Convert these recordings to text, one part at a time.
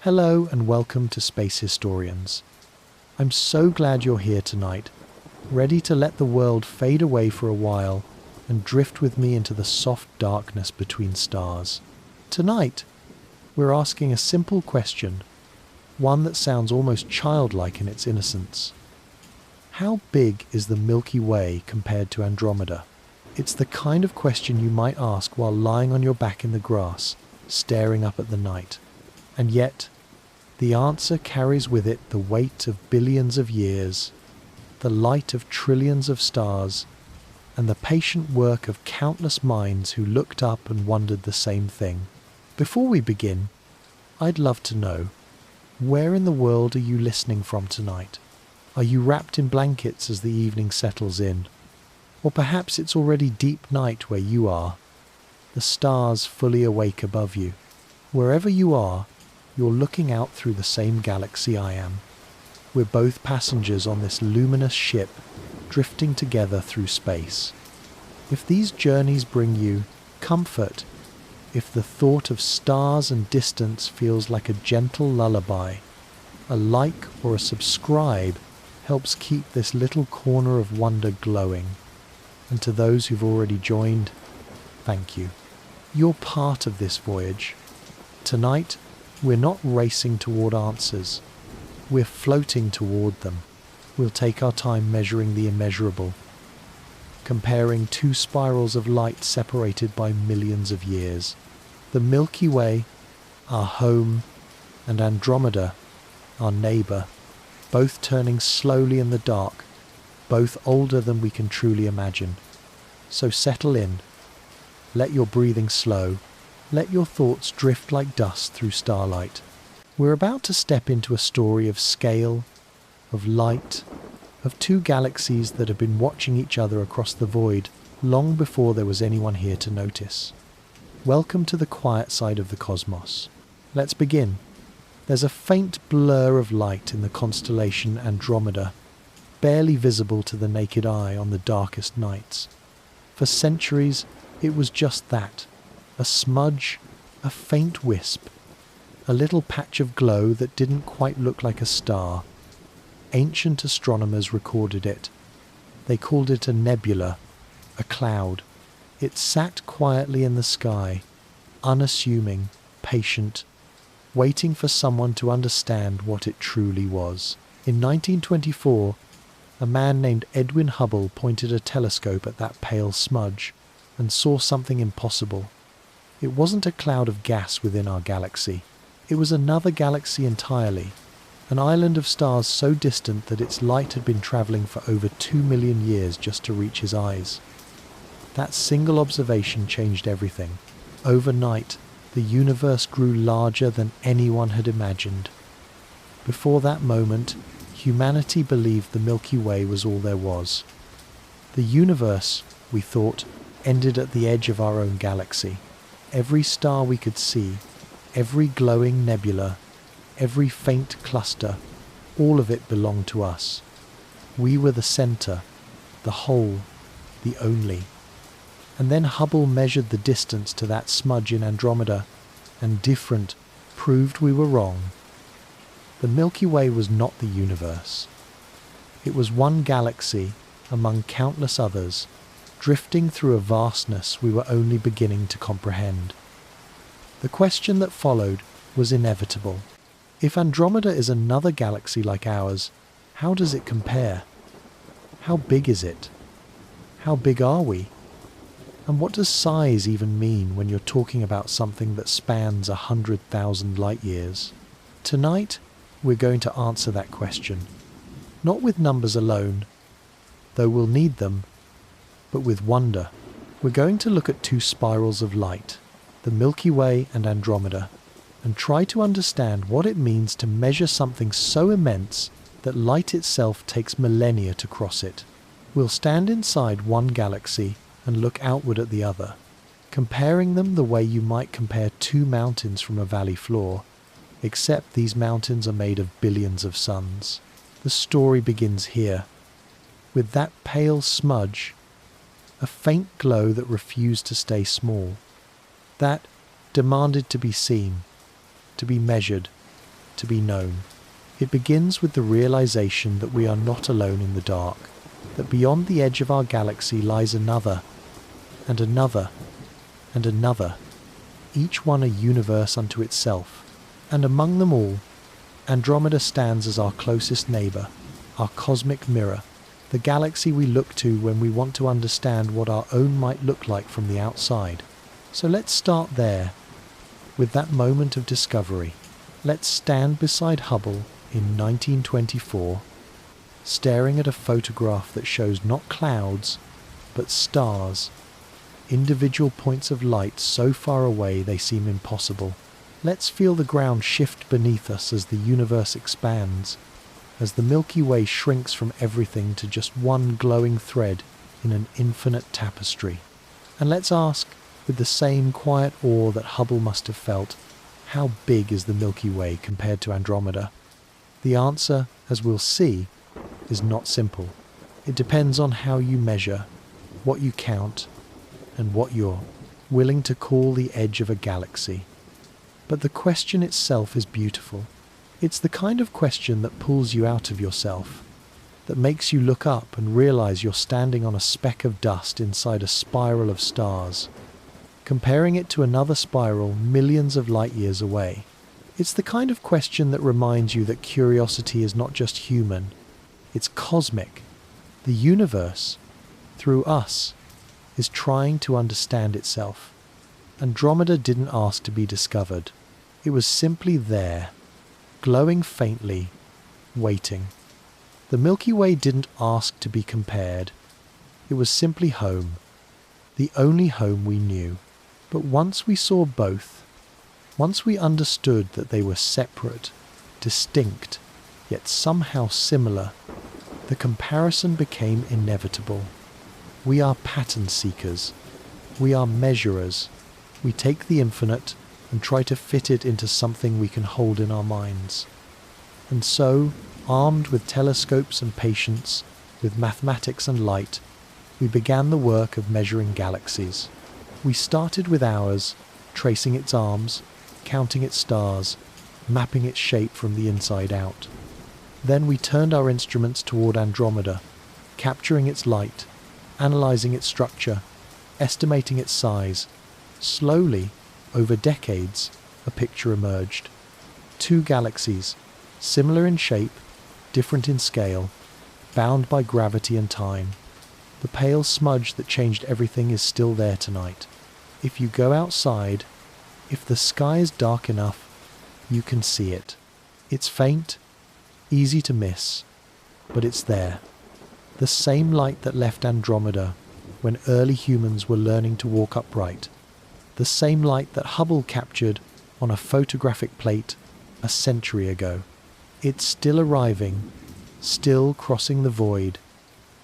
Hello and welcome to Space Historians. I'm so glad you're here tonight, ready to let the world fade away for a while and drift with me into the soft darkness between stars. Tonight, we're asking a simple question, one that sounds almost childlike in its innocence. How big is the Milky Way compared to Andromeda? It's the kind of question you might ask while lying on your back in the grass, staring up at the night. And yet, the answer carries with it the weight of billions of years, the light of trillions of stars, and the patient work of countless minds who looked up and wondered the same thing. Before we begin, I'd love to know, where in the world are you listening from tonight? Are you wrapped in blankets as the evening settles in? Or perhaps it's already deep night where you are, the stars fully awake above you. Wherever you are, you're looking out through the same galaxy I am. We're both passengers on this luminous ship, drifting together through space. If these journeys bring you comfort, if the thought of stars and distance feels like a gentle lullaby, a like or a subscribe helps keep this little corner of wonder glowing. And to those who've already joined, thank you. You're part of this voyage. Tonight, we're not racing toward answers. We're floating toward them. We'll take our time measuring the immeasurable, comparing two spirals of light separated by millions of years. The Milky Way, our home, and Andromeda, our neighbour, both turning slowly in the dark, both older than we can truly imagine. So settle in. Let your breathing slow. Let your thoughts drift like dust through starlight. We're about to step into a story of scale, of light, of two galaxies that have been watching each other across the void long before there was anyone here to notice. Welcome to the quiet side of the cosmos. Let's begin. There's a faint blur of light in the constellation Andromeda, barely visible to the naked eye on the darkest nights. For centuries, it was just that. A smudge, a faint wisp, a little patch of glow that didn't quite look like a star. Ancient astronomers recorded it. They called it a nebula, a cloud. It sat quietly in the sky, unassuming, patient, waiting for someone to understand what it truly was. In 1924, a man named Edwin Hubble pointed a telescope at that pale smudge and saw something impossible. It wasn't a cloud of gas within our galaxy. It was another galaxy entirely, an island of stars so distant that its light had been travelling for over 2 million years just to reach his eyes. That single observation changed everything. Overnight, the universe grew larger than anyone had imagined. Before that moment, humanity believed the Milky Way was all there was. The universe, we thought, ended at the edge of our own galaxy. Every star we could see, every glowing nebula, every faint cluster, all of it belonged to us. We were the centre, the whole, the only. And then Hubble measured the distance to that smudge in Andromeda, and different proved we were wrong. The Milky Way was not the universe. It was one galaxy among countless others, drifting through a vastness we were only beginning to comprehend. The question that followed was inevitable. If Andromeda is another galaxy like ours, how does it compare? How big is it? How big are we? And what does size even mean when you're talking about something that spans 100,000 light years? Tonight, we're going to answer that question. Not with numbers alone, though we'll need them, but with wonder. We're going to look at two spirals of light, the Milky Way and Andromeda, and try to understand what it means to measure something so immense that light itself takes millennia to cross it. We'll stand inside one galaxy and look outward at the other, comparing them the way you might compare two mountains from a valley floor, except these mountains are made of billions of suns. The story begins here, with that pale smudge, a faint glow that refused to stay small, that demanded to be seen, to be measured, to be known. It begins with the realization that we are not alone in the dark, that beyond the edge of our galaxy lies another, and another, and another, each one a universe unto itself. And among them all, Andromeda stands as our closest neighbour, our cosmic mirror, the galaxy we look to when we want to understand what our own might look like from the outside. So let's start there, with that moment of discovery. Let's stand beside Hubble in 1924, staring at a photograph that shows not clouds, but stars, individual points of light so far away they seem impossible. Let's feel the ground shift beneath us as the universe expands, as the Milky Way shrinks from everything to just one glowing thread in an infinite tapestry. And let's ask, with the same quiet awe that Hubble must have felt, how big is the Milky Way compared to Andromeda? The answer, as we'll see, is not simple. It depends on how you measure, what you count, and what you're willing to call the edge of a galaxy. But the question itself is beautiful. It's the kind of question that pulls you out of yourself, that makes you look up and realize you're standing on a speck of dust inside a spiral of stars, comparing it to another spiral millions of light years away. It's the kind of question that reminds you that curiosity is not just human, it's cosmic. The universe, through us, is trying to understand itself. Andromeda didn't ask to be discovered. It was simply there, glowing faintly, waiting. The Milky Way didn't ask to be compared. It was simply home, the only home we knew. But once we saw both, once we understood that they were separate, distinct, yet somehow similar, the comparison became inevitable. We are pattern seekers. We are measurers. We take the infinite and try to fit it into something we can hold in our minds. And so, armed with telescopes and patience, with mathematics and light, we began the work of measuring galaxies. We started with ours, tracing its arms, counting its stars, mapping its shape from the inside out. Then we turned our instruments toward Andromeda, capturing its light, analyzing its structure, estimating its size. Slowly, over decades, a picture emerged. Two galaxies, similar in shape, different in scale, bound by gravity and time. The pale smudge that changed everything is still there tonight. If you go outside, if the sky is dark enough, you can see it. It's faint, easy to miss, but it's there. The same light that left Andromeda when early humans were learning to walk upright. The same light that Hubble captured on a photographic plate a century ago. It's still arriving, still crossing the void,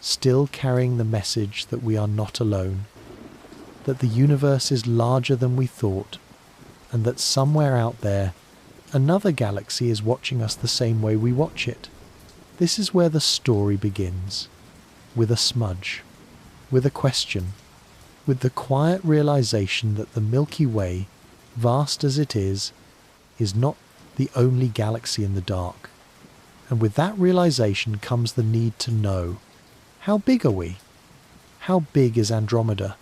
still carrying the message that we are not alone, that the universe is larger than we thought, and that somewhere out there, another galaxy is watching us the same way we watch it. This is where the story begins, with a smudge, with a question, with the quiet realization that the Milky Way, vast as it is not the only galaxy in the dark. And with that realization comes the need to know, how big are we? How big is Andromeda?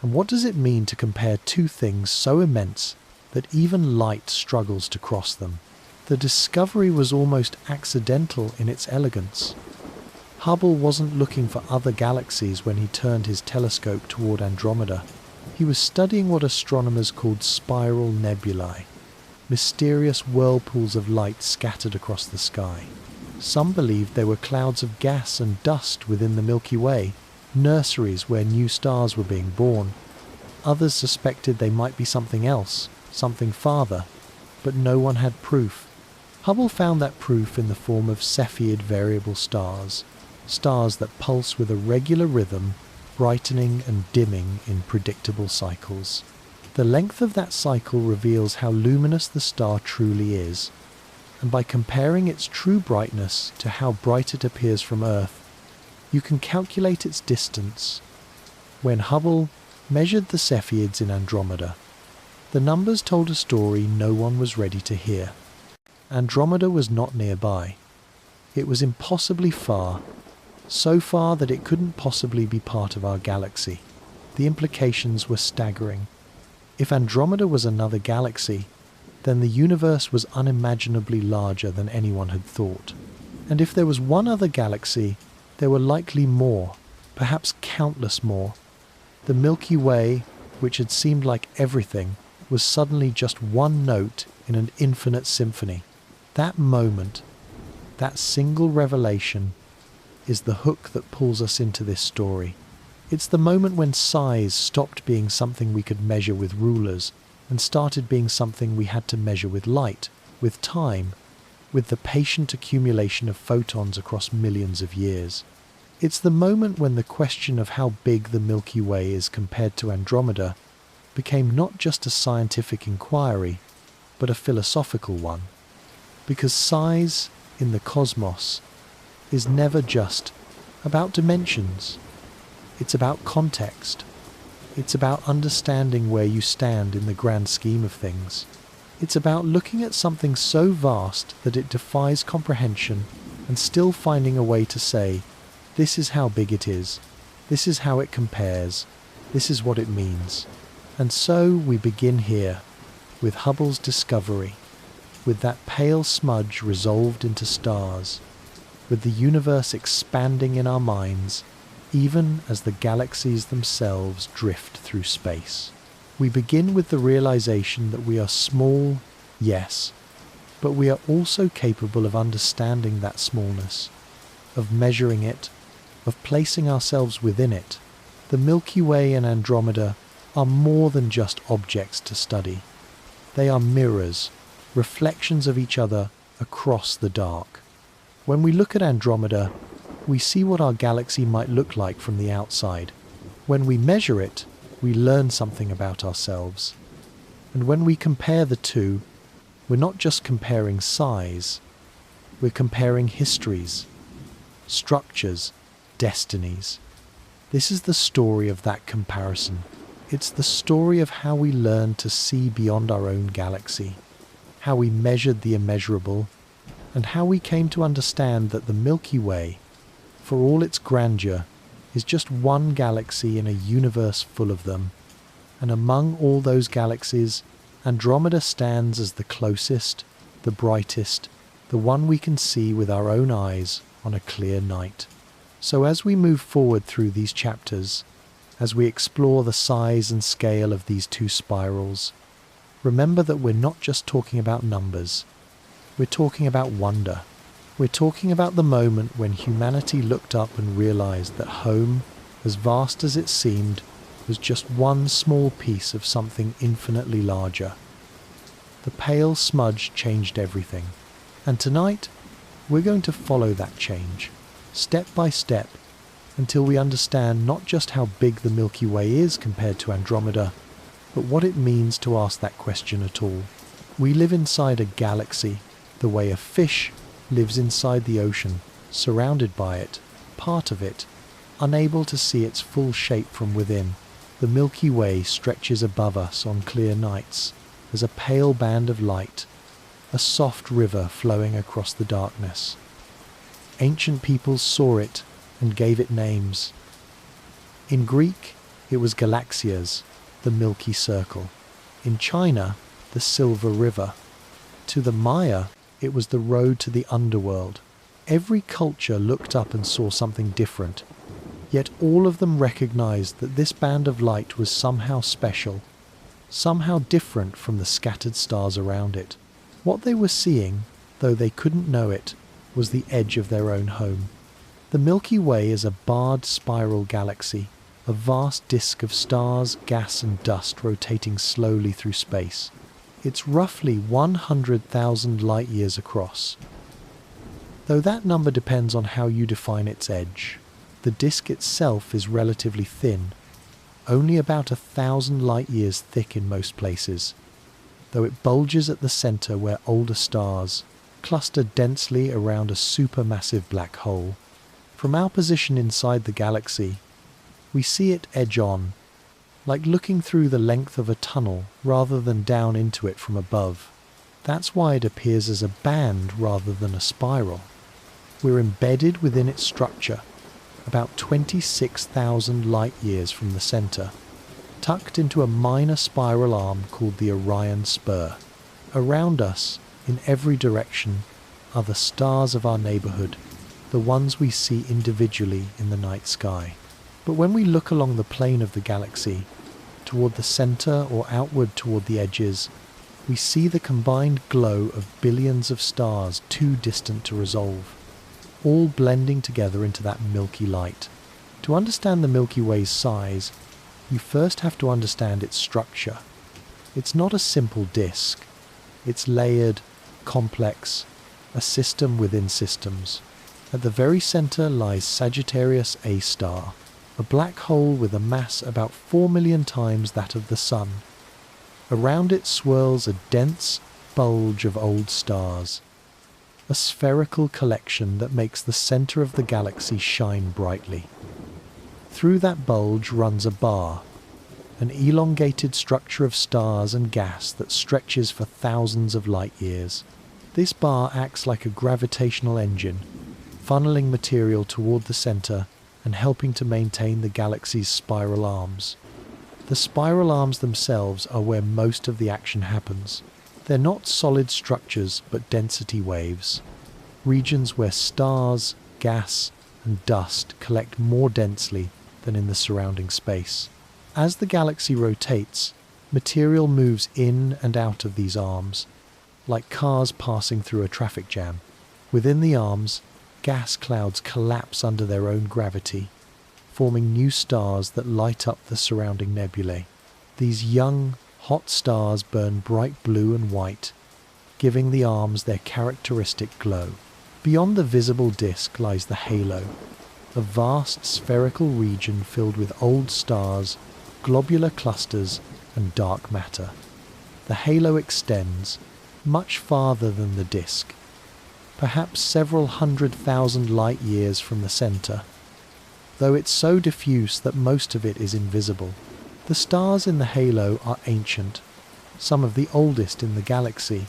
And what does it mean to compare two things so immense that even light struggles to cross them? The discovery was almost accidental in its elegance. Hubble wasn't looking for other galaxies when he turned his telescope toward Andromeda. He was studying what astronomers called spiral nebulae, mysterious whirlpools of light scattered across the sky. Some believed they were clouds of gas and dust within the Milky Way, nurseries where new stars were being born. Others suspected they might be something else, something farther, but no one had proof. Hubble found that proof in the form of Cepheid variable stars, stars that pulse with a regular rhythm, brightening and dimming in predictable cycles. The length of that cycle reveals how luminous the star truly is, and by comparing its true brightness to how bright it appears from Earth, you can calculate its distance. When Hubble measured the Cepheids in Andromeda, the numbers told a story no one was ready to hear. Andromeda was not nearby. It was impossibly far, so far that it couldn't possibly be part of our galaxy. The implications were staggering. If Andromeda was another galaxy, then the universe was unimaginably larger than anyone had thought. And if there was one other galaxy, there were likely more, perhaps countless more. The Milky Way, which had seemed like everything, was suddenly just one note in an infinite symphony. That moment, that single revelation, is the hook that pulls us into this story. It's the moment when size stopped being something we could measure with rulers and started being something we had to measure with light, with time, with the patient accumulation of photons across millions of years. It's the moment when the question of how big the Milky Way is compared to Andromeda became not just a scientific inquiry, but a philosophical one. Because size in the cosmos is never just about dimensions. It's about context. It's about understanding where you stand in the grand scheme of things. It's about looking at something so vast that it defies comprehension and still finding a way to say, this is how big it is, this is how it compares, this is what it means. And so we begin here, with Hubble's discovery, with that pale smudge resolved into stars, with the universe expanding in our minds, even as the galaxies themselves drift through space. We begin with the realization that we are small, yes, but we are also capable of understanding that smallness, of measuring it, of placing ourselves within it. The Milky Way and Andromeda are more than just objects to study. They are mirrors, reflections of each other across the dark. When we look at Andromeda, we see what our galaxy might look like from the outside. When we measure it, we learn something about ourselves. And when we compare the two, we're not just comparing size, we're comparing histories, structures, destinies. This is the story of that comparison. It's the story of how we learned to see beyond our own galaxy, how we measured the immeasurable, and how we came to understand that the Milky Way, for all its grandeur, is just one galaxy in a universe full of them. And among all those galaxies, Andromeda stands as the closest, the brightest, the one we can see with our own eyes on a clear night. So as we move forward through these chapters, as we explore the size and scale of these two spirals, remember that we're not just talking about numbers. We're talking about wonder. We're talking about the moment when humanity looked up and realized that home, as vast as it seemed, was just one small piece of something infinitely larger. The pale smudge changed everything. And tonight, we're going to follow that change, step by step, until we understand not just how big the Milky Way is compared to Andromeda, but what it means to ask that question at all. We live inside a galaxy, the way a fish lives inside the ocean, surrounded by it, part of it, unable to see its full shape from within. The Milky Way stretches above us on clear nights as a pale band of light, a soft river flowing across the darkness. Ancient peoples saw it and gave it names. In Greek, it was Galaxias, the Milky Circle. In China, the Silver River. To the Maya, it was the road to the underworld. Every culture looked up and saw something different, yet all of them recognized that this band of light was somehow special, somehow different from the scattered stars around it. What they were seeing, though they couldn't know it, was the edge of their own home. The Milky Way is a barred spiral galaxy, a vast disk of stars, gas and dust rotating slowly through space. It's roughly 100,000 light-years across. Though that number depends on how you define its edge. The disk itself is relatively thin, only about 1,000 light-years thick in most places, though it bulges at the center where older stars cluster densely around a supermassive black hole. From our position inside the galaxy, we see it edge on, like looking through the length of a tunnel rather than down into it from above. That's why it appears as a band rather than a spiral. We're embedded within its structure, about 26,000 light-years from the center, tucked into a minor spiral arm called the Orion Spur. Around us, in every direction, are the stars of our neighborhood, the ones we see individually in the night sky. But when we look along the plane of the galaxy, toward the center or outward toward the edges, we see the combined glow of billions of stars too distant to resolve, all blending together into that milky light. To understand the Milky Way's size, you first have to understand its structure. It's not a simple disk. It's layered, complex, a system within systems. At the very center lies Sagittarius A star, a black hole with a mass about 4 million times that of the Sun. Around it swirls a dense bulge of old stars, a spherical collection that makes the center of the galaxy shine brightly. Through that bulge runs a bar, an elongated structure of stars and gas that stretches for thousands of light years. This bar acts like a gravitational engine, funneling material toward the center and helping to maintain the galaxy's spiral arms. The spiral arms themselves are where most of the action happens. They're not solid structures, but density waves, regions where stars, gas, and dust collect more densely than in the surrounding space. As the galaxy rotates, material moves in and out of these arms, like cars passing through a traffic jam. Within the arms, gas clouds collapse under their own gravity, forming new stars that light up the surrounding nebulae. These young, hot stars burn bright blue and white, giving the arms their characteristic glow. Beyond the visible disk lies the halo, a vast spherical region filled with old stars, globular clusters, and dark matter. The halo extends much farther than the disk, perhaps several 100,000 light years from the center, though it's so diffuse that most of it is invisible. The stars in the halo are ancient, some of the oldest in the galaxy,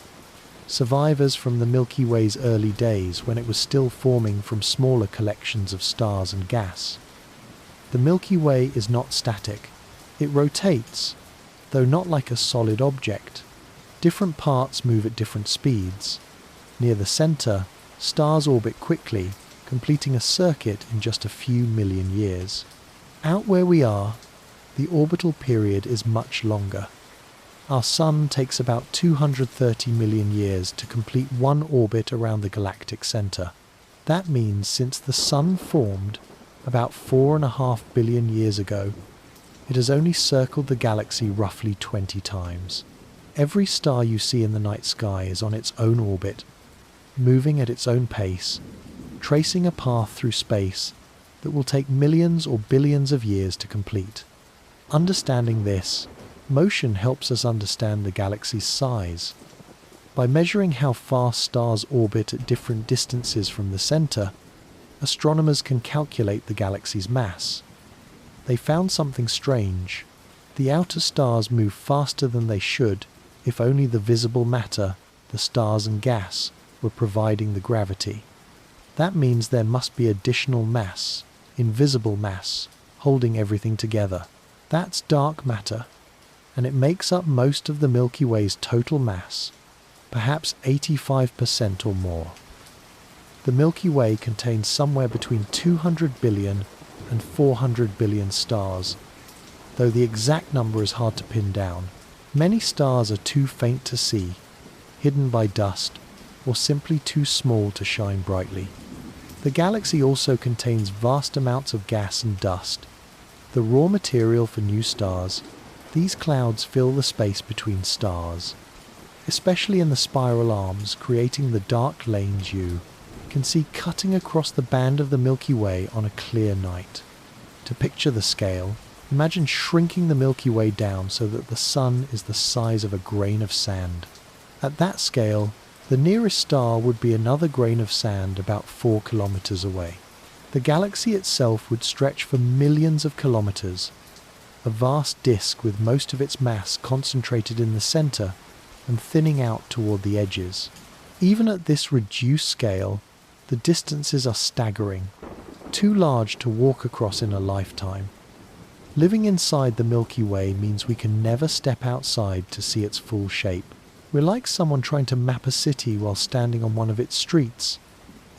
survivors from the Milky Way's early days when it was still forming from smaller collections of stars and gas. The Milky Way is not static. It rotates, though not like a solid object. Different parts move at different speeds. Near the center, stars orbit quickly, completing a circuit in just a few million years. Out where we are, the orbital period is much longer. Our Sun takes about 230 million years to complete one orbit around the galactic center. That means since the Sun formed, about 4.5 billion years ago, it has only circled the galaxy roughly 20 times. Every star you see in the night sky is on its own orbit, moving at its own pace, tracing a path through space that will take millions or billions of years to complete. Understanding this, motion helps us understand the galaxy's size. By measuring how fast stars orbit at different distances from the center, astronomers can calculate the galaxy's mass. They found something strange. The outer stars move faster than they should if only the visible matter, the stars and gas, were providing the gravity. That means there must be additional mass, invisible mass, holding everything together. That's dark matter, and it makes up most of the Milky Way's total mass, perhaps 85% or more. The Milky Way contains somewhere between 200 billion and 400 billion stars, though the exact number is hard to pin down. Many stars are too faint to see, hidden by dust, or simply too small to shine brightly. The galaxy also contains vast amounts of gas and dust, the raw material for new stars. These clouds fill the space between stars, especially in the spiral arms, creating the dark lanes you can see cutting across the band of the Milky Way on a clear night. To picture the scale, imagine shrinking the Milky Way down so that the Sun is the size of a grain of sand. At that scale, the nearest star would be another grain of sand about 4 kilometers away. The galaxy itself would stretch for millions of kilometers, a vast disk with most of its mass concentrated in the center, and thinning out toward the edges. Even at this reduced scale, the distances are staggering, too large to walk across in a lifetime. Living inside the Milky Way means we can never step outside to see its full shape. We're like someone trying to map a city while standing on one of its streets,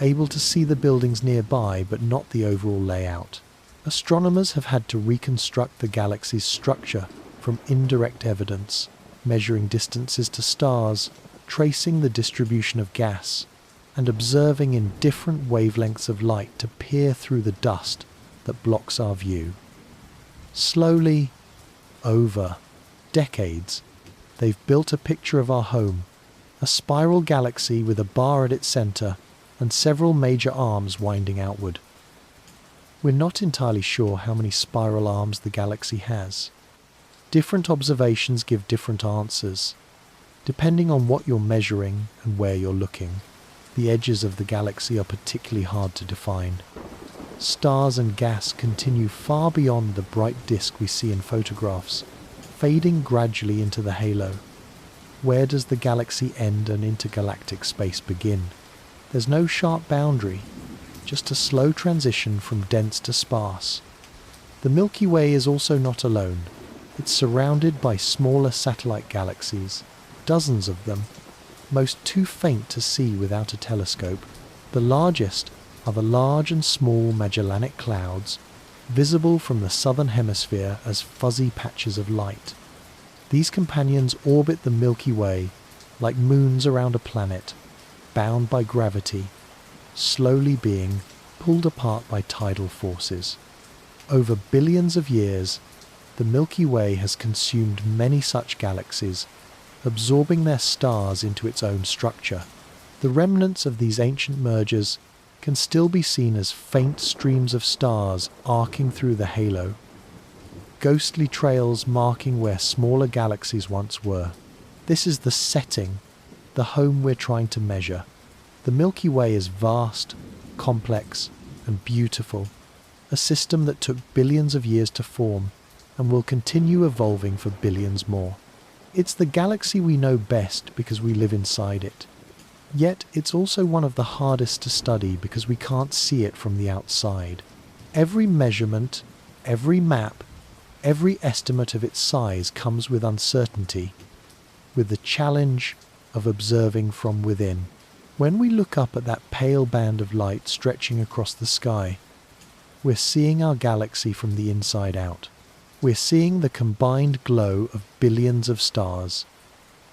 able to see the buildings nearby but not the overall layout. Astronomers have had to reconstruct the galaxy's structure from indirect evidence, measuring distances to stars, tracing the distribution of gas, and observing in different wavelengths of light to peer through the dust that blocks our view. Slowly, over decades, they've built a picture of our home, a spiral galaxy with a bar at its center and several major arms winding outward. We're not entirely sure how many spiral arms the galaxy has. Different observations give different answers, depending on what you're measuring and where you're looking. The edges of the galaxy are particularly hard to define. Stars and gas continue far beyond the bright disk we see in photographs, fading gradually into the halo. Where does the galaxy end and intergalactic space begin? There's no sharp boundary, just a slow transition from dense to sparse. The Milky Way is also not alone. It's surrounded by smaller satellite galaxies, dozens of them, most too faint to see without a telescope. The largest are the Large and Small Magellanic Clouds, visible from the southern hemisphere as fuzzy patches of light. These companions orbit the Milky Way like moons around a planet, bound by gravity, slowly being pulled apart by tidal forces. Over billions of years, the Milky Way has consumed many such galaxies, absorbing their stars into its own structure. The remnants of these ancient mergers can still be seen as faint streams of stars arcing through the halo, ghostly trails marking where smaller galaxies once were. This is the setting, the home we're trying to measure. The Milky Way is vast, complex, and beautiful, a system that took billions of years to form and will continue evolving for billions more. It's the galaxy we know best because we live inside it. Yet it's also one of the hardest to study because we can't see it from the outside. Every measurement, every map, every estimate of its size comes with uncertainty, with the challenge of observing from within. When we look up at that pale band of light stretching across the sky, we're seeing our galaxy from the inside out. We're seeing the combined glow of billions of stars,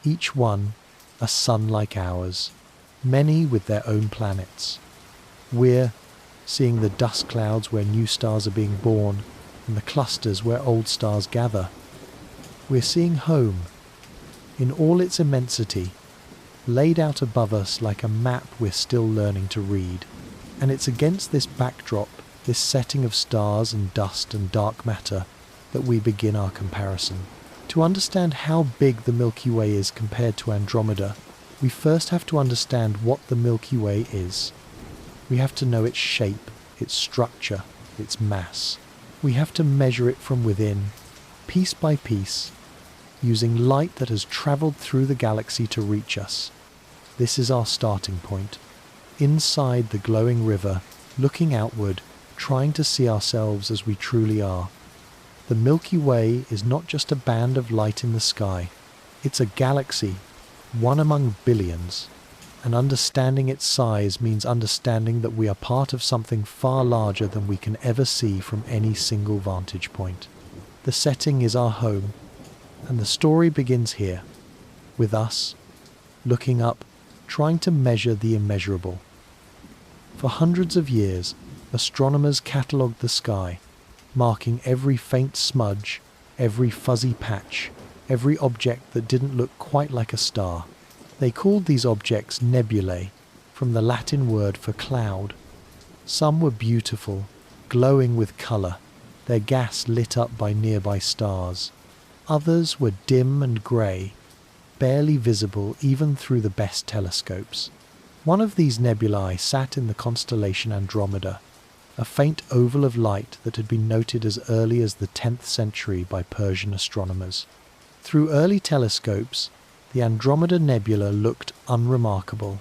each one a sun like ours, many with their own planets. We're seeing the dust clouds where new stars are being born and the clusters where old stars gather. We're seeing home, in all its immensity, laid out above us like a map we're still learning to read. And it's against this backdrop, this setting of stars and dust and dark matter, that we begin our comparison. To understand how big the Milky Way is compared to Andromeda, we first have to understand what the Milky Way is. We have to know its shape, its structure, its mass. We have to measure it from within, piece by piece, using light that has travelled through the galaxy to reach us. This is our starting point. Inside the glowing river, looking outward, trying to see ourselves as we truly are. The Milky Way is not just a band of light in the sky. It's a galaxy, one among billions. And understanding its size means understanding that we are part of something far larger than we can ever see from any single vantage point. The setting is our home, and the story begins here, with us, looking up, trying to measure the immeasurable. For hundreds of years, astronomers catalogued the sky, marking every faint smudge, every fuzzy patch, every object that didn't look quite like a star. They called these objects nebulae, from the Latin word for cloud. Some were beautiful, glowing with colour, their gas lit up by nearby stars. Others were dim and grey, barely visible even through the best telescopes. One of these nebulae sat in the constellation Andromeda, a faint oval of light that had been noted as early as the 10th century by Persian astronomers. Through early telescopes, the Andromeda Nebula looked unremarkable.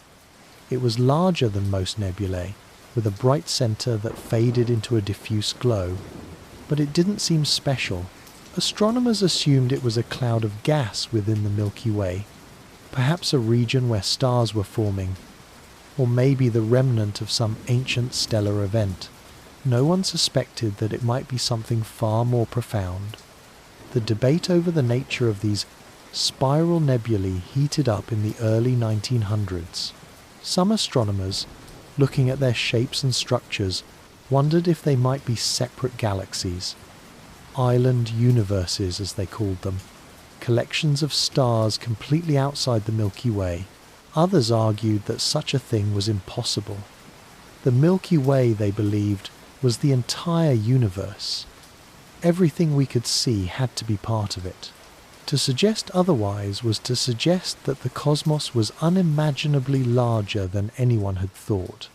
It was larger than most nebulae, with a bright center that faded into a diffuse glow, but it didn't seem special. Astronomers assumed it was a cloud of gas within the Milky Way, perhaps a region where stars were forming, or maybe the remnant of some ancient stellar event. No one suspected that it might be something far more profound. The debate over the nature of these spiral nebulae heated up in the early 1900s. Some astronomers, looking at their shapes and structures, wondered if they might be separate galaxies, island universes as they called them, collections of stars completely outside the Milky Way. Others argued that such a thing was impossible. The Milky Way, they believed, was the entire universe. Everything we could see had to be part of it. To suggest otherwise was to suggest that the cosmos was unimaginably larger than anyone had thought.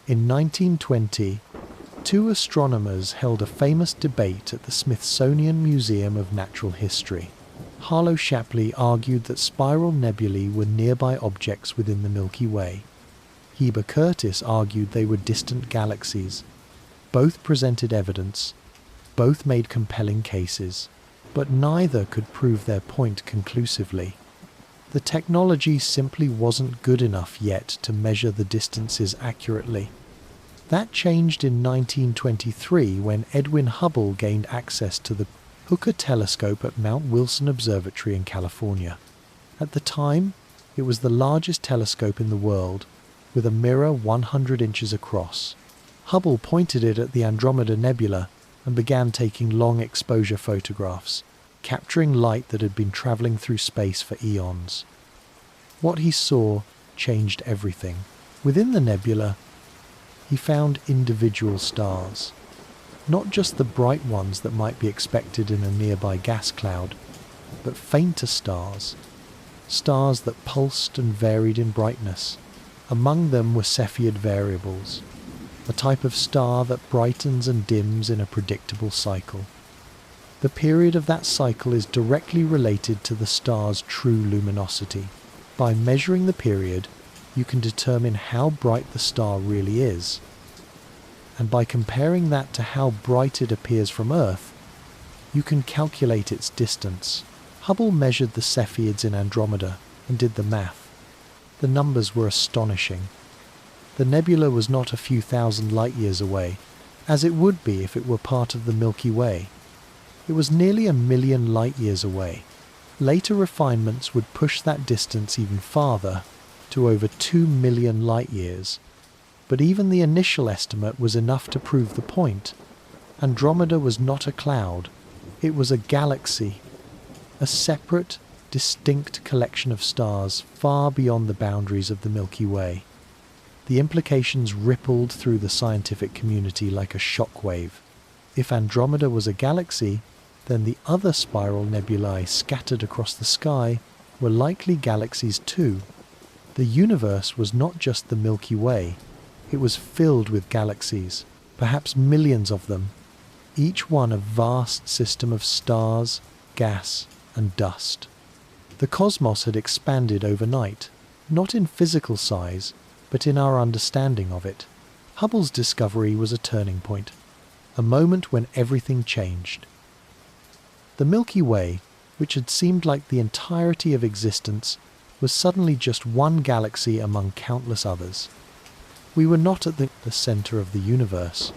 In 1920, two astronomers held a famous debate at the Smithsonian Museum of Natural History. Harlow Shapley argued that spiral nebulae were nearby objects within the Milky Way. Heber Curtis argued they were distant galaxies. Both presented evidence, both made compelling cases, but neither could prove their point conclusively. The technology simply wasn't good enough yet to measure the distances accurately. That changed in 1923 when Edwin Hubble gained access to the Hooker telescope at Mount Wilson Observatory in California. At the time, it was the largest telescope in the world, with a mirror 100 inches across. Hubble pointed it at the Andromeda Nebula and began taking long exposure photographs, capturing light that had been traveling through space for eons. What he saw changed everything. Within the nebula, he found individual stars. Not just the bright ones that might be expected in a nearby gas cloud, but fainter stars. Stars that pulsed and varied in brightness. Among them were Cepheid variables, a type of star that brightens and dims in a predictable cycle. The period of that cycle is directly related to the star's true luminosity. By measuring the period, you can determine how bright the star really is. And by comparing that to how bright it appears from Earth, you can calculate its distance. Hubble measured the Cepheids in Andromeda and did the math. The numbers were astonishing. The nebula was not a few thousand light-years away, as it would be if it were part of the Milky Way. It was nearly 1 million light-years away. Later refinements would push that distance even farther, to over 2 million light-years. But even the initial estimate was enough to prove the point. Andromeda was not a cloud. It was a galaxy, a separate, distinct collection of stars far beyond the boundaries of the Milky Way. The implications rippled through the scientific community like a shockwave. If Andromeda was a galaxy, then the other spiral nebulae scattered across the sky were likely galaxies too. The universe was not just the Milky Way. It was filled with galaxies, perhaps millions of them, each one a vast system of stars, gas, and dust. The cosmos had expanded overnight, not in physical size, but in our understanding of it. Hubble's discovery was a turning point, a moment when everything changed. The Milky Way, which had seemed like the entirety of existence, was suddenly just one galaxy among countless others. We were not at the center of the universe.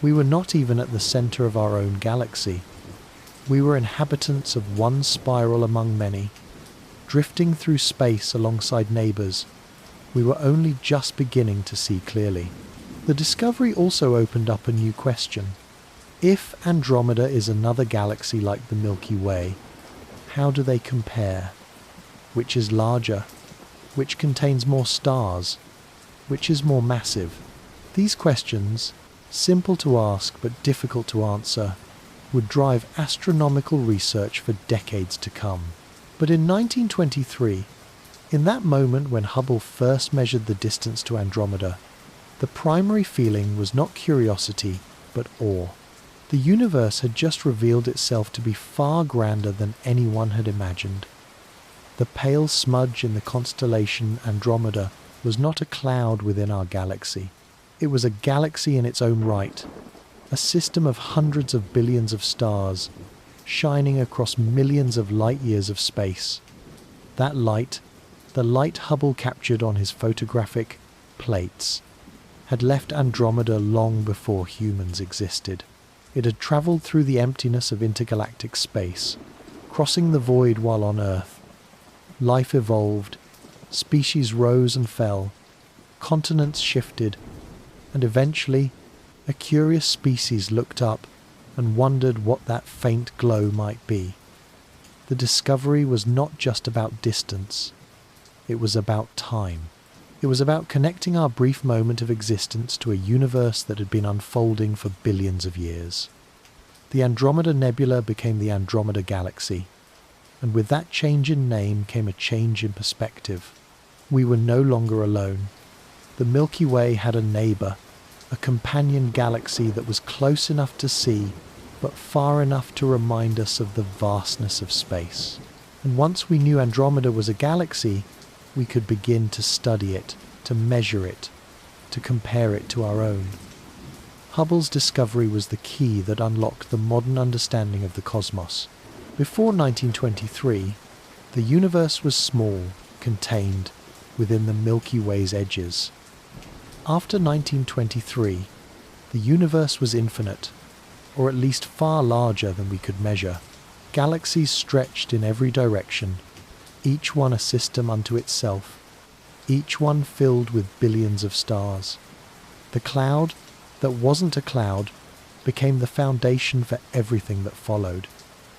We were not even at the center of our own galaxy. We were inhabitants of one spiral among many, drifting through space alongside neighbors. We were only just beginning to see clearly. The discovery also opened up a new question. If Andromeda is another galaxy like the Milky Way, how do they compare? Which is larger? Which contains more stars? Which is more massive? These questions, simple to ask but difficult to answer, would drive astronomical research for decades to come. But in 1923, in that moment when Hubble first measured the distance to Andromeda, the primary feeling was not curiosity, but awe. The universe had just revealed itself to be far grander than anyone had imagined. The pale smudge in the constellation Andromeda was not a cloud within our galaxy. It was a galaxy in its own right, a system of hundreds of billions of stars, shining across millions of light years of space. That light, the light Hubble captured on his photographic plates, had left Andromeda long before humans existed. It had travelled through the emptiness of intergalactic space, crossing the void while on Earth. Life evolved, species rose and fell, continents shifted, and eventually a curious species looked up and wondered what that faint glow might be. The discovery was not just about distance, it was about time. It was about connecting our brief moment of existence to a universe that had been unfolding for billions of years. The Andromeda Nebula became the Andromeda Galaxy, and with that change in name came a change in perspective. We were no longer alone. The Milky Way had a neighbour, a companion galaxy that was close enough to see, but far enough to remind us of the vastness of space. And once we knew Andromeda was a galaxy, we could begin to study it, to measure it, to compare it to our own. Hubble's discovery was the key that unlocked the modern understanding of the cosmos. Before 1923, the universe was small, contained within the Milky Way's edges. After 1923, the universe was infinite, or at least far larger than we could measure. Galaxies stretched in every direction, each one a system unto itself, each one filled with billions of stars. The cloud that wasn't a cloud became the foundation for everything that followed.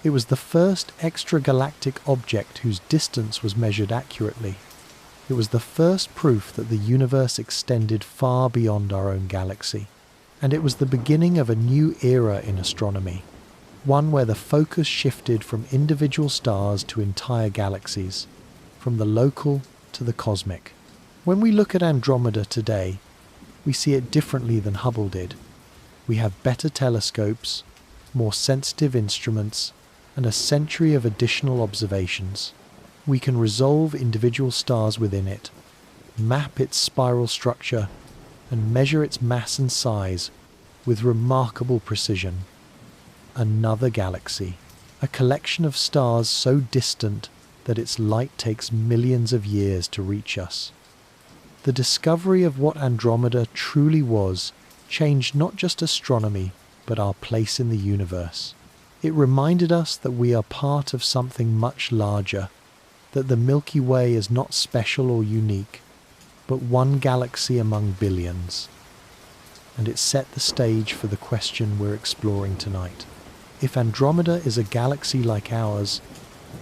It was the first extragalactic object whose distance was measured accurately. It was the first proof that the universe extended far beyond our own galaxy. And it was the beginning of a new era in astronomy, one where the focus shifted from individual stars to entire galaxies, from the local to the cosmic. When we look at Andromeda today, we see it differently than Hubble did. We have better telescopes, more sensitive instruments, and a century of additional observations. We can resolve individual stars within it, map its spiral structure, and measure its mass and size with remarkable precision. Another galaxy, a collection of stars so distant that its light takes millions of years to reach us. The discovery of what Andromeda truly was changed not just astronomy, but our place in the universe. It reminded us that we are part of something much larger, that the Milky Way is not special or unique, but one galaxy among billions. And it set the stage for the question we're exploring tonight. If Andromeda is a galaxy like ours,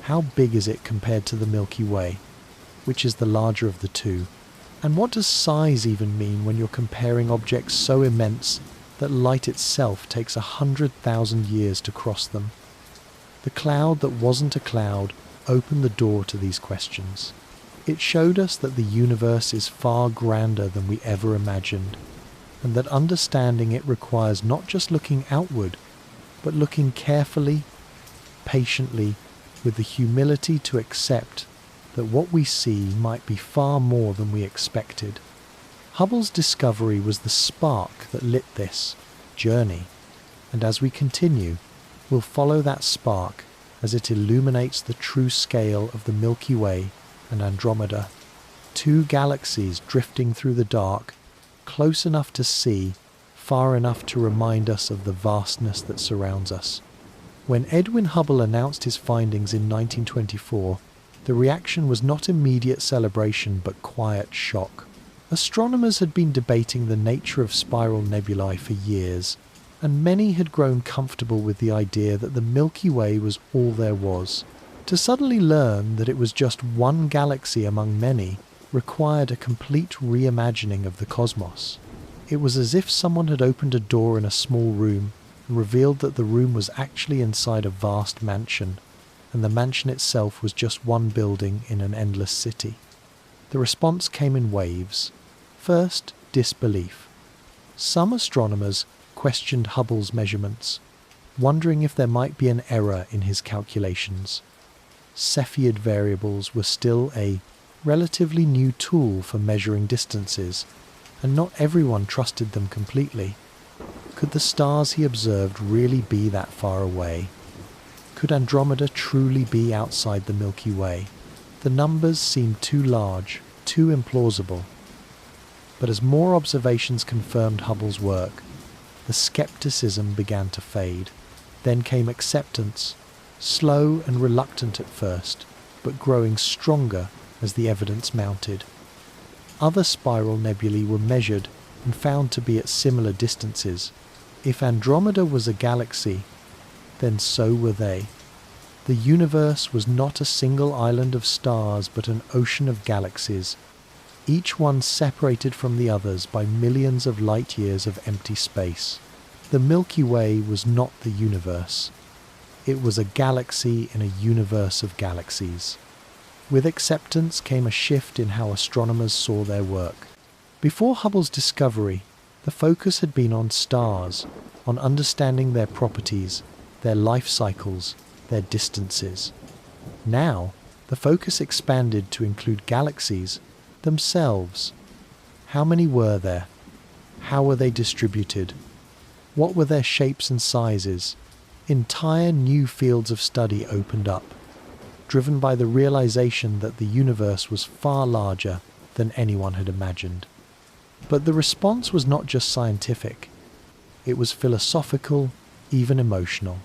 how big is it compared to the Milky Way? Which is the larger of the two? And what does size even mean when you're comparing objects so immense that light itself takes 100,000 years to cross them? The cloud that wasn't a cloud opened the door to these questions. It showed us that the universe is far grander than we ever imagined, and that understanding it requires not just looking outward, but looking carefully, patiently, with the humility to accept that what we see might be far more than we expected. Hubble's discovery was the spark that lit this journey, and as we continue, we'll follow that spark as it illuminates the true scale of the Milky Way and Andromeda, two galaxies drifting through the dark, close enough to see, far enough to remind us of the vastness that surrounds us. When Edwin Hubble announced his findings in 1924, the reaction was not immediate celebration but quiet shock. Astronomers had been debating the nature of spiral nebulae for years, and many had grown comfortable with the idea that the Milky Way was all there was. To suddenly learn that it was just one galaxy among many required a complete reimagining of the cosmos. It was as if someone had opened a door in a small room and revealed that the room was actually inside a vast mansion, and the mansion itself was just one building in an endless city. The response came in waves. First, disbelief. Some astronomers questioned Hubble's measurements, wondering if there might be an error in his calculations. Cepheid variables were still a relatively new tool for measuring distances, and not everyone trusted them completely. Could the stars he observed really be that far away? Could Andromeda truly be outside the Milky Way? The numbers seemed too large, too implausible. But as more observations confirmed Hubble's work, the skepticism began to fade. Then came acceptance, slow and reluctant at first, but growing stronger as the evidence mounted. Other spiral nebulae were measured and found to be at similar distances. If Andromeda was a galaxy, then so were they. The universe was not a single island of stars, but an ocean of galaxies, each one separated from the others by millions of light years of empty space. The Milky Way was not the universe. It was a galaxy in a universe of galaxies. With acceptance came a shift in how astronomers saw their work. Before Hubble's discovery, the focus had been on stars, on understanding their properties, their life cycles, their distances. Now, the focus expanded to include galaxies themselves. How many were there? How were they distributed? What were their shapes and sizes? Entire new fields of study opened up, driven by the realization that the universe was far larger than anyone had imagined. But the response was not just scientific. It was philosophical, even emotional.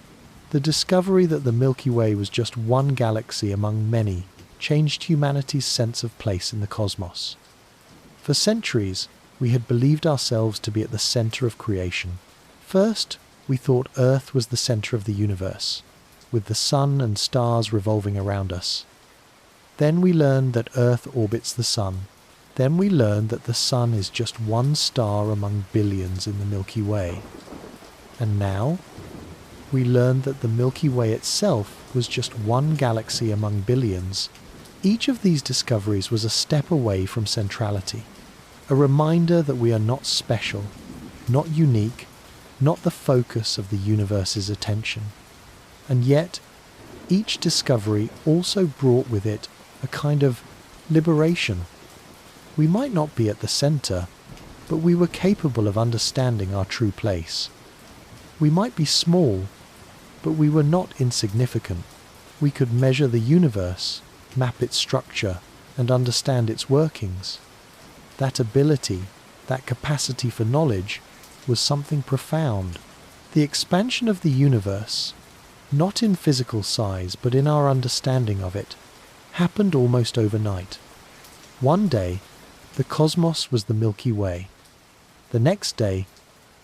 The discovery that the Milky Way was just one galaxy among many changed humanity's sense of place in the cosmos. For centuries, we had believed ourselves to be at the center of creation. First, we thought Earth was the center of the universe, with the sun and stars revolving around us. Then we learned that Earth orbits the sun. Then we learned that the sun is just one star among billions in the Milky Way. And now, we learned that the Milky Way itself was just one galaxy among billions. Each of these discoveries was a step away from centrality, a reminder that we are not special, not unique, not the focus of the universe's attention. And yet, each discovery also brought with it a kind of liberation. We might not be at the center, but we were capable of understanding our true place. We might be small, but we were not insignificant. We could measure the universe, map its structure, and understand its workings. That ability, that capacity for knowledge, was something profound. The expansion of the universe, not in physical size but in our understanding of it, happened almost overnight. One day, the cosmos was the Milky Way. The next day,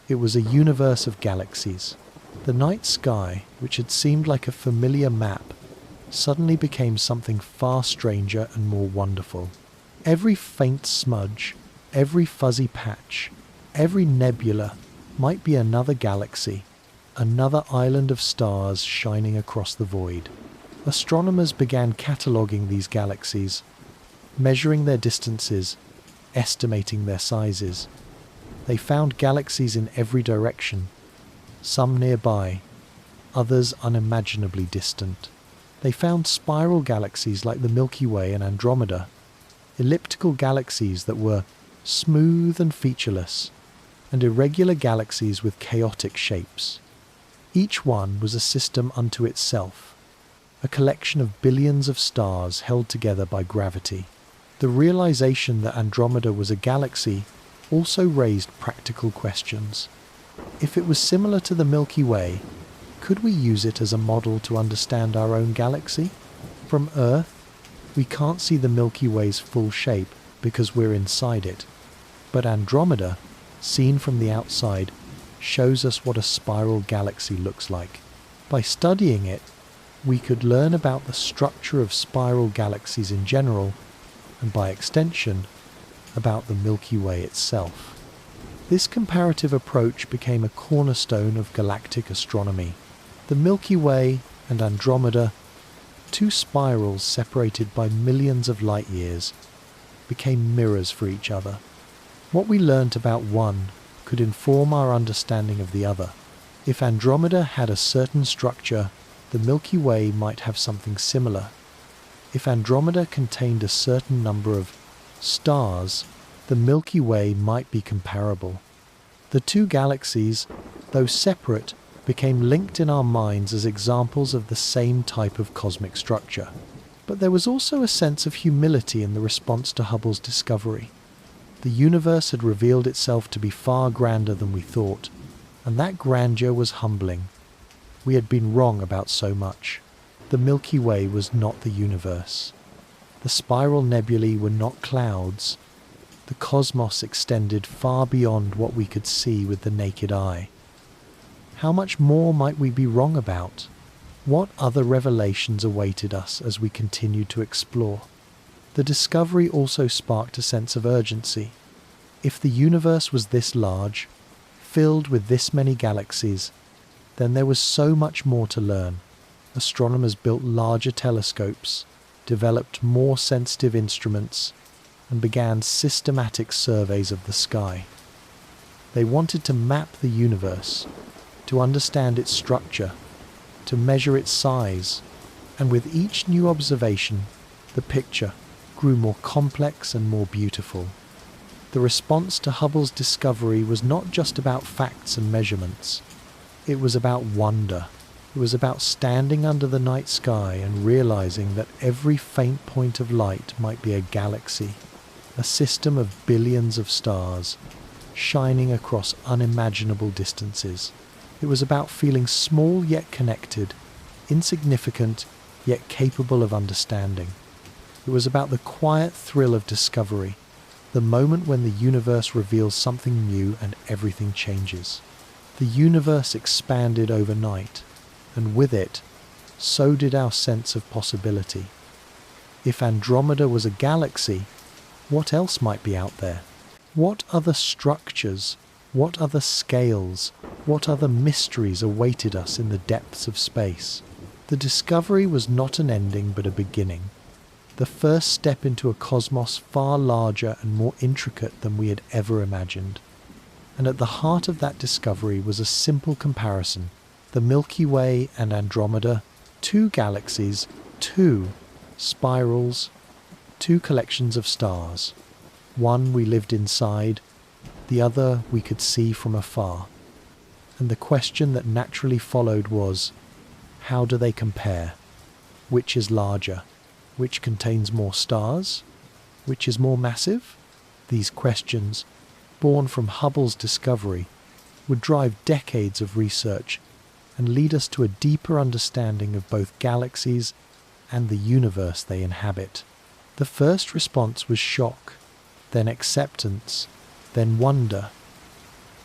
it was a universe of galaxies. The night sky, which had seemed like a familiar map, suddenly became something far stranger and more wonderful. Every faint smudge, every fuzzy patch, every nebula might be another galaxy, another island of stars shining across the void. Astronomers began cataloguing these galaxies, measuring their distances, estimating their sizes. They found galaxies in every direction, some nearby, others unimaginably distant. They found spiral galaxies like the Milky Way and Andromeda, elliptical galaxies that were smooth and featureless, and irregular galaxies with chaotic shapes. Each one was a system unto itself, a collection of billions of stars held together by gravity. The realization that Andromeda was a galaxy also raised practical questions. If it was similar to the Milky Way, could we use it as a model to understand our own galaxy? From Earth, we can't see the Milky Way's full shape because we're inside it. But Andromeda, seen from the outside, shows us what a spiral galaxy looks like. By studying it, we could learn about the structure of spiral galaxies in general, and by extension, about the Milky Way itself. This comparative approach became a cornerstone of galactic astronomy. The Milky Way and Andromeda, two spirals separated by millions of light years, became mirrors for each other. What we learnt about one could inform our understanding of the other. If Andromeda had a certain structure, the Milky Way might have something similar. If Andromeda contained a certain number of stars, the Milky Way might be comparable. The two galaxies, though separate, became linked in our minds as examples of the same type of cosmic structure. But there was also a sense of humility in the response to Hubble's discovery. The universe had revealed itself to be far grander than we thought, and that grandeur was humbling. We had been wrong about so much. The Milky Way was not the universe. The spiral nebulae were not clouds. The cosmos extended far beyond what we could see with the naked eye. How much more might we be wrong about? What other revelations awaited us as we continued to explore? The discovery also sparked a sense of urgency. If the universe was this large, filled with this many galaxies, then there was so much more to learn. Astronomers built larger telescopes, developed more sensitive instruments, and began systematic surveys of the sky. They wanted to map the universe, to understand its structure, to measure its size, and with each new observation, the picture grew more complex and more beautiful. The response to Hubble's discovery was not just about facts and measurements. It was about wonder. It was about standing under the night sky and realizing that every faint point of light might be a galaxy, a system of billions of stars, shining across unimaginable distances. It was about feeling small yet connected, insignificant yet capable of understanding. It was about the quiet thrill of discovery, the moment when the universe reveals something new and everything changes. The universe expanded overnight, and with it, so did our sense of possibility. If Andromeda was a galaxy, what else might be out there? What other structures, what other scales, what other mysteries awaited us in the depths of space? The discovery was not an ending but a beginning. The first step into a cosmos far larger and more intricate than we had ever imagined. And at the heart of that discovery was a simple comparison. The Milky Way and Andromeda, two galaxies, two spirals, two collections of stars. One we lived inside, the other we could see from afar. And the question that naturally followed was, how do they compare? Which is larger? Which contains more stars? Which is more massive? These questions, born from Hubble's discovery, would drive decades of research and lead us to a deeper understanding of both galaxies and the universe they inhabit. The first response was shock, then acceptance, then wonder.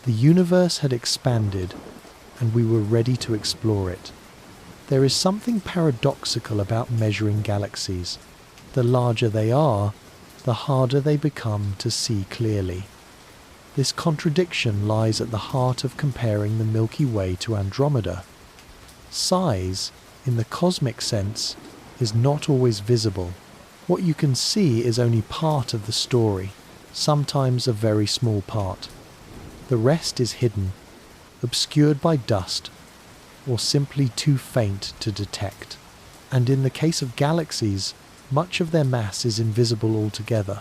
The universe had expanded, and we were ready to explore it. There is something paradoxical about measuring galaxies. The larger they are, the harder they become to see clearly. This contradiction lies at the heart of comparing the Milky Way to Andromeda. Size, in the cosmic sense, is not always visible. What you can see is only part of the story, sometimes a very small part. The rest is hidden, obscured by dust, or simply too faint to detect. And in the case of galaxies, much of their mass is invisible altogether,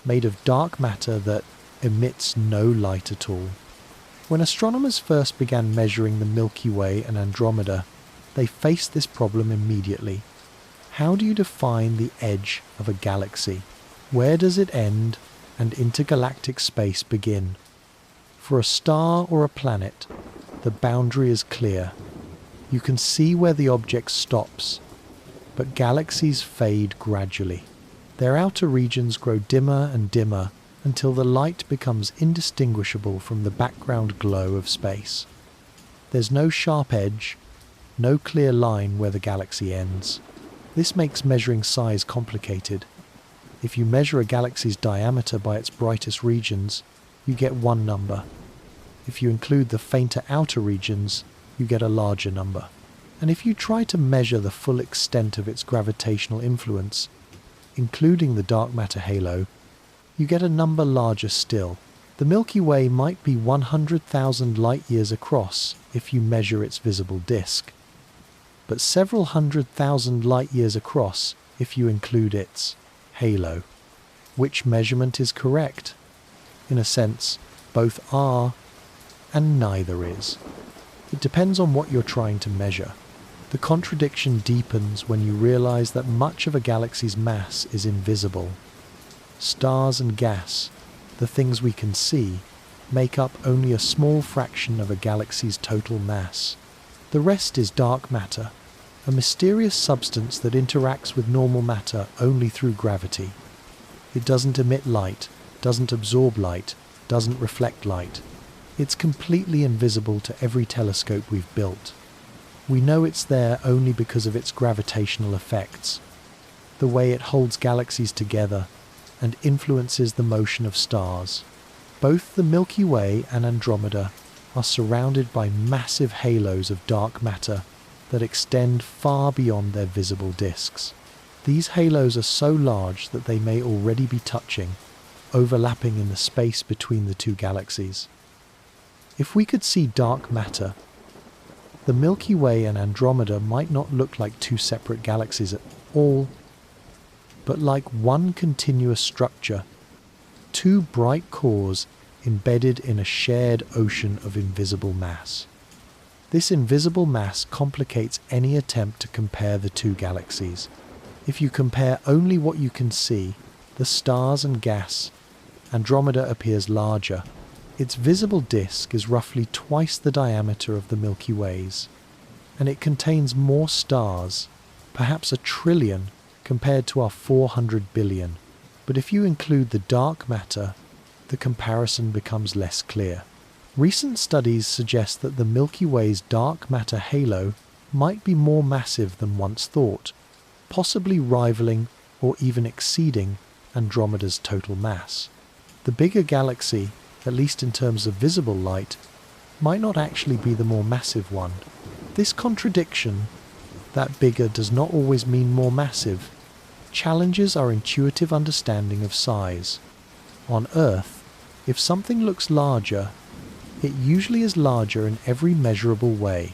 made of dark matter that emits no light at all. When astronomers first began measuring the Milky Way and Andromeda, they faced this problem immediately. How do you define the edge of a galaxy? Where does it end and intergalactic space begin? For a star or a planet, the boundary is clear. You can see where the object stops, but galaxies fade gradually. Their outer regions grow dimmer and dimmer until the light becomes indistinguishable from the background glow of space. There's no sharp edge, no clear line where the galaxy ends. This makes measuring size complicated. If you measure a galaxy's diameter by its brightest regions, you get one number. If you include the fainter outer regions, you get a larger number. And if you try to measure the full extent of its gravitational influence, including the dark matter halo, you get a number larger still. The Milky Way might be 100,000 light-years across if you measure its visible disk, but several 100,000 light-years across if you include its halo. Which measurement is correct? In a sense, both are and neither is. It depends on what you're trying to measure. The contradiction deepens when you realize that much of a galaxy's mass is invisible. Stars and gas, the things we can see, make up only a small fraction of a galaxy's total mass. The rest is dark matter, a mysterious substance that interacts with normal matter only through gravity. It doesn't emit light, doesn't absorb light, doesn't reflect light. It's completely invisible to every telescope we've built. We know it's there only because of its gravitational effects, the way it holds galaxies together and influences the motion of stars. Both the Milky Way and Andromeda are surrounded by massive halos of dark matter that extend far beyond their visible disks. These halos are so large that they may already be touching, overlapping in the space between the two galaxies. If we could see dark matter, the Milky Way and Andromeda might not look like two separate galaxies at all, but like one continuous structure, two bright cores embedded in a shared ocean of invisible mass. This invisible mass complicates any attempt to compare the two galaxies. If you compare only what you can see, the stars and gas, Andromeda appears larger. Its visible disk is roughly twice the diameter of the Milky Way's, and it contains more stars, perhaps 1 trillion, compared to our 400 billion. But if you include the dark matter, the comparison becomes less clear. Recent studies suggest that the Milky Way's dark matter halo might be more massive than once thought, possibly rivaling or even exceeding Andromeda's total mass. The bigger galaxy, at least in terms of visible light, might not actually be the more massive one. This contradiction, that bigger does not always mean more massive, challenges our intuitive understanding of size. On Earth, if something looks larger, it usually is larger in every measurable way.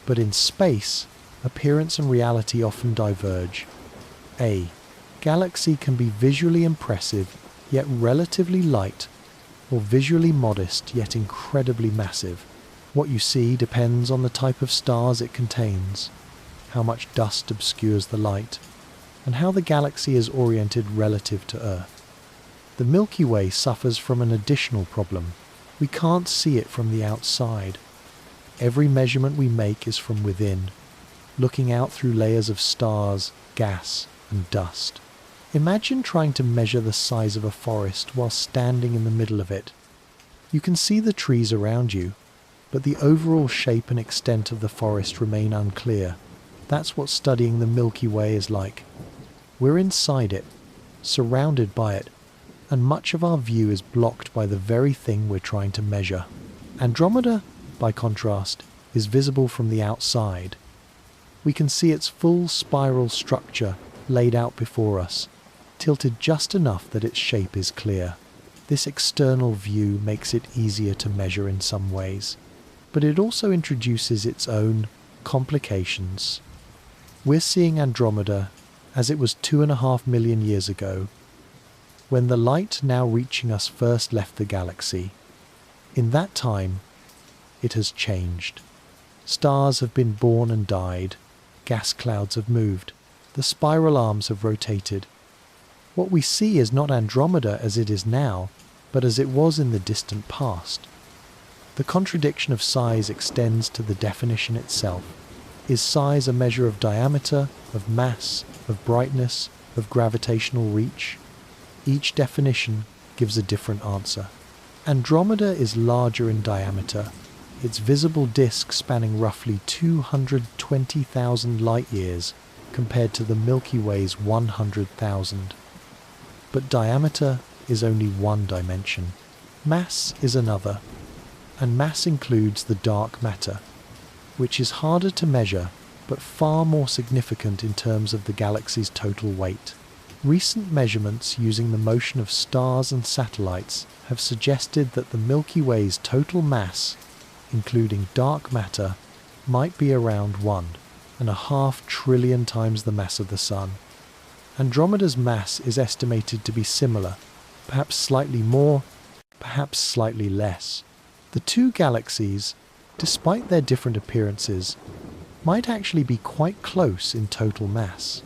But in space, appearance and reality often diverge. A galaxy can be visually impressive, yet relatively light, or visually modest, yet incredibly massive. What you see depends on the type of stars it contains, how much dust obscures the light, and how the galaxy is oriented relative to Earth. The Milky Way suffers from an additional problem. We can't see it from the outside. Every measurement we make is from within, looking out through layers of stars, gas, and dust. Imagine trying to measure the size of a forest while standing in the middle of it. You can see the trees around you, but the overall shape and extent of the forest remain unclear. That's what studying the Milky Way is like. We're inside it, surrounded by it, and much of our view is blocked by the very thing we're trying to measure. Andromeda, by contrast, is visible from the outside. We can see its full spiral structure laid out before us, tilted just enough that its shape is clear. This external view makes it easier to measure in some ways, but it also introduces its own complications. We're seeing Andromeda as it was 2.5 million years ago, when the light now reaching us first left the galaxy. In that time, it has changed. Stars have been born and died. Gas clouds have moved. The spiral arms have rotated. What we see is not Andromeda as it is now, but as it was in the distant past. The contradiction of size extends to the definition itself. Is size a measure of diameter, of mass, of brightness, of gravitational reach? Each definition gives a different answer. Andromeda is larger in diameter, its visible disk spanning roughly 220,000 light-years compared to the Milky Way's 100,000. But diameter is only one dimension. Mass is another, and mass includes the dark matter, which is harder to measure but far more significant in terms of the galaxy's total weight. Recent measurements using the motion of stars and satellites have suggested that the Milky Way's total mass, including dark matter, might be around 1.5 trillion times the mass of the Sun. Andromeda's mass is estimated to be similar, perhaps slightly more, perhaps slightly less. The two galaxies, despite their different appearances, might actually be quite close in total mass.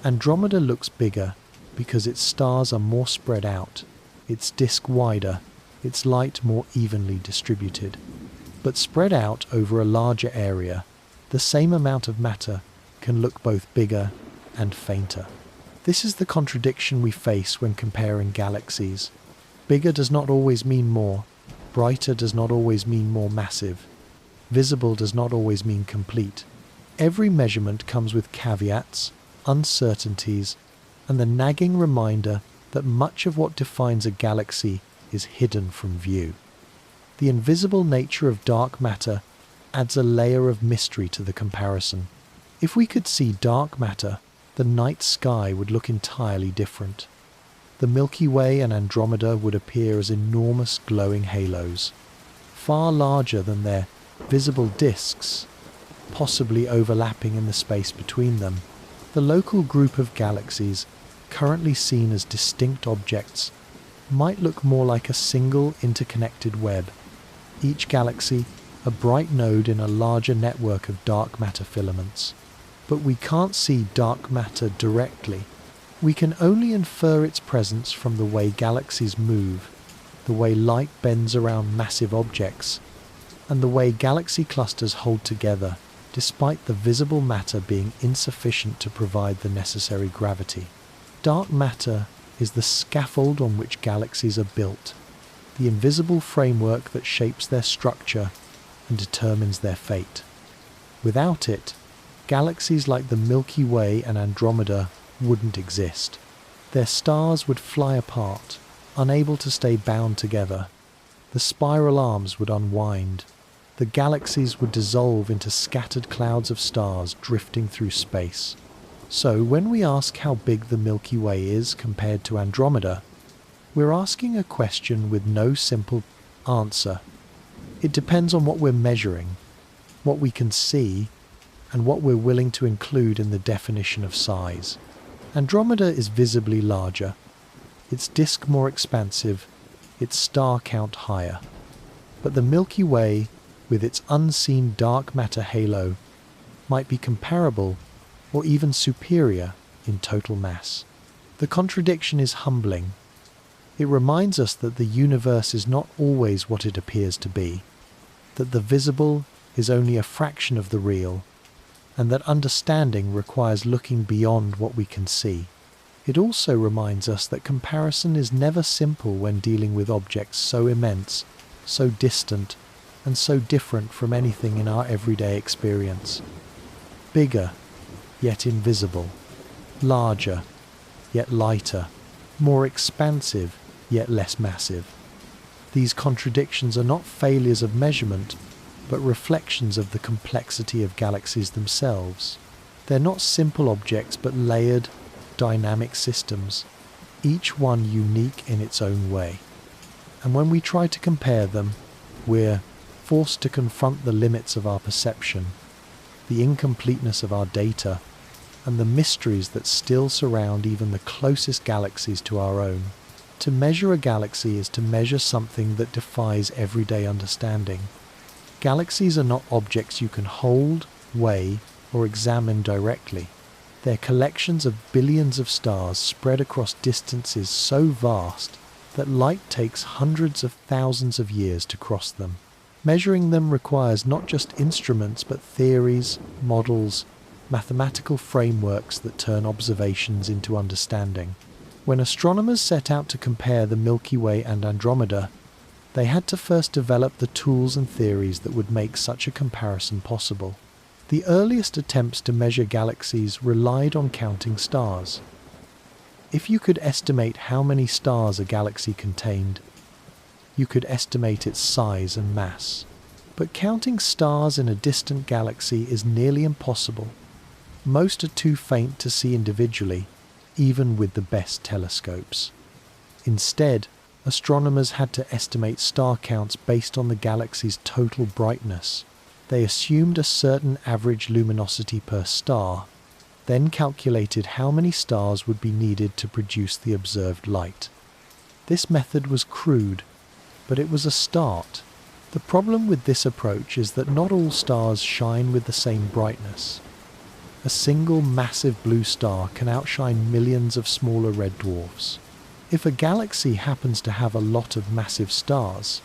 Andromeda looks bigger because its stars are more spread out, its disk wider, its light more evenly distributed. But spread out over a larger area, the same amount of matter can look both bigger and fainter. This is the contradiction we face when comparing galaxies. Bigger does not always mean more, brighter does not always mean more massive, visible does not always mean complete. Every measurement comes with caveats, uncertainties, and the nagging reminder that much of what defines a galaxy is hidden from view. The invisible nature of dark matter adds a layer of mystery to the comparison. If we could see dark matter, the night sky would look entirely different. The Milky Way and Andromeda would appear as enormous glowing halos, far larger than their visible disks, possibly overlapping in the space between them. The local group of galaxies, currently seen as distinct objects, might look more like a single interconnected web, each galaxy a bright node in a larger network of dark matter filaments. But we can't see dark matter directly. We can only infer its presence from the way galaxies move, the way light bends around massive objects, and the way galaxy clusters hold together, despite the visible matter being insufficient to provide the necessary gravity. Dark matter is the scaffold on which galaxies are built, the invisible framework that shapes their structure and determines their fate. Without it, galaxies like the Milky Way and Andromeda wouldn't exist. Their stars would fly apart, unable to stay bound together. The spiral arms would unwind. The galaxies would dissolve into scattered clouds of stars drifting through space. So when we ask how big the Milky Way is compared to Andromeda, we're asking a question with no simple answer. It depends on what we're measuring, what we can see, and what we're willing to include in the definition of size. Andromeda is visibly larger, its disk more expansive, its star count higher. But the Milky Way, with its unseen dark matter halo, might be comparable or even superior in total mass. The contradiction is humbling. It reminds us that the universe is not always what it appears to be, that the visible is only a fraction of the real, and that understanding requires looking beyond what we can see. It also reminds us that comparison is never simple when dealing with objects so immense, so distant, and so different from anything in our everyday experience. Bigger, yet invisible. Larger, yet lighter. More expansive, yet less massive. These contradictions are not failures of measurement, but reflections of the complexity of galaxies themselves. They're not simple objects, but layered, dynamic systems, each one unique in its own way. And when we try to compare them, we're forced to confront the limits of our perception, the incompleteness of our data, and the mysteries that still surround even the closest galaxies to our own. To measure a galaxy is to measure something that defies everyday understanding. Galaxies are not objects you can hold, weigh, or examine directly. They're collections of billions of stars spread across distances so vast that light takes hundreds of thousands of years to cross them. Measuring them requires not just instruments but theories, models, mathematical frameworks that turn observations into understanding. When astronomers set out to compare the Milky Way and Andromeda, they had to first develop the tools and theories that would make such a comparison possible. The earliest attempts to measure galaxies relied on counting stars. If you could estimate how many stars a galaxy contained, you could estimate its size and mass. But counting stars in a distant galaxy is nearly impossible. Most are too faint to see individually, even with the best telescopes. Instead, astronomers had to estimate star counts based on the galaxy's total brightness. They assumed a certain average luminosity per star, then calculated how many stars would be needed to produce the observed light. This method was crude, but it was a start. The problem with this approach is that not all stars shine with the same brightness. A single massive blue star can outshine millions of smaller red dwarfs. If a galaxy happens to have a lot of massive stars,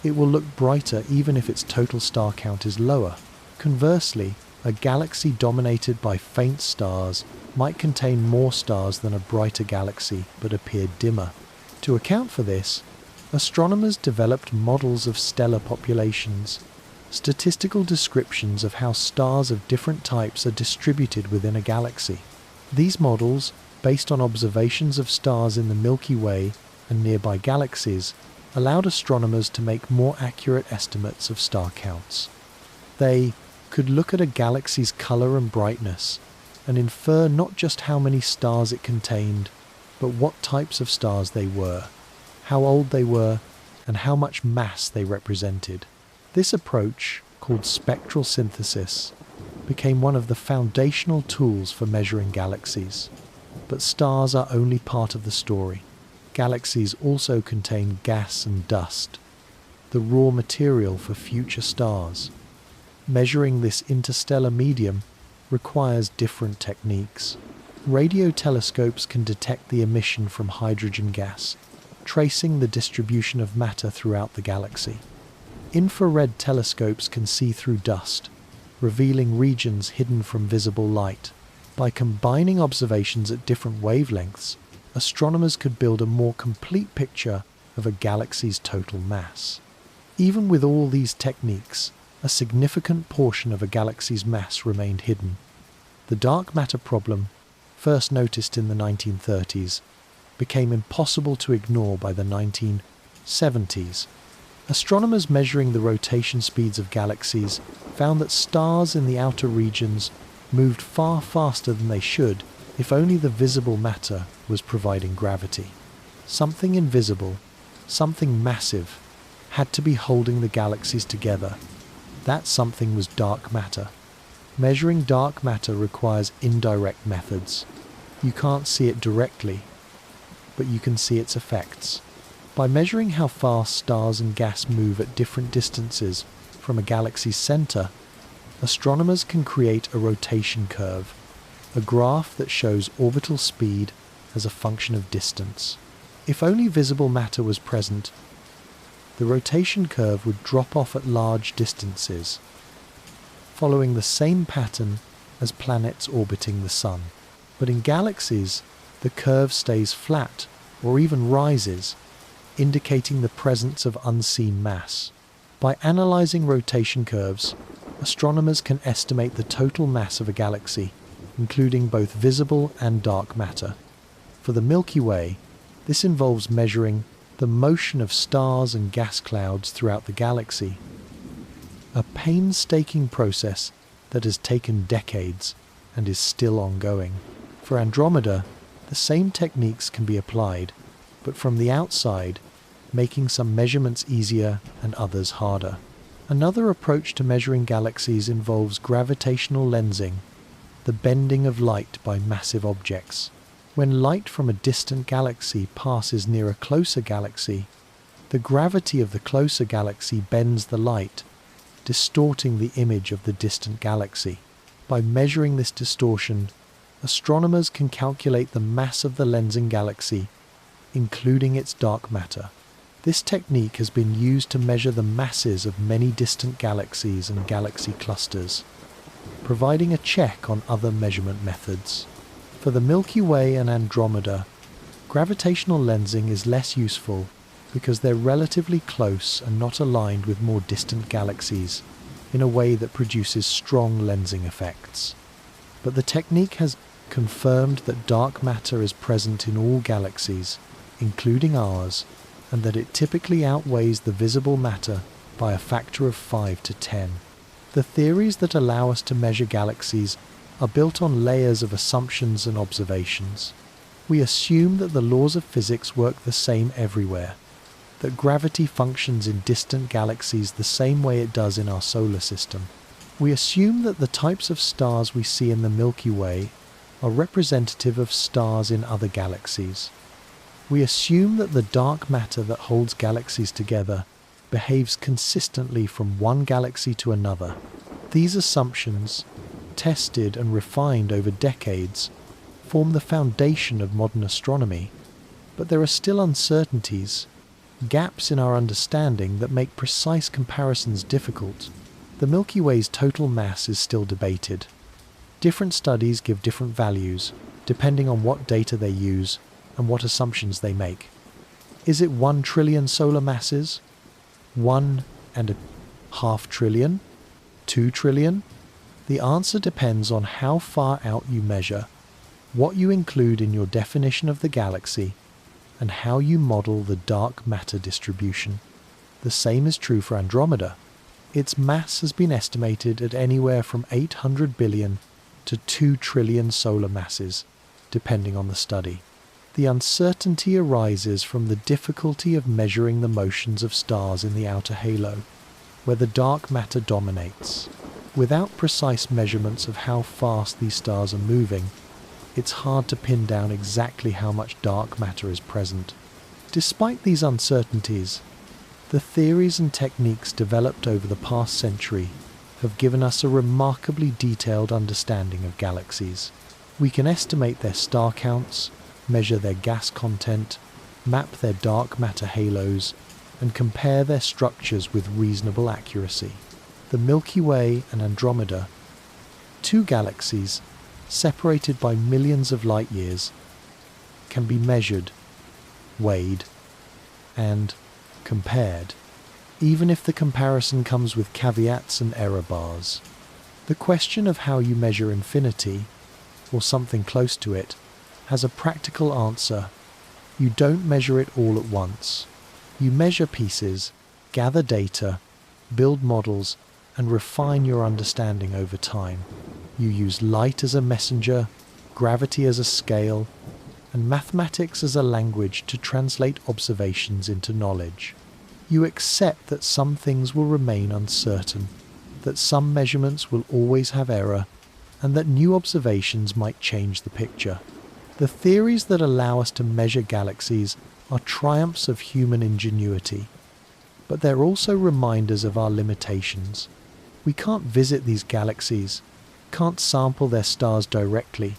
it will look brighter even if its total star count is lower. Conversely, a galaxy dominated by faint stars might contain more stars than a brighter galaxy but appear dimmer. To account for this, astronomers developed models of stellar populations, statistical descriptions of how stars of different types are distributed within a galaxy. These models, based on observations of stars in the Milky Way and nearby galaxies, allowed astronomers to make more accurate estimates of star counts. They could look at a galaxy's color and brightness and infer not just how many stars it contained, but what types of stars they were, how old they were, and how much mass they represented. This approach, called spectral synthesis, became one of the foundational tools for measuring galaxies. But stars are only part of the story. Galaxies also contain gas and dust, the raw material for future stars. Measuring this interstellar medium requires different techniques. Radio telescopes can detect the emission from hydrogen gas, tracing the distribution of matter throughout the galaxy. Infrared telescopes can see through dust, revealing regions hidden from visible light. By combining observations at different wavelengths, astronomers could build a more complete picture of a galaxy's total mass. Even with all these techniques, a significant portion of a galaxy's mass remained hidden. The dark matter problem, first noticed in the 1930s, became impossible to ignore by the 1970s. Astronomers measuring the rotation speeds of galaxies found that stars in the outer regions moved far faster than they should if only the visible matter was providing gravity. Something invisible, something massive, had to be holding the galaxies together. That something was dark matter. Measuring dark matter requires indirect methods. You can't see it directly, but you can see its effects. By measuring how fast stars and gas move at different distances from a galaxy's center, astronomers can create a rotation curve, a graph that shows orbital speed as a function of distance. If only visible matter was present, the rotation curve would drop off at large distances, following the same pattern as planets orbiting the Sun. But in galaxies, the curve stays flat or even rises, indicating the presence of unseen mass. By analyzing rotation curves, astronomers can estimate the total mass of a galaxy, including both visible and dark matter. For the Milky Way, this involves measuring the motion of stars and gas clouds throughout the galaxy, a painstaking process that has taken decades and is still ongoing. For Andromeda, the same techniques can be applied, but from the outside, making some measurements easier and others harder. Another approach to measuring galaxies involves gravitational lensing, the bending of light by massive objects. When light from a distant galaxy passes near a closer galaxy, the gravity of the closer galaxy bends the light, distorting the image of the distant galaxy. By measuring this distortion, astronomers can calculate the mass of the lensing galaxy, including its dark matter. This technique has been used to measure the masses of many distant galaxies and galaxy clusters, providing a check on other measurement methods. For the Milky Way and Andromeda, gravitational lensing is less useful because they're relatively close and not aligned with more distant galaxies in a way that produces strong lensing effects. But the technique has confirmed that dark matter is present in all galaxies, including ours, and that it typically outweighs the visible matter by a factor of 5 to 10. The theories that allow us to measure galaxies are built on layers of assumptions and observations. We assume that the laws of physics work the same everywhere, that gravity functions in distant galaxies the same way it does in our solar system. We assume that the types of stars we see in the Milky Way are representative of stars in other galaxies. We assume that the dark matter that holds galaxies together behaves consistently from one galaxy to another. These assumptions, tested and refined over decades, form the foundation of modern astronomy, but there are still uncertainties, gaps in our understanding that make precise comparisons difficult. The Milky Way's total mass is still debated. Different studies give different values, depending on what data they use and what assumptions they make. Is it 1 trillion solar masses? 1.5 trillion? 2 trillion? The answer depends on how far out you measure, what you include in your definition of the galaxy, and how you model the dark matter distribution. The same is true for Andromeda. Its mass has been estimated at anywhere from 800 billion to 2 trillion solar masses, depending on the study. The uncertainty arises from the difficulty of measuring the motions of stars in the outer halo, where the dark matter dominates. Without precise measurements of how fast these stars are moving, it's hard to pin down exactly how much dark matter is present. Despite these uncertainties, the theories and techniques developed over the past century have given us a remarkably detailed understanding of galaxies. We can estimate their star counts, measure their gas content, map their dark matter halos, and compare their structures with reasonable accuracy. The Milky Way and Andromeda, two galaxies separated by millions of light years, can be measured, weighed, and compared, even if the comparison comes with caveats and error bars. The question of how you measure infinity, or something close to it, has a practical answer. You don't measure it all at once. You measure pieces, gather data, build models, and refine your understanding over time. You use light as a messenger, gravity as a scale, and mathematics as a language to translate observations into knowledge. You accept that some things will remain uncertain, that some measurements will always have error, and that new observations might change the picture. The theories that allow us to measure galaxies are triumphs of human ingenuity, but they're also reminders of our limitations. We can't visit these galaxies, can't sample their stars directly,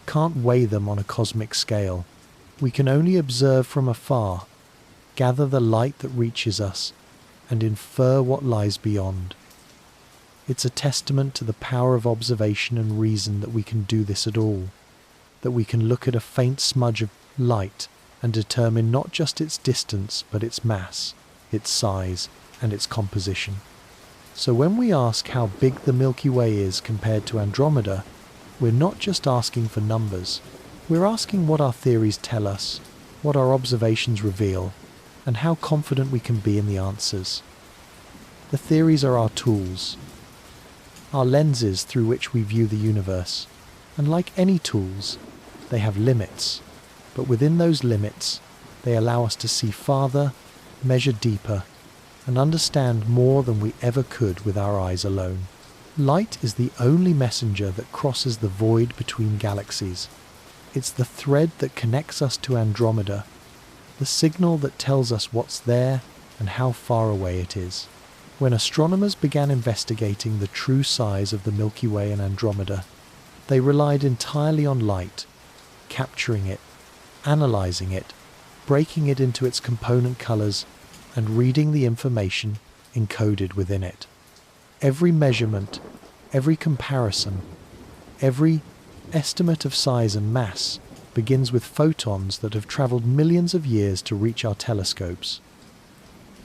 can't weigh them on a cosmic scale. We can only observe from afar, gather the light that reaches us, and infer what lies beyond. It's a testament to the power of observation and reason that we can do this at all, that we can look at a faint smudge of light and determine not just its distance, but its mass, its size, and its composition. So when we ask how big the Milky Way is compared to Andromeda, we're not just asking for numbers. We're asking what our theories tell us, what our observations reveal, and how confident we can be in the answers. The theories are our tools, our lenses through which we view the universe, and like any tools, they have limits, but within those limits, they allow us to see farther, measure deeper, and understand more than we ever could with our eyes alone. Light is the only messenger that crosses the void between galaxies. It's the thread that connects us to Andromeda, the signal that tells us what's there and how far away it is. When astronomers began investigating the true size of the Milky Way and Andromeda, they relied entirely on light, capturing it, analyzing it, breaking it into its component colors, and reading the information encoded within it. Every measurement, every comparison, every estimate of size and mass begins with photons that have traveled millions of years to reach our telescopes.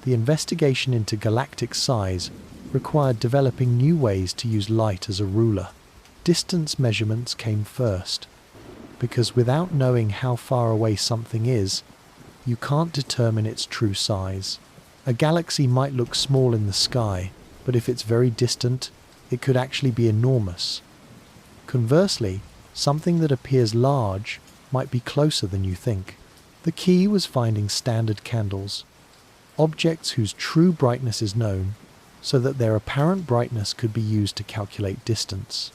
The investigation into galactic size required developing new ways to use light as a ruler. Distance measurements came first, because without knowing how far away something is, you can't determine its true size. A galaxy might look small in the sky, but if it's very distant, it could actually be enormous. Conversely, something that appears large might be closer than you think. The key was finding standard candles, objects whose true brightness is known, so that their apparent brightness could be used to calculate distance.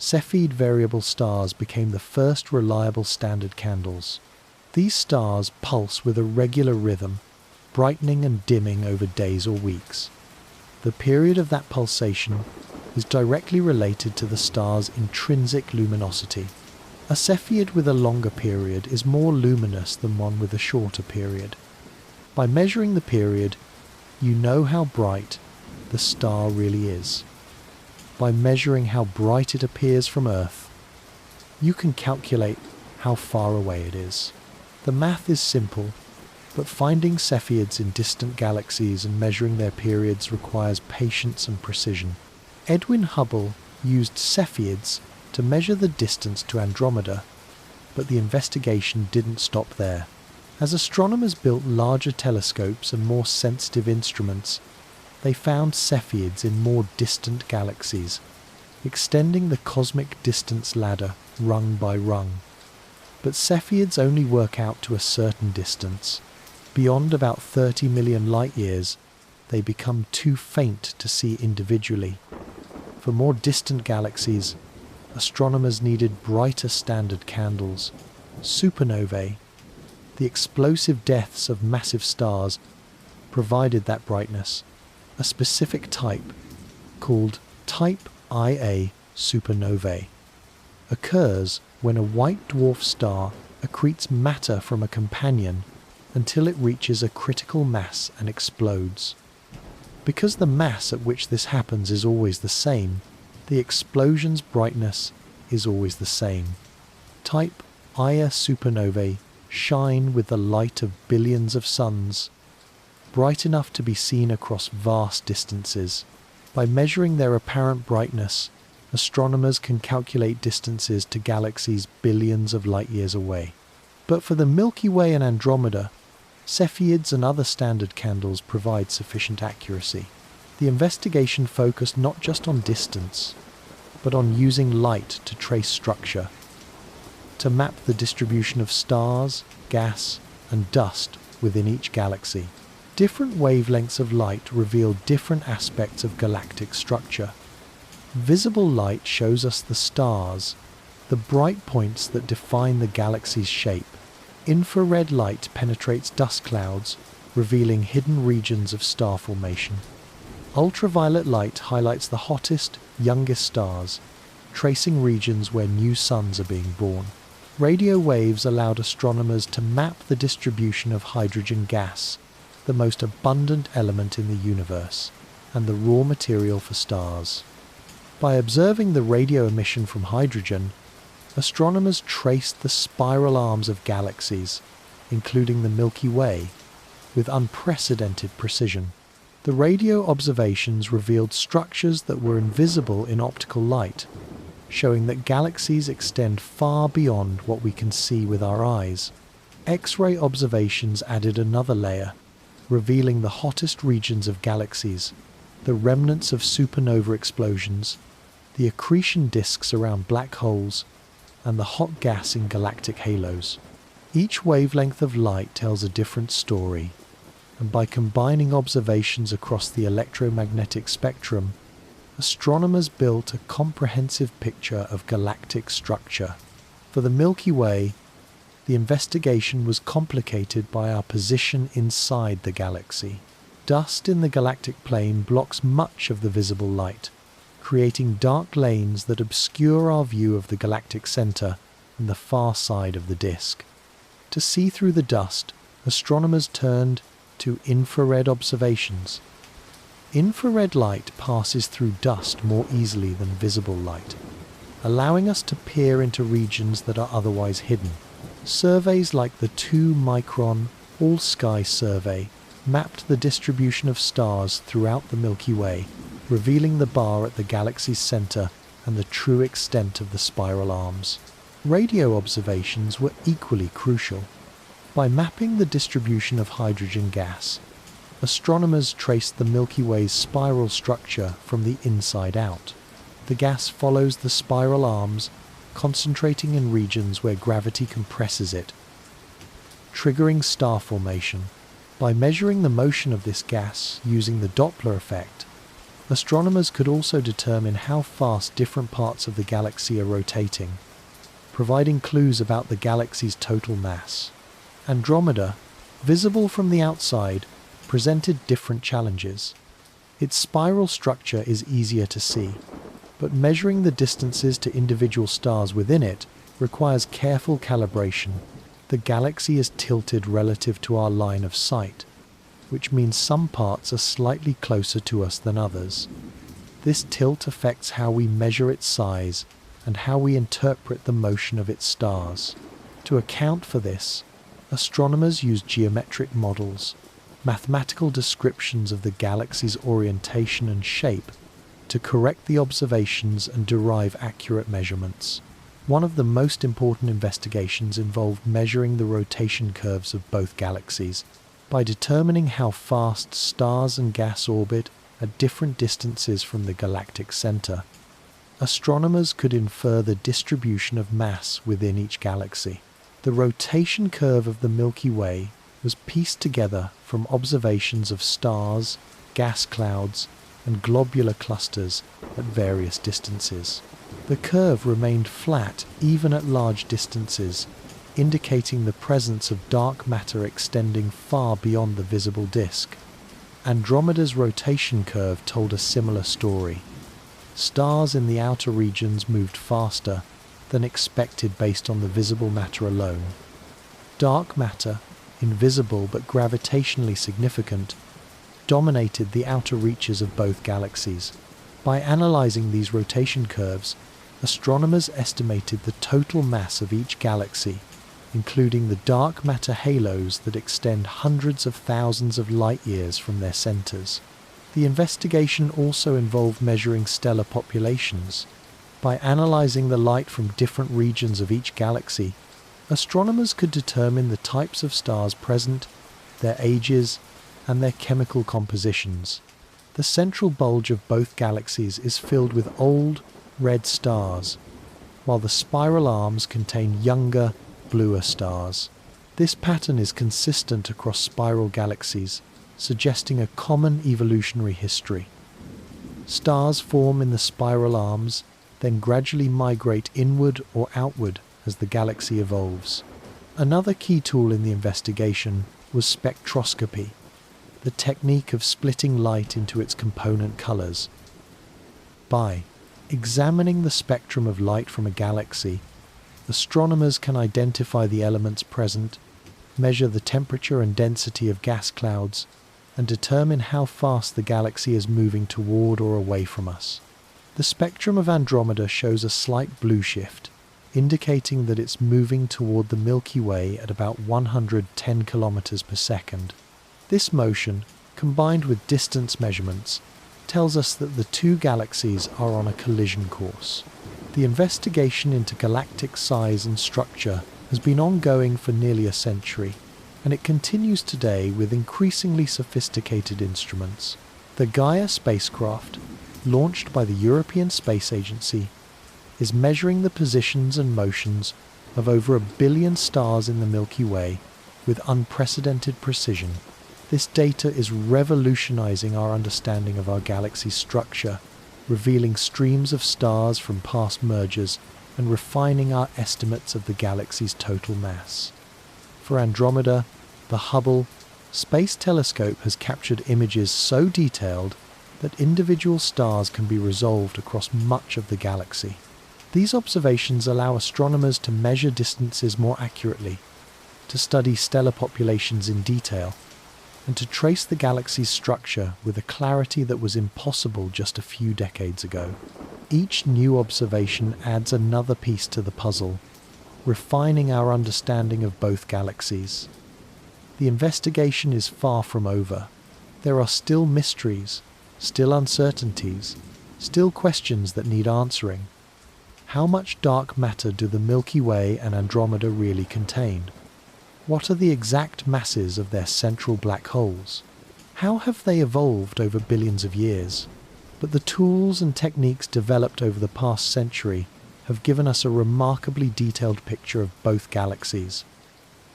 Cepheid variable stars became the first reliable standard candles. These stars pulse with a regular rhythm, brightening and dimming over days or weeks. The period of that pulsation is directly related to the star's intrinsic luminosity. A Cepheid with a longer period is more luminous than one with a shorter period. By measuring the period, you know how bright the star really is. By measuring how bright it appears from Earth, you can calculate how far away it is. The math is simple, but finding Cepheids in distant galaxies and measuring their periods requires patience and precision. Edwin Hubble used Cepheids to measure the distance to Andromeda, but the investigation didn't stop there. As astronomers built larger telescopes and more sensitive instruments, they found Cepheids in more distant galaxies, extending the cosmic distance ladder rung by rung. But Cepheids only work out to a certain distance. Beyond about 30 million light-years, they become too faint to see individually. For more distant galaxies, astronomers needed brighter standard candles, supernovae. The explosive deaths of massive stars provided that brightness. A specific type, called Type Ia supernovae, occurs when a white dwarf star accretes matter from a companion until it reaches a critical mass and explodes. Because the mass at which this happens is always the same, the explosion's brightness is always the same. Type Ia supernovae shine with the light of billions of suns, bright enough to be seen across vast distances. By measuring their apparent brightness, astronomers can calculate distances to galaxies billions of light-years away. But for the Milky Way and Andromeda, Cepheids and other standard candles provide sufficient accuracy. The investigation focused not just on distance, but on using light to trace structure, to map the distribution of stars, gas, and dust within each galaxy. Different wavelengths of light reveal different aspects of galactic structure. Visible light shows us the stars, the bright points that define the galaxy's shape. Infrared light penetrates dust clouds, revealing hidden regions of star formation. Ultraviolet light highlights the hottest, youngest stars, tracing regions where new suns are being born. Radio waves allowed astronomers to map the distribution of hydrogen gas, the most abundant element in the universe, and the raw material for stars. By observing the radio emission from hydrogen, astronomers traced the spiral arms of galaxies, including the Milky Way, with unprecedented precision. The radio observations revealed structures that were invisible in optical light, showing that galaxies extend far beyond what we can see with our eyes. X-ray observations added another layer, revealing the hottest regions of galaxies, the remnants of supernova explosions, the accretion disks around black holes, and the hot gas in galactic halos. Each wavelength of light tells a different story, and by combining observations across the electromagnetic spectrum, astronomers built a comprehensive picture of galactic structure. For the Milky Way, the investigation was complicated by our position inside the galaxy. Dust in the galactic plane blocks much of the visible light, creating dark lanes that obscure our view of the galactic center and the far side of the disk. To see through the dust, astronomers turned to infrared observations. Infrared light passes through dust more easily than visible light, allowing us to peer into regions that are otherwise hidden. Surveys like the 2-micron all-sky survey mapped the distribution of stars throughout the Milky Way, revealing the bar at the galaxy's center and the true extent of the spiral arms. Radio observations were equally crucial. By mapping the distribution of hydrogen gas, astronomers traced the Milky Way's spiral structure from the inside out. The gas follows the spiral arms, concentrating in regions where gravity compresses it, triggering star formation. By measuring the motion of this gas using the Doppler effect, Astronomers could also determine how fast different parts of the galaxy are rotating, providing clues about the galaxy's total mass. Andromeda, visible from the outside, presented different challenges. Its spiral structure is easier to see, but measuring the distances to individual stars within it requires careful calibration. The galaxy is tilted relative to our line of sight, which means some parts are slightly closer to us than others. This tilt affects how we measure its size and how we interpret the motion of its stars. To account for this, astronomers use geometric models, mathematical descriptions of the galaxy's orientation and shape, to correct the observations and derive accurate measurements. One of the most important investigations involved measuring the rotation curves of both galaxies by determining how fast stars and gas orbit at different distances from the galactic center. Astronomers could infer the distribution of mass within each galaxy. The rotation curve of the Milky Way was pieced together from observations of stars, gas clouds, and globular clusters at various distances. The curve remained flat even at large distances, indicating the presence of dark matter extending far beyond the visible disk. Andromeda's rotation curve told a similar story. Stars in the outer regions moved faster than expected based on the visible matter alone. Dark matter, invisible but gravitationally significant, dominated the outer reaches of both galaxies. By analyzing these rotation curves, astronomers estimated the total mass of each galaxy, including the dark matter halos that extend hundreds of thousands of light-years from their centers. The investigation also involved measuring stellar populations. By analyzing the light from different regions of each galaxy, astronomers could determine the types of stars present, their ages, and their chemical compositions. The central bulge of both galaxies is filled with old, red stars, while the spiral arms contain younger, bluer stars. This pattern is consistent across spiral galaxies, suggesting a common evolutionary history. Stars form in the spiral arms, then gradually migrate inward or outward as the galaxy evolves. Another key tool in the investigation was spectroscopy, the technique of splitting light into its component colors. By examining the spectrum of light from a galaxy, astronomers can identify the elements present, measure the temperature and density of gas clouds, and determine how fast the galaxy is moving toward or away from us. The spectrum of Andromeda shows a slight blue shift, indicating that it's moving toward the Milky Way at about 110 kilometers per second. This motion, combined with distance measurements, tells us that the two galaxies are on a collision course. The investigation into galactic size and structure has been ongoing for nearly a century, and it continues today with increasingly sophisticated instruments. The Gaia spacecraft, launched by the European Space Agency, is measuring the positions and motions of over 1 billion stars in the Milky Way with unprecedented precision. This data is revolutionizing our understanding of our galaxy's structure, revealing streams of stars from past mergers and refining our estimates of the galaxy's total mass. For Andromeda, the Hubble Space Telescope has captured images so detailed that individual stars can be resolved across much of the galaxy. These observations allow astronomers to measure distances more accurately, to study stellar populations in detail, and to trace the galaxy's structure with a clarity that was impossible just a few decades ago. Each new observation adds another piece to the puzzle, refining our understanding of both galaxies. The investigation is far from over. There are still mysteries, still uncertainties, still questions that need answering. How much dark matter do the Milky Way and Andromeda really contain? What are the exact masses of their central black holes? How have they evolved over billions of years? But the tools and techniques developed over the past century have given us a remarkably detailed picture of both galaxies,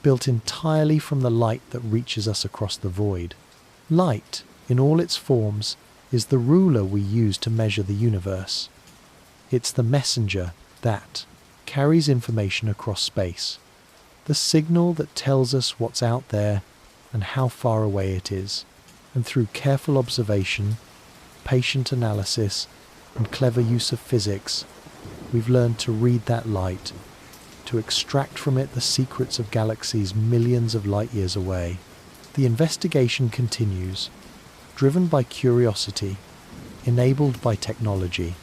built entirely from the light that reaches us across the void. Light, in all its forms, is the ruler we use to measure the universe. It's the messenger that carries information across space, the signal that tells us what's out there and how far away it is. And through careful observation, patient analysis, and clever use of physics, we've learned to read that light, to extract from it the secrets of galaxies millions of light years away. The investigation continues, driven by curiosity, enabled by technology,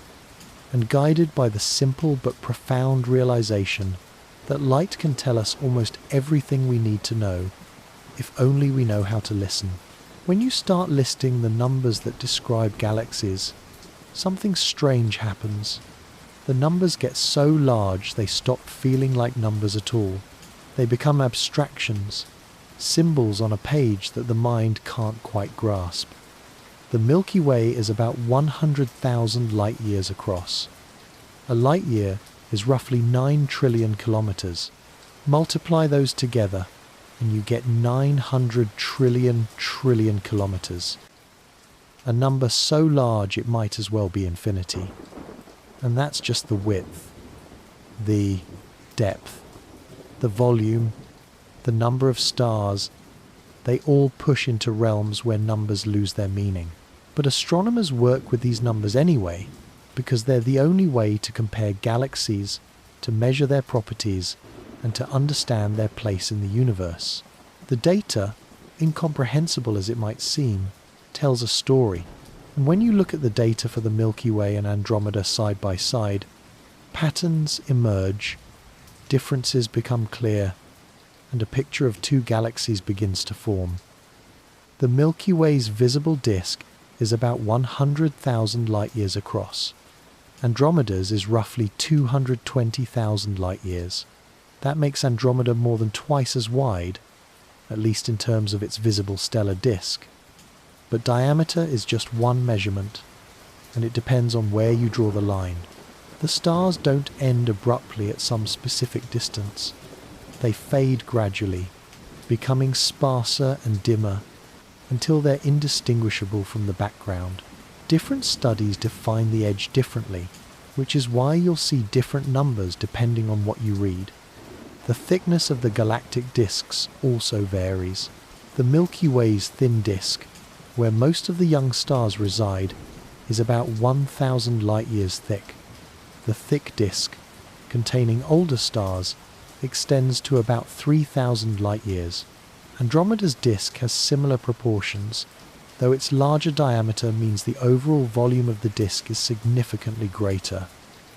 and guided by the simple but profound realization that light can tell us almost everything we need to know, if only we know how to listen. When you start listing the numbers that describe galaxies, something strange happens. The numbers get so large they stop feeling like numbers at all. They become abstractions, symbols on a page that the mind can't quite grasp. The Milky Way is about 100,000 light years across. A light year is roughly 9 trillion kilometers. Multiply those together and you get 900 trillion kilometers. A number so large it might as well be infinity. And that's just the width, the depth, the volume, the number of stars. They all push into realms where numbers lose their meaning. But astronomers work with these numbers anyway, because they're the only way to compare galaxies, to measure their properties, and to understand their place in the universe. The data, incomprehensible as it might seem, tells a story. And when you look at the data for the Milky Way and Andromeda side by side, patterns emerge, differences become clear, and a picture of two galaxies begins to form. The Milky Way's visible disk is about 100,000 light years across. Andromeda's is roughly 220,000 light years. That makes Andromeda more than twice as wide, at least in terms of its visible stellar disk. But diameter is just one measurement, and it depends on where you draw the line. The stars don't end abruptly at some specific distance. They fade gradually, becoming sparser and dimmer until they're indistinguishable from the background. Different studies define the edge differently, which is why you'll see different numbers depending on what you read. The thickness of the galactic disks also varies. The Milky Way's thin disk, where most of the young stars reside, is about 1,000 light years thick. The thick disk, containing older stars, extends to about 3,000 light years. Andromeda's disk has similar proportions, though its larger diameter means the overall volume of the disk is significantly greater.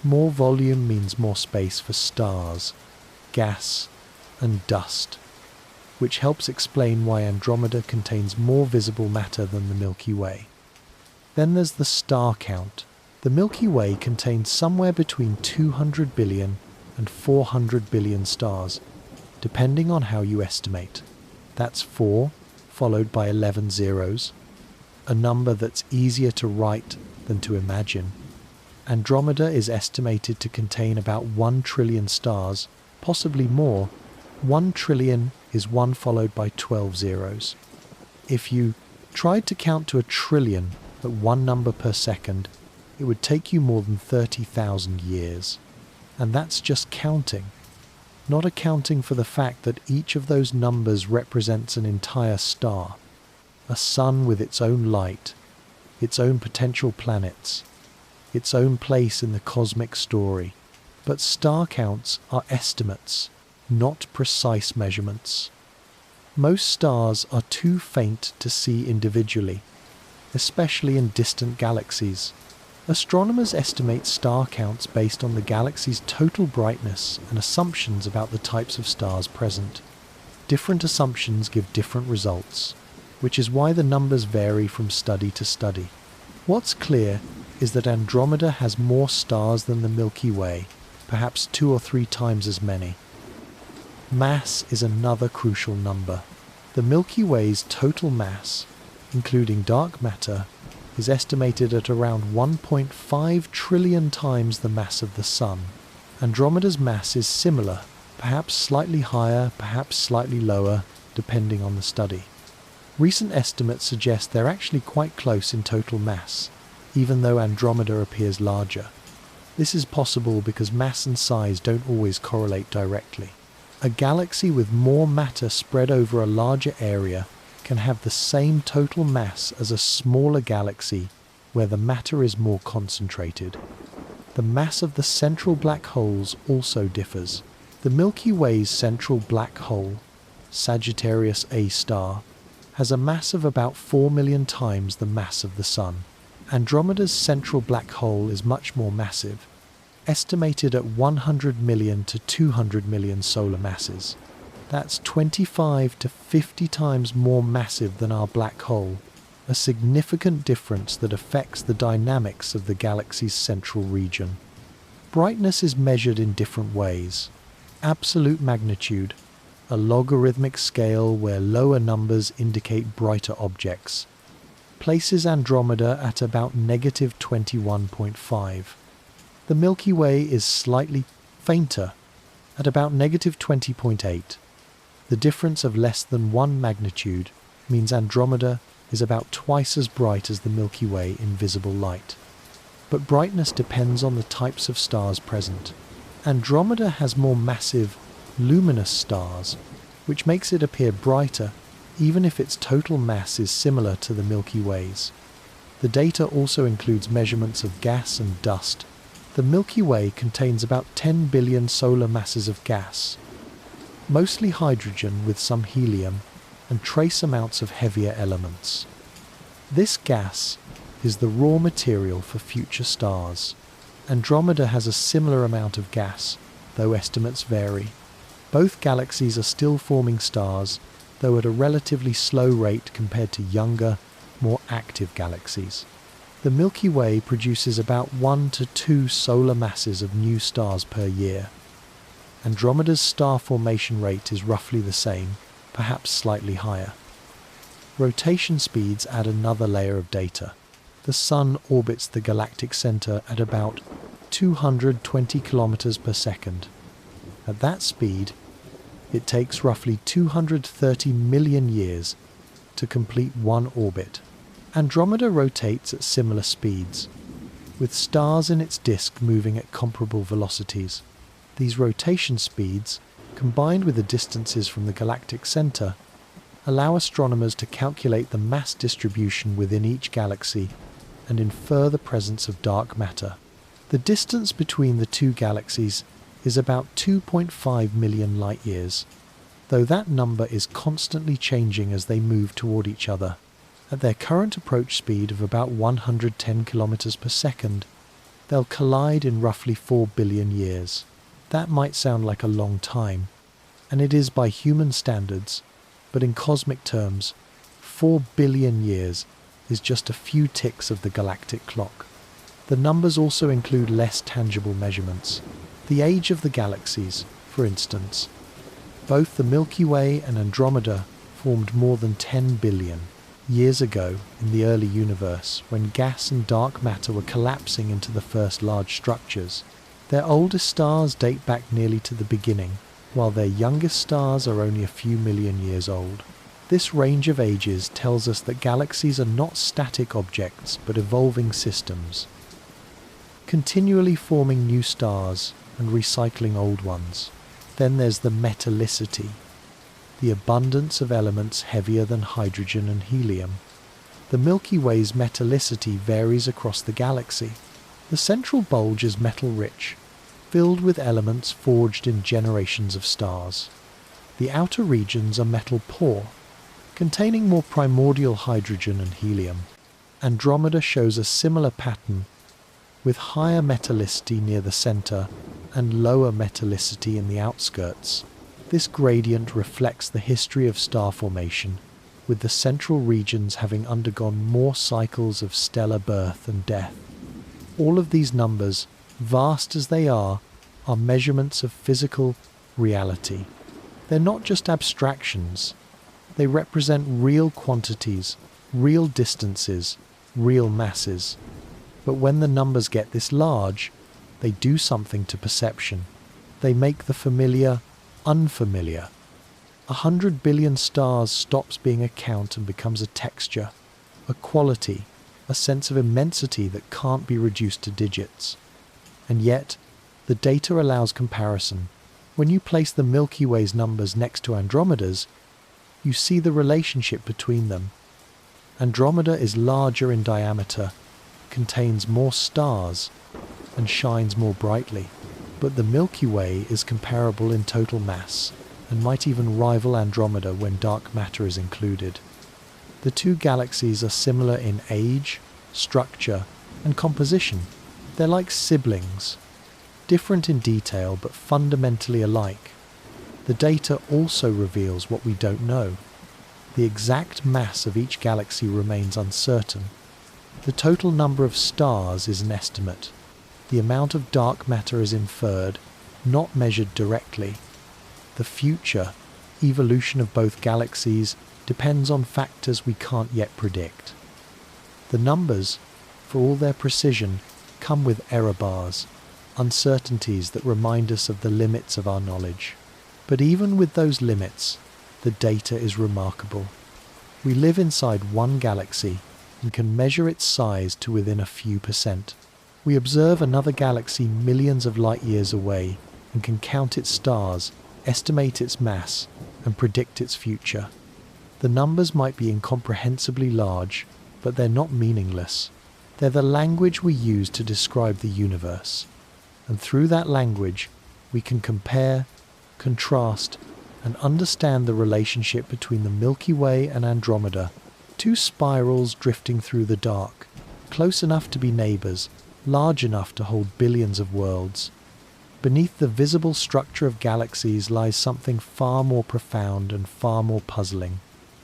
More volume means more space for stars, gas, and dust, which helps explain why Andromeda contains more visible matter than the Milky Way. Then there's the star count. The Milky Way contains somewhere between 200 billion and 400 billion stars, depending on how you estimate. That's 4, followed by 11 zeros, a number that's easier to write than to imagine. Andromeda is estimated to contain about 1 trillion stars, possibly more. 1 trillion is 1 followed by 12 zeros. If you tried to count to 1 trillion at one number per second, it would take you more than 30,000 years. And that's just counting, not accounting for the fact that each of those numbers represents an entire star, a sun with its own light, its own potential planets, its own place in the cosmic story. But star counts are estimates, not precise measurements. Most stars are too faint to see individually, especially in distant galaxies. Astronomers estimate star counts based on the galaxy's total brightness and assumptions about the types of stars present. Different assumptions give different results, which is why the numbers vary from study to study. What's clear is that Andromeda has more stars than the Milky Way, perhaps 2 or 3 times as many. Mass is another crucial number. The Milky Way's total mass, including dark matter, is estimated at around 1.5 trillion times the mass of the Sun. Andromeda's mass is similar, perhaps slightly higher, perhaps slightly lower, depending on the study. Recent estimates suggest they're actually quite close in total mass, even though Andromeda appears larger. This is possible because mass and size don't always correlate directly. A galaxy with more matter spread over a larger area can have the same total mass as a smaller galaxy where the matter is more concentrated. The mass of the central black holes also differs. The Milky Way's central black hole, Sagittarius A star, has a mass of about 4 million times the mass of the Sun. Andromeda's central black hole is much more massive, estimated at 100 million to 200 million solar masses. That's 25 to 50 times more massive than our black hole, a significant difference that affects the dynamics of the galaxy's central region. Brightness is measured in different ways. Absolute magnitude, a logarithmic scale where lower numbers indicate brighter objects, places Andromeda at about negative 21.5. The Milky Way is slightly fainter, at about negative 20.8. The difference of less than 1 magnitude means Andromeda is about twice as bright as the Milky Way in visible light. But brightness depends on the types of stars present. Andromeda has more massive, luminous stars, which makes it appear brighter even if its total mass is similar to the Milky Way's. The data also includes measurements of gas and dust. The Milky Way contains about 10 billion solar masses of gas, mostly hydrogen with some helium, and trace amounts of heavier elements. This gas is the raw material for future stars. Andromeda has a similar amount of gas, though estimates vary. Both galaxies are still forming stars, though at a relatively slow rate compared to younger, more active galaxies. The Milky Way produces about 1 to 2 solar masses of new stars per year. Andromeda's star formation rate is roughly the same, perhaps slightly higher. Rotation speeds add another layer of data. The Sun orbits the galactic center at about 220 kilometers per second. At that speed, it takes roughly 230 million years to complete one orbit. Andromeda rotates at similar speeds, with stars in its disk moving at comparable velocities. These rotation speeds, combined with the distances from the galactic center, allow astronomers to calculate the mass distribution within each galaxy and infer the presence of dark matter. The distance between the two galaxies is about 2.5 million light-years, though that number is constantly changing as they move toward each other. At their current approach speed of about 110 kilometers per second, they'll collide in roughly 4 billion years. That might sound like a long time, and it is by human standards, but in cosmic terms, 4 billion years is just a few ticks of the galactic clock. The numbers also include less tangible measurements. The age of the galaxies, for instance. Both the Milky Way and Andromeda formed more than 10 billion years ago in the early universe, when gas and dark matter were collapsing into the first large structures. Their oldest stars date back nearly to the beginning, while their youngest stars are only a few million years old. This range of ages tells us that galaxies are not static objects, but evolving systems, continually forming new stars and recycling old ones. Then there's the metallicity, the abundance of elements heavier than hydrogen and helium. The Milky Way's metallicity varies across the galaxy. The central bulge is metal-rich, filled with elements forged in generations of stars. The outer regions are metal-poor, containing more primordial hydrogen and helium. Andromeda shows a similar pattern, with higher metallicity near the center and lower metallicity in the outskirts. This gradient reflects the history of star formation, with the central regions having undergone more cycles of stellar birth and death. All of these numbers, vast as they are measurements of physical reality. They're not just abstractions. They represent real quantities, real distances, real masses. But when the numbers get this large, they do something to perception. They make the familiar unfamiliar. 100 billion stars stops being a count and becomes a texture, a quality, a sense of immensity that can't be reduced to digits. And yet, the data allows comparison. When you place the Milky Way's numbers next to Andromeda's, you see the relationship between them. Andromeda is larger in diameter, contains more stars, and shines more brightly. But the Milky Way is comparable in total mass, and might even rival Andromeda when dark matter is included. The two galaxies are similar in age, structure, and composition. They're like siblings, different in detail but fundamentally alike. The data also reveals what we don't know. The exact mass of each galaxy remains uncertain. The total number of stars is an estimate. The amount of dark matter is inferred, not measured directly. The future evolution of both galaxies depends on factors we can't yet predict. The numbers, for all their precision, come with error bars, uncertainties that remind us of the limits of our knowledge. But even with those limits, the data is remarkable. We live inside one galaxy and can measure its size to within a few percent. We observe another galaxy millions of light years away and can count its stars, estimate its mass, and predict its future. The numbers might be incomprehensibly large, but they're not meaningless. They're the language we use to describe the universe. And through that language, we can compare, contrast, and understand the relationship between the Milky Way and Andromeda, two spirals drifting through the dark, close enough to be neighbors, large enough to hold billions of worlds. Beneath the visible structure of galaxies lies something far more profound and far more puzzling.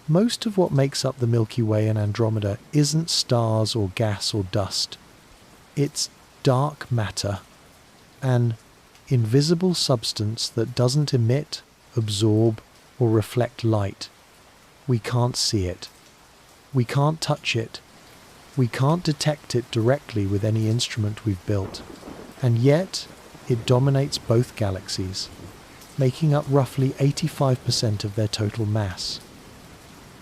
Most of what makes up the Milky Way and Andromeda isn't stars or gas or dust. It's dark matter, an invisible substance that doesn't emit, absorb, or reflect light. We can't see it. We can't touch it. We can't detect it directly with any instrument we've built. And yet, it dominates both galaxies, making up roughly 85% of their total mass.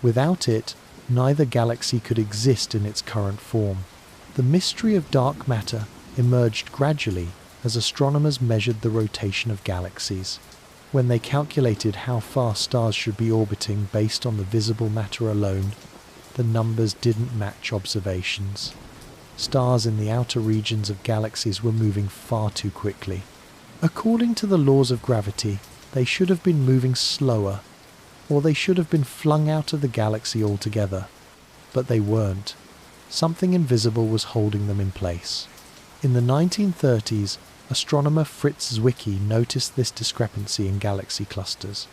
Without it, neither galaxy could exist in its current form. The mystery of dark matter emerged gradually as astronomers measured the rotation of galaxies. When they calculated how far stars should be orbiting based on the visible matter alone, the numbers didn't match observations. Stars in the outer regions of galaxies were moving far too quickly. According to the laws of gravity, they should have been moving slower, or they should have been flung out of the galaxy altogether. But they weren't. Something invisible was holding them in place. In the 1930s, astronomer Fritz Zwicky noticed this discrepancy in galaxy clusters.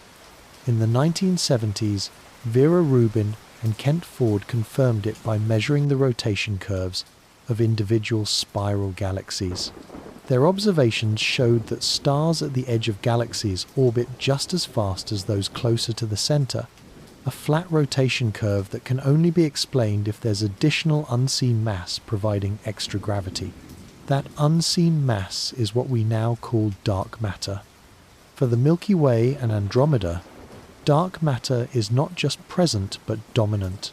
In the 1970s, Vera Rubin and Kent Ford confirmed it by measuring the rotation curves of individual spiral galaxies. Their observations showed that stars at the edge of galaxies orbit just as fast as those closer to the center, a flat rotation curve that can only be explained if there's additional unseen mass providing extra gravity. That unseen mass is what we now call dark matter. For the Milky Way and Andromeda, dark matter is not just present but dominant.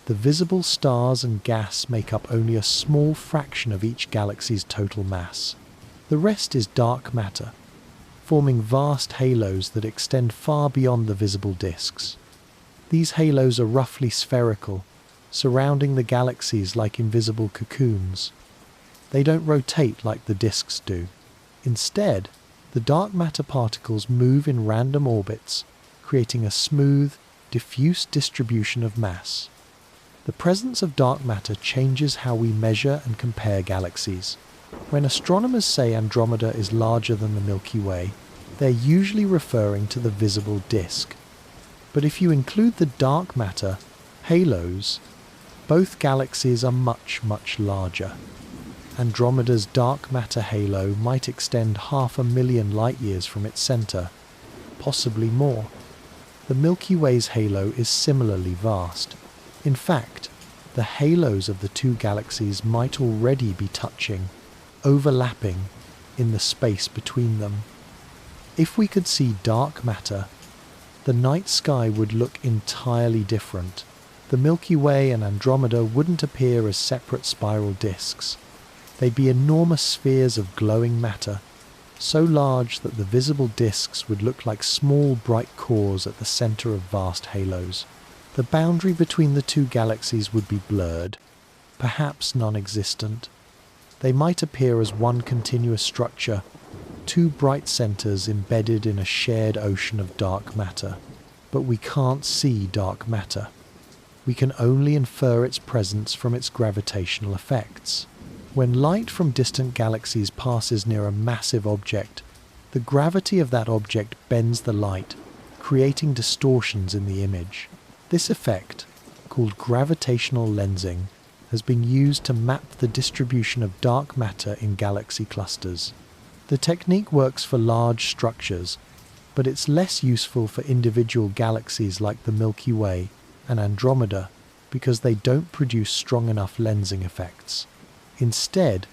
The visible stars and gas make up only a small fraction of each galaxy's total mass. The rest is dark matter, forming vast halos that extend far beyond the visible disks. These halos are roughly spherical, surrounding the galaxies like invisible cocoons. They don't rotate like the disks do. Instead, the dark matter particles move in random orbits, creating a smooth, diffuse distribution of mass. The presence of dark matter changes how we measure and compare galaxies. When astronomers say Andromeda is larger than the Milky Way, they're usually referring to the visible disk. But if you include the dark matter, halos, both galaxies are much, much larger. Andromeda's dark matter halo might extend 500,000 light-years from its center, possibly more. The Milky Way's halo is similarly vast. In fact, the halos of the two galaxies might already be touching, overlapping, in the space between them. If we could see dark matter, the night sky would look entirely different. The Milky Way and Andromeda wouldn't appear as separate spiral disks. They'd be enormous spheres of glowing matter, so large that the visible disks would look like small bright cores at the center of vast halos. The boundary between the two galaxies would be blurred, perhaps non-existent. They might appear as one continuous structure, two bright centers embedded in a shared ocean of dark matter. But we can't see dark matter. We can only infer its presence from its gravitational effects. When light from distant galaxies passes near a massive object, the gravity of that object bends the light, creating distortions in the image. This effect, called gravitational lensing, has been used to map the distribution of dark matter in galaxy clusters. The technique works for large structures, but it's less useful for individual galaxies like the Milky Way and Andromeda because they don't produce strong enough lensing effects. Instead,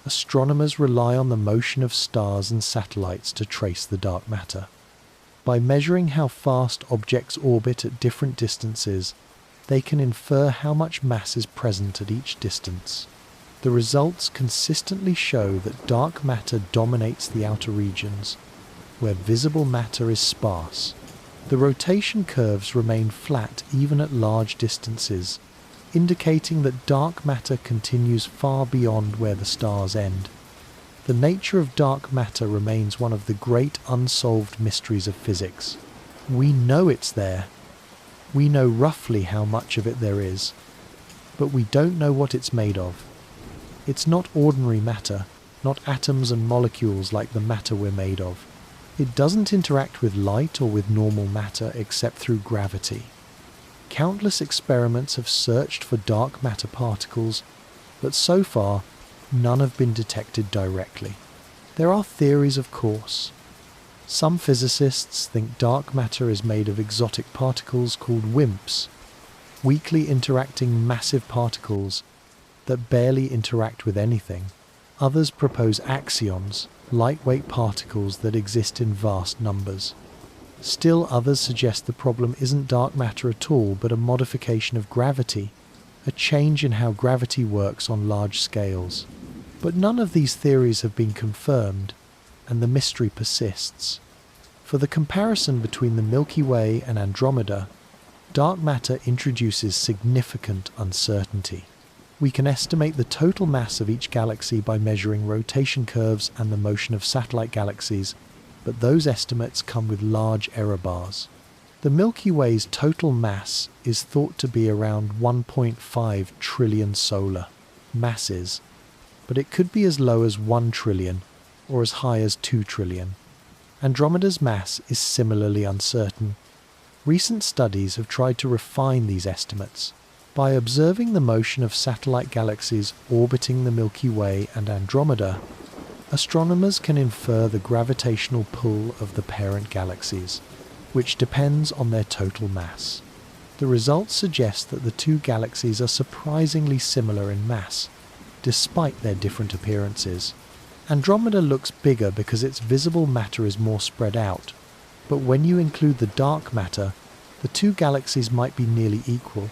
astronomers rely on the motion of stars and satellites to trace the dark matter. By measuring how fast objects orbit at different distances, they can infer how much mass is present at each distance. The results consistently show that dark matter dominates the outer regions, where visible matter is sparse. The rotation curves remain flat even at large distances, indicating that dark matter continues far beyond where the stars end. The nature of dark matter remains one of the great unsolved mysteries of physics. We know it's there. We know roughly how much of it there is, but we don't know what it's made of. It's not ordinary matter, not atoms and molecules like the matter we're made of. It doesn't interact with light or with normal matter except through gravity. Countless experiments have searched for dark matter particles, but so far, none have been detected directly. There are theories, of course. Some physicists think dark matter is made of exotic particles called WIMPs, weakly interacting massive particles that barely interact with anything. Others propose axions, lightweight particles that exist in vast numbers. Still others suggest the problem isn't dark matter at all, but a modification of gravity, a change in how gravity works on large scales. But none of these theories have been confirmed, and the mystery persists. For the comparison between the Milky Way and Andromeda, dark matter introduces significant uncertainty. We can estimate the total mass of each galaxy by measuring rotation curves and the motion of satellite galaxies, but those estimates come with large error bars. The Milky Way's total mass is thought to be around 1.5 trillion solar masses, but it could be as low as 1 trillion or as high as 2 trillion. Andromeda's mass is similarly uncertain. Recent studies have tried to refine these estimates. By observing the motion of satellite galaxies orbiting the Milky Way and Andromeda, astronomers can infer the gravitational pull of the parent galaxies, which depends on their total mass. The results suggest that the two galaxies are surprisingly similar in mass, despite their different appearances. Andromeda looks bigger because its visible matter is more spread out, but when you include the dark matter, the two galaxies might be nearly equal.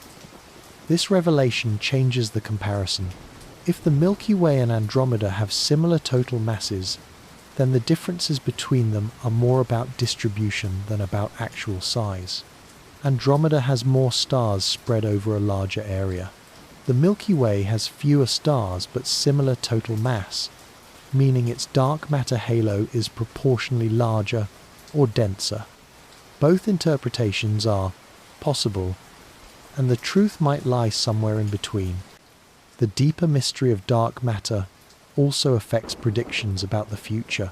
This revelation changes the comparison. If the Milky Way and Andromeda have similar total masses, then the differences between them are more about distribution than about actual size. Andromeda has more stars spread over a larger area. The Milky Way has fewer stars but similar total mass, meaning its dark matter halo is proportionally larger or denser. Both interpretations are possible, and the truth might lie somewhere in between. The deeper mystery of dark matter also affects predictions about the future.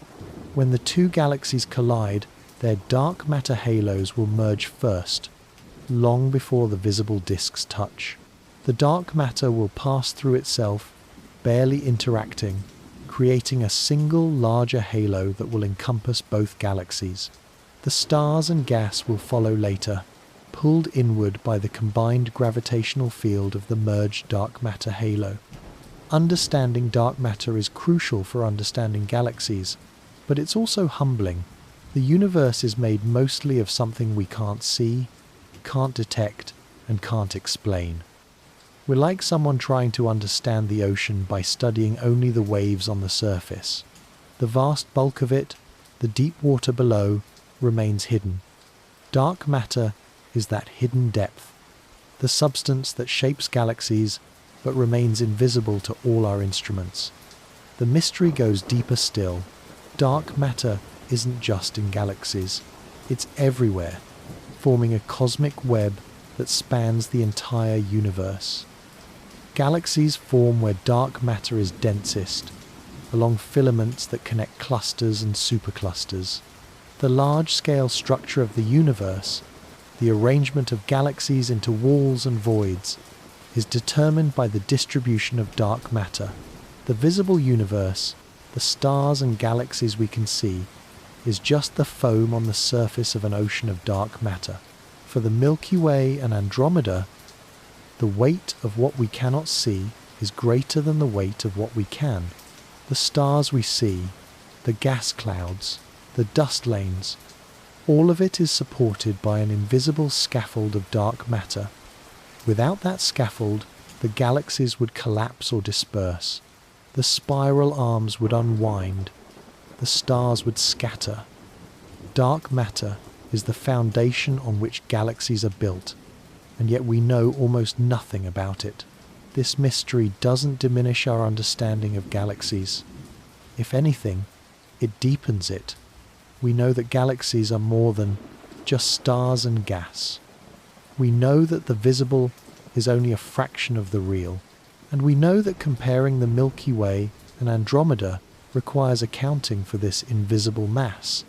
When the two galaxies collide, their dark matter halos will merge first, long before the visible disks touch. The dark matter will pass through itself, barely interacting, creating a single larger halo that will encompass both galaxies. The stars and gas will follow later, pulled inward by the combined gravitational field of the merged dark matter halo. Understanding dark matter is crucial for understanding galaxies, but it's also humbling. The universe is made mostly of something we can't see, can't detect, and can't explain. We're like someone trying to understand the ocean by studying only the waves on the surface. The vast bulk of it, the deep water below, remains hidden. Dark matter is that hidden depth, the substance that shapes galaxies but remains invisible to all our instruments. The mystery goes deeper still. Dark matter isn't just in galaxies, it's everywhere, forming a cosmic web that spans the entire universe. Galaxies form where dark matter is densest, along filaments that connect clusters and superclusters. The large-scale structure of the universe, the arrangement of galaxies into walls and voids, is determined by the distribution of dark matter. The visible universe, the stars and galaxies we can see, is just the foam on the surface of an ocean of dark matter. For the Milky Way and Andromeda, the weight of what we cannot see is greater than the weight of what we can. The stars we see, the gas clouds, the dust lanes, all of it is supported by an invisible scaffold of dark matter. Without that scaffold, the galaxies would collapse or disperse. The spiral arms would unwind. The stars would scatter. Dark matter is the foundation on which galaxies are built, and yet we know almost nothing about it. This mystery doesn't diminish our understanding of galaxies. If anything, it deepens it. We know that galaxies are more than just stars and gas. We know that the visible is only a fraction of the real, and we know that comparing the Milky Way and Andromeda requires accounting for this invisible mass,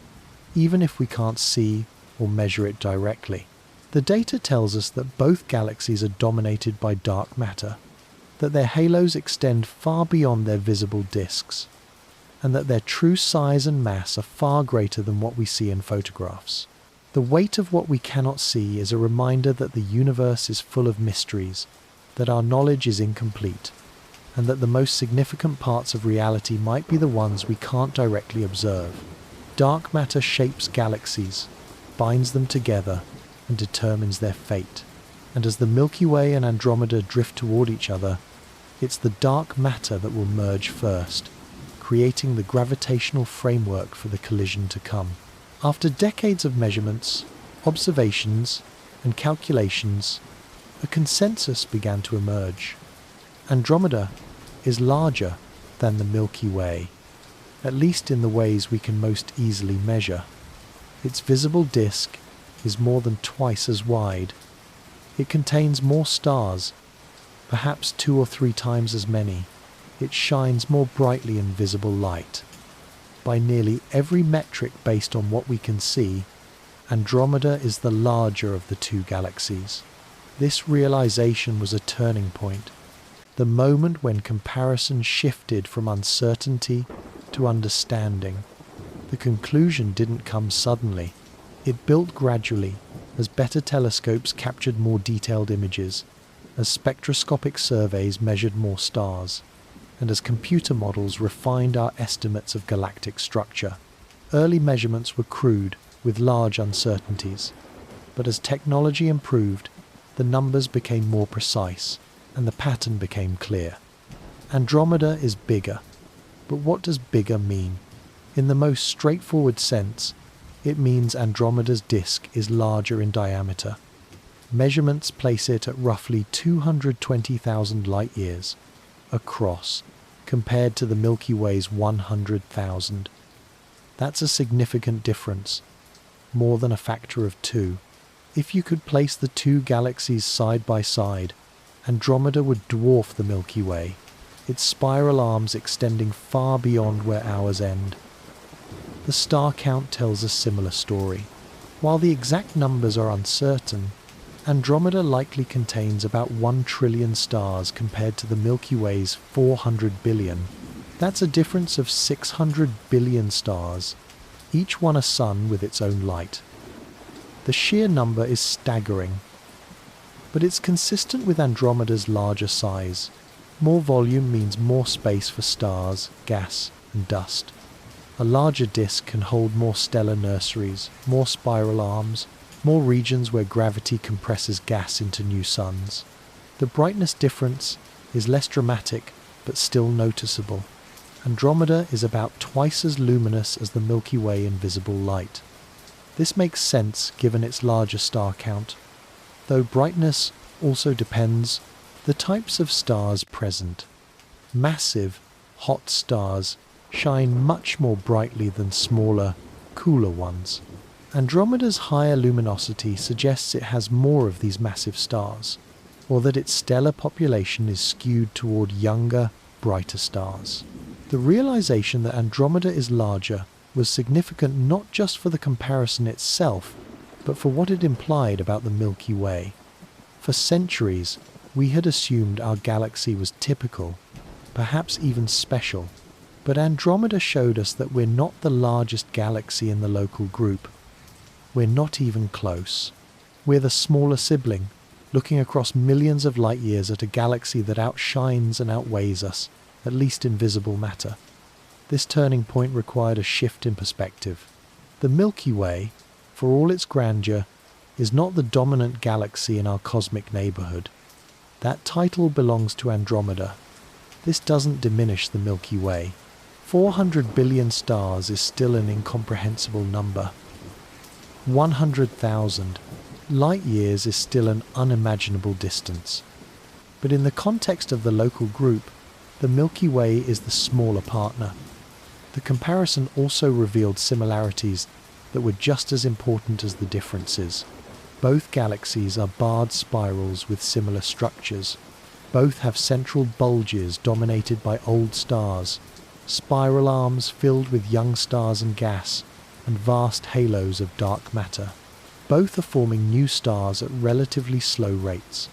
even if we can't see or measure it directly. The data tells us that both galaxies are dominated by dark matter, that their halos extend far beyond their visible disks, and that their true size and mass are far greater than what we see in photographs. The weight of what we cannot see is a reminder that the universe is full of mysteries, that our knowledge is incomplete, and that the most significant parts of reality might be the ones we can't directly observe. Dark matter shapes galaxies, binds them together, and determines their fate. And as the Milky Way and Andromeda drift toward each other, it's the dark matter that will merge first, creating the gravitational framework for the collision to come. After decades of measurements, observations, and calculations, a consensus began to emerge. Andromeda is larger than the Milky Way, at least in the ways we can most easily measure. Its visible disk is more than twice as wide. It contains more stars, perhaps 2 or 3 times as many. It shines more brightly in visible light. By nearly every metric based on what we can see, Andromeda is the larger of the 2 galaxies. This realization was a turning point, the moment when comparison shifted from uncertainty to understanding. The conclusion didn't come suddenly. It built gradually, as better telescopes captured more detailed images, as spectroscopic surveys measured more stars, and as computer models refined our estimates of galactic structure. Early measurements were crude, with large uncertainties, but as technology improved, the numbers became more precise, and the pattern became clear. Andromeda is bigger, but what does bigger mean? In the most straightforward sense, it means Andromeda's disk is larger in diameter. Measurements place it at roughly 220,000 light-years across, compared to the Milky Way's 100,000. That's a significant difference, more than a factor of 2. If you could place the 2 galaxies side by side, Andromeda would dwarf the Milky Way, its spiral arms extending far beyond where ours end. The star count tells a similar story. While the exact numbers are uncertain, Andromeda likely contains about 1 trillion stars compared to the Milky Way's 400 billion. That's a difference of 600 billion stars, each one a sun with its own light. The sheer number is staggering, but it's consistent with Andromeda's larger size. More volume means more space for stars, gas, and dust. A larger disk can hold more stellar nurseries, more spiral arms, more regions where gravity compresses gas into new suns. The brightness difference is less dramatic, but still noticeable. Andromeda is about twice as luminous as the Milky Way in visible light. This makes sense given its larger star count, though brightness also depends the types of stars present. Massive, hot stars shine much more brightly than smaller, cooler ones. Andromeda's higher luminosity suggests it has more of these massive stars, or that its stellar population is skewed toward younger, brighter stars. The realization that Andromeda is larger was significant not just for the comparison itself, but for what it implied about the Milky Way. For centuries, we had assumed our galaxy was typical, perhaps even special, but Andromeda showed us that we're not the largest galaxy in the local group. We're not even close. We're the smaller sibling, looking across millions of light years at a galaxy that outshines and outweighs us, at least in visible matter. This turning point required a shift in perspective. The Milky Way, for all its grandeur, is not the dominant galaxy in our cosmic neighborhood. That title belongs to Andromeda. This doesn't diminish the Milky Way. 400 billion stars is still an incomprehensible number. 100,000 light years is still an unimaginable distance. But in the context of the local group, the Milky Way is the smaller partner. The comparison also revealed similarities that were just as important as the differences. Both galaxies are barred spirals with similar structures. Both have central bulges dominated by old stars, spiral arms filled with young stars and gas, and vast halos of dark matter. Both are forming new stars at relatively slow rates.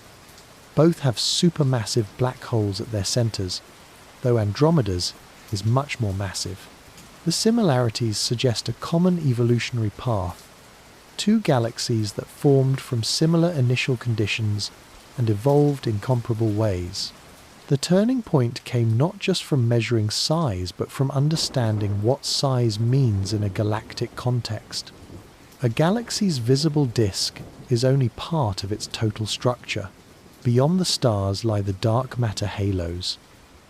Both have supermassive black holes at their centers, though Andromeda's is much more massive. The similarities suggest a common evolutionary path. Two galaxies that formed from similar initial conditions and evolved in comparable ways. The turning point came not just from measuring size, but from understanding what size means in a galactic context. A galaxy's visible disk is only part of its total structure. Beyond the stars lie the dark matter halos,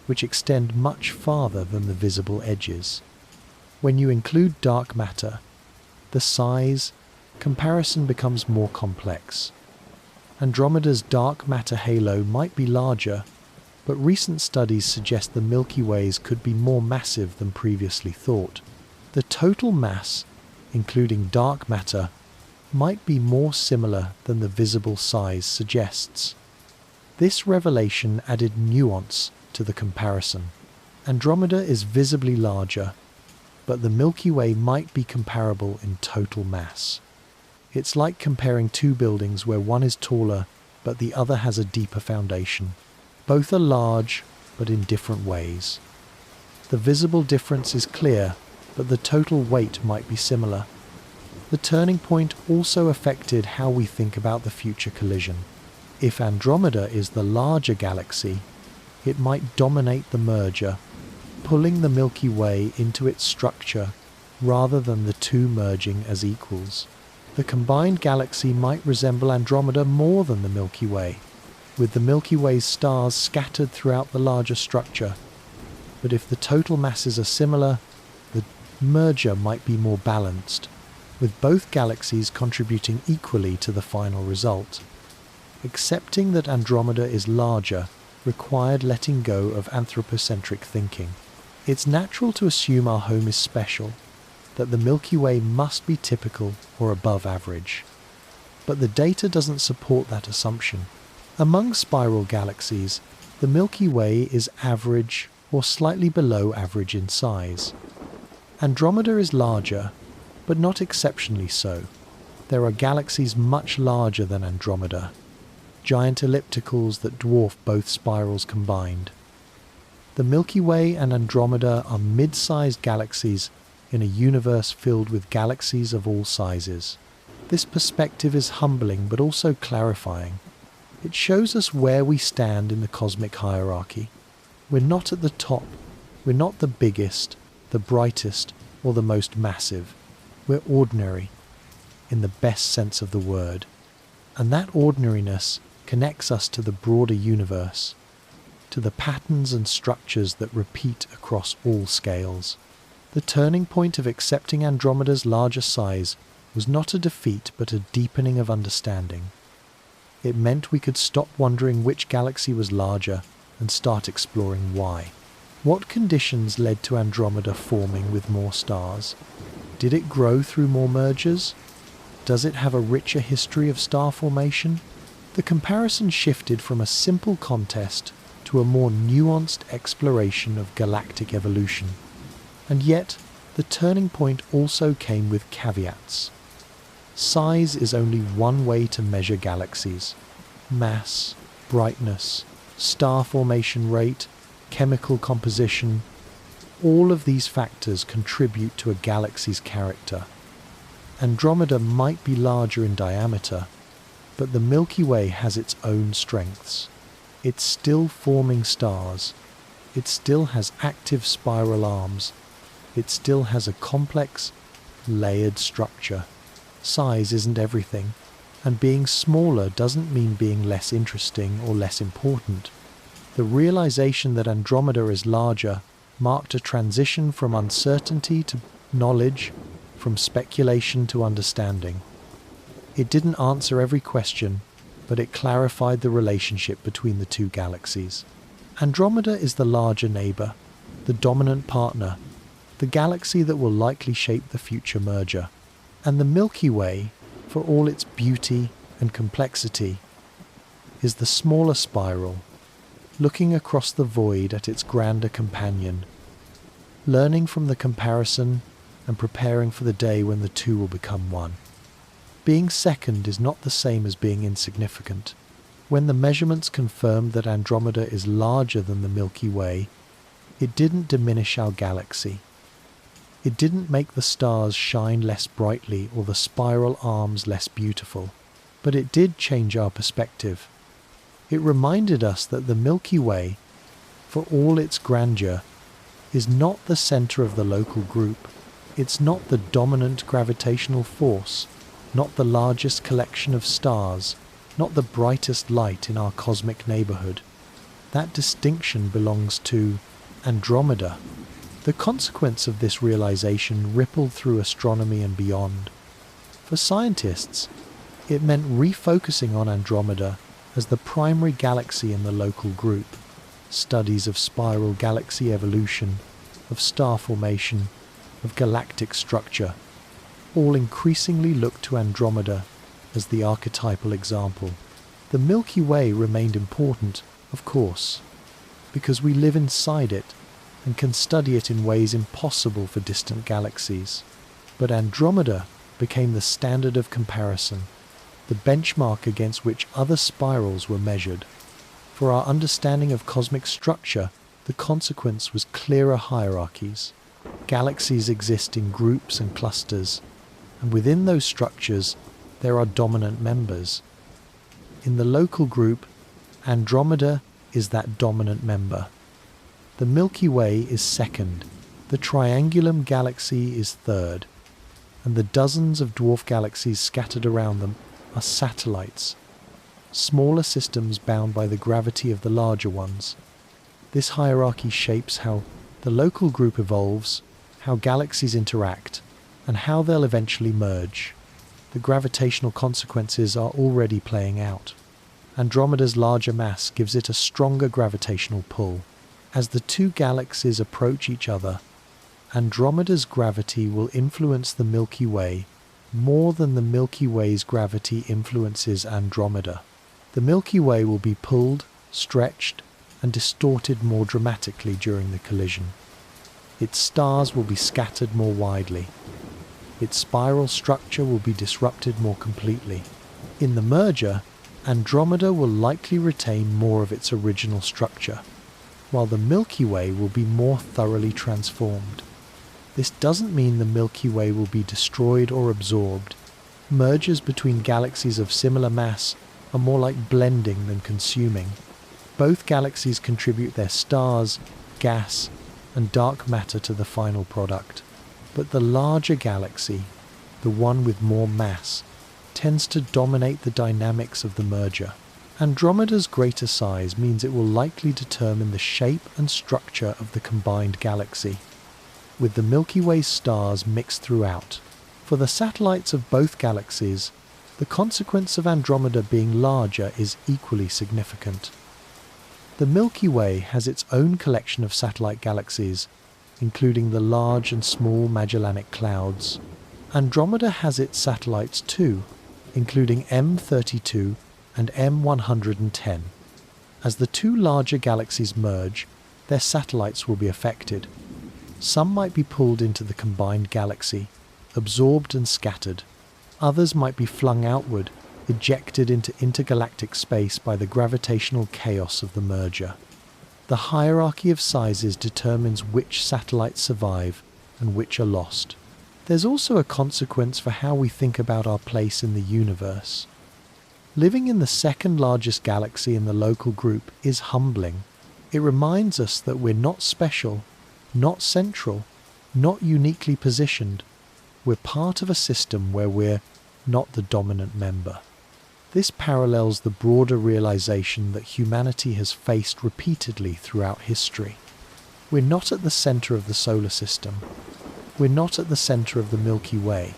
which extend much farther than the visible edges. When you include dark matter, the size comparison becomes more complex. Andromeda's dark matter halo might be larger, but recent studies suggest the Milky Ways could be more massive than previously thought. The total mass, including dark matter, might be more similar than the visible size suggests. This revelation added nuance to the comparison. Andromeda is visibly larger, but the Milky Way might be comparable in total mass. It's like comparing two buildings where one is taller, but the other has a deeper foundation. Both are large, but in different ways. The visible difference is clear, but the total weight might be similar. The turning point also affected how we think about the future collision. If Andromeda is the larger galaxy, it might dominate the merger, pulling the Milky Way into its structure rather than the two merging as equals. The combined galaxy might resemble Andromeda more than the Milky Way, with the Milky Way's stars scattered throughout the larger structure. But if the total masses are similar, the merger might be more balanced, with both galaxies contributing equally to the final result. Accepting that Andromeda is larger required letting go of anthropocentric thinking. It's natural to assume our home is special, that the Milky Way must be typical or above average. But the data doesn't support that assumption. Among spiral galaxies, the Milky Way is average or slightly below average in size. Andromeda is larger, but not exceptionally so. There are galaxies much larger than Andromeda, giant ellipticals that dwarf both spirals combined. The Milky Way and Andromeda are mid-sized galaxies in a universe filled with galaxies of all sizes. This perspective is humbling but also clarifying. It shows us where we stand in the cosmic hierarchy. We're not at the top. We're not the biggest, the brightest, or the most massive. We're ordinary, in the best sense of the word. And that ordinariness connects us to the broader universe, to the patterns and structures that repeat across all scales. The turning point of accepting Andromeda's larger size was not a defeat but a deepening of understanding. It meant we could stop wondering which galaxy was larger and start exploring why. What conditions led to Andromeda forming with more stars? Did it grow through more mergers? Does it have a richer history of star formation? The comparison shifted from a simple contest to a more nuanced exploration of galactic evolution. And yet, the turning point also came with caveats. Size is only one way to measure galaxies. Mass, brightness, star formation rate, chemical composition, all of these factors contribute to a galaxy's character. Andromeda might be larger in diameter, but the Milky Way has its own strengths. It's still forming stars. It still has active spiral arms. It still has a complex, layered structure. Size isn't everything, and being smaller doesn't mean being less interesting or less important. The realization that Andromeda is larger marked a transition from uncertainty to knowledge, from speculation to understanding. It didn't answer every question, but it clarified the relationship between the two galaxies. Andromeda is the larger neighbor, the dominant partner, the galaxy that will likely shape the future merger. And the Milky Way, for all its beauty and complexity, is the smaller spiral, looking across the void at its grander companion, learning from the comparison and preparing for the day when the two will become one. Being second is not the same as being insignificant. When the measurements confirmed that Andromeda is larger than the Milky Way, it didn't diminish our galaxy. It didn't make the stars shine less brightly or the spiral arms less beautiful, but it did change our perspective. It reminded us that the Milky Way, for all its grandeur, is not the center of the local group. It's not the dominant gravitational force, not the largest collection of stars, not the brightest light in our cosmic neighborhood. That distinction belongs to Andromeda. The consequence of this realization rippled through astronomy and beyond. For scientists, it meant refocusing on Andromeda as the primary galaxy in the local group. Studies of spiral galaxy evolution, of star formation, of galactic structure, all increasingly look to Andromeda as the archetypal example. The Milky Way remained important, of course, because we live inside it and can study it in ways impossible for distant galaxies. But Andromeda became the standard of comparison, the benchmark against which other spirals were measured. For our understanding of cosmic structure, the consequence was clearer hierarchies. Galaxies exist in groups and clusters, and within those structures there are dominant members. In the local group, Andromeda is that dominant member. The Milky Way is second, the Triangulum Galaxy is third, and the dozens of dwarf galaxies scattered around them are satellites, smaller systems bound by the gravity of the larger ones. This hierarchy shapes how the local group evolves, how galaxies interact, and how they'll eventually merge. The gravitational consequences are already playing out. Andromeda's larger mass gives it a stronger gravitational pull. As the two galaxies approach each other, Andromeda's gravity will influence the Milky Way more than the Milky Way's gravity influences Andromeda. The Milky Way will be pulled, stretched, and distorted more dramatically during the collision. Its stars will be scattered more widely. Its spiral structure will be disrupted more completely. In the merger, Andromeda will likely retain more of its original structure, while the Milky Way will be more thoroughly transformed. This doesn't mean the Milky Way will be destroyed or absorbed. Mergers between galaxies of similar mass are more like blending than consuming. Both galaxies contribute their stars, gas, and dark matter to the final product. But the larger galaxy, the one with more mass, tends to dominate the dynamics of the merger. Andromeda's greater size means it will likely determine the shape and structure of the combined galaxy, with the Milky Way stars mixed throughout. For the satellites of both galaxies, the consequence of Andromeda being larger is equally significant. The Milky Way has its own collection of satellite galaxies, including the large and small Magellanic Clouds. Andromeda has its satellites too, including M32 and M110. As the two larger galaxies merge, their satellites will be affected. Some might be pulled into the combined galaxy, absorbed and scattered. Others might be flung outward, ejected into intergalactic space by the gravitational chaos of the merger. The hierarchy of sizes determines which satellites survive and which are lost. There's also a consequence for how we think about our place in the universe. Living in the second largest galaxy in the local group is humbling. It reminds us that we're not special, not central, not uniquely positioned. We're part of a system where we're not the dominant member. This parallels the broader realization that humanity has faced repeatedly throughout history. We're not at the center of the solar system. We're not at the center of the Milky Way,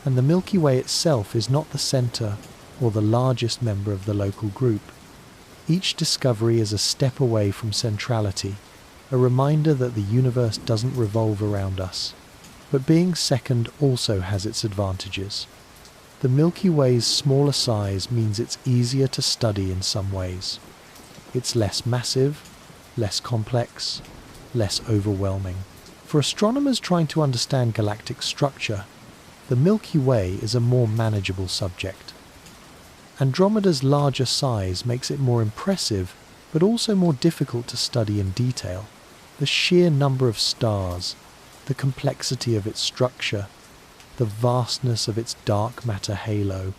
and the Milky Way itself is not the center or the largest member of the local group. Each discovery is a step away from centrality, a reminder that the universe doesn't revolve around us. But being second also has its advantages. The Milky Way's smaller size means it's easier to study in some ways. It's less massive, less complex, less overwhelming. For astronomers trying to understand galactic structure, the Milky Way is a more manageable subject. Andromeda's larger size makes it more impressive, but also more difficult to study in detail. The sheer number of stars, the complexity of its structure, the vastness of its dark matter halo,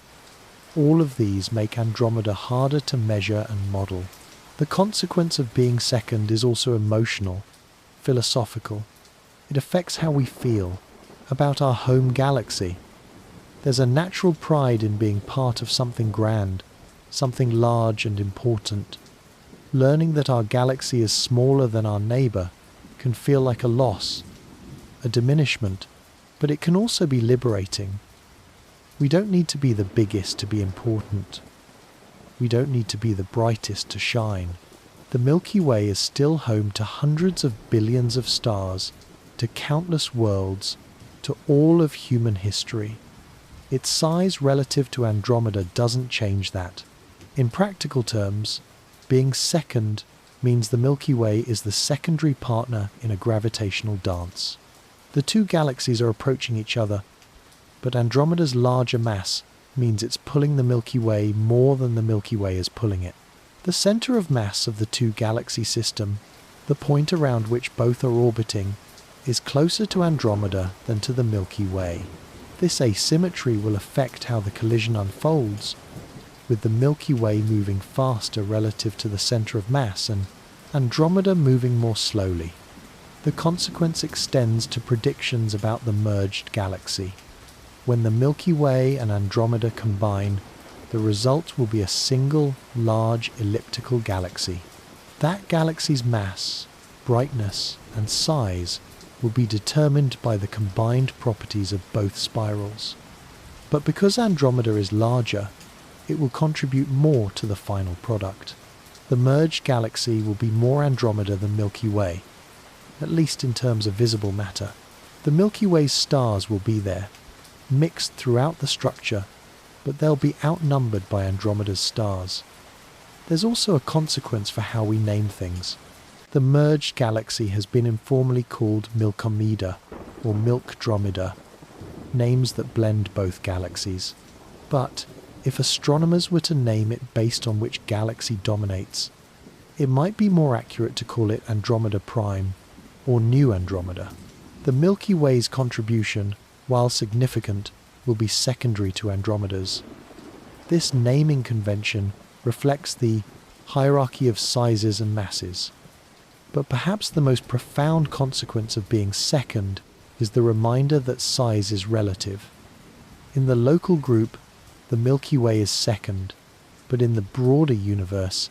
all of these make Andromeda harder to measure and model. The consequence of being second is also emotional, philosophical. It affects how we feel about our home galaxy. There's a natural pride in being part of something grand, something large and important. Learning that our galaxy is smaller than our neighbor can feel like a loss, a diminishment, but it can also be liberating. We don't need to be the biggest to be important. We don't need to be the brightest to shine. The Milky Way is still home to hundreds of billions of stars, to countless worlds, to all of human history. Its size relative to Andromeda doesn't change that. In practical terms, being second means the Milky Way is the secondary partner in a gravitational dance. The two galaxies are approaching each other, but Andromeda's larger mass means it's pulling the Milky Way more than the Milky Way is pulling it. The center of mass of the two galaxy system, the point around which both are orbiting, is closer to Andromeda than to the Milky Way. This asymmetry will affect how the collision unfolds, with the Milky Way moving faster relative to the center of mass and Andromeda moving more slowly. The consequence extends to predictions about the merged galaxy. When the Milky Way and Andromeda combine, the result will be a single, large elliptical galaxy. That galaxy's mass, brightness, and size will be determined by the combined properties of both spirals. But because Andromeda is larger, it will contribute more to the final product. The merged galaxy will be more Andromeda than Milky Way, at least in terms of visible matter. The Milky Way's stars will be there, mixed throughout the structure, but they'll be outnumbered by Andromeda's stars. There's also a consequence for how we name things. The merged galaxy has been informally called Milkomeda or Milkdromeda, names that blend both galaxies. But if astronomers were to name it based on which galaxy dominates, it might be more accurate to call it Andromeda Prime or New Andromeda. The Milky Way's contribution, while significant, will be secondary to Andromeda's. This naming convention reflects the hierarchy of sizes and masses. But perhaps the most profound consequence of being second is the reminder that size is relative. In the local group, the Milky Way is second, but in the broader universe,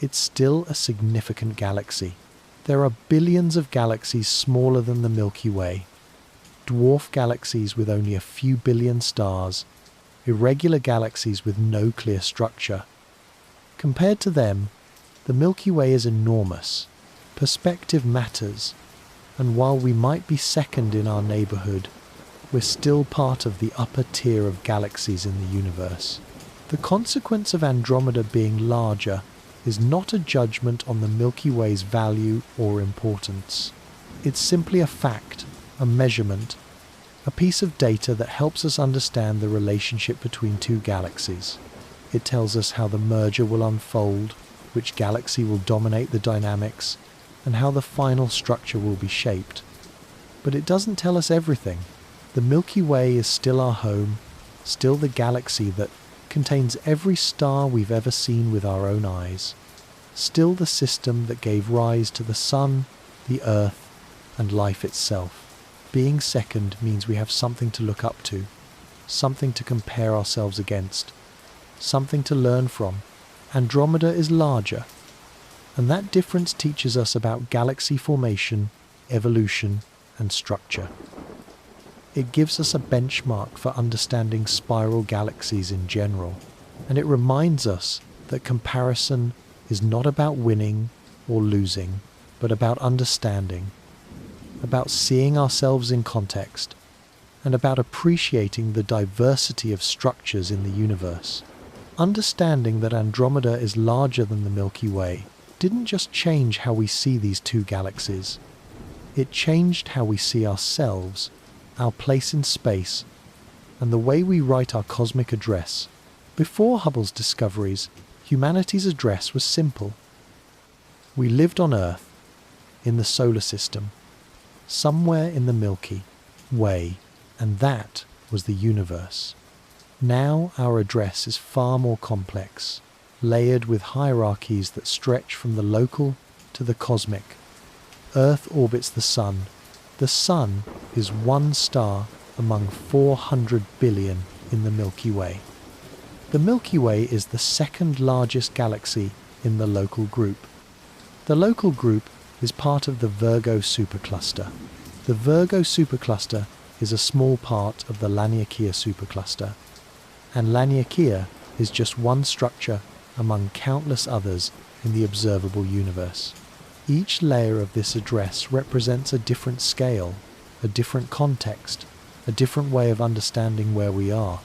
it's still a significant galaxy. There are billions of galaxies smaller than the Milky Way, dwarf galaxies with only a few billion stars, irregular galaxies with no clear structure. Compared to them, the Milky Way is enormous. Perspective matters, and while we might be second in our neighborhood, we're still part of the upper tier of galaxies in the universe. The consequence of Andromeda being larger is not a judgment on the Milky Way's value or importance. It's simply a fact, a measurement, a piece of data that helps us understand the relationship between two galaxies. It tells us how the merger will unfold, which galaxy will dominate the dynamics, and how the final structure will be shaped. But it doesn't tell us everything. The Milky Way is still our home, still the galaxy that contains every star we've ever seen with our own eyes, still the system that gave rise to the Sun, the Earth, and life itself. Being second means we have something to look up to, something to compare ourselves against, something to learn from. Andromeda is larger, and that difference teaches us about galaxy formation, evolution, and structure. It gives us a benchmark for understanding spiral galaxies in general, and it reminds us that comparison is not about winning or losing, but about understanding, about seeing ourselves in context, and about appreciating the diversity of structures in the universe. Understanding that Andromeda is larger than the Milky Way didn't just change how we see these two galaxies. It changed how we see ourselves, our place in space, and the way we write our cosmic address. Before Hubble's discoveries, humanity's address was simple. We lived on Earth, in the solar system, somewhere in the Milky Way, and that was the universe. Now our address is far more complex, layered with hierarchies that stretch from the local to the cosmic. Earth orbits the Sun. The Sun is one star among 400 billion in the Milky Way. The Milky Way is the second largest galaxy in the local group. The local group is part of the Virgo supercluster. The Virgo supercluster is a small part of the Laniakea supercluster, and Laniakea is just one structure among countless others in the observable universe. Each layer of this address represents a different scale, a different context, a different way of understanding where we are.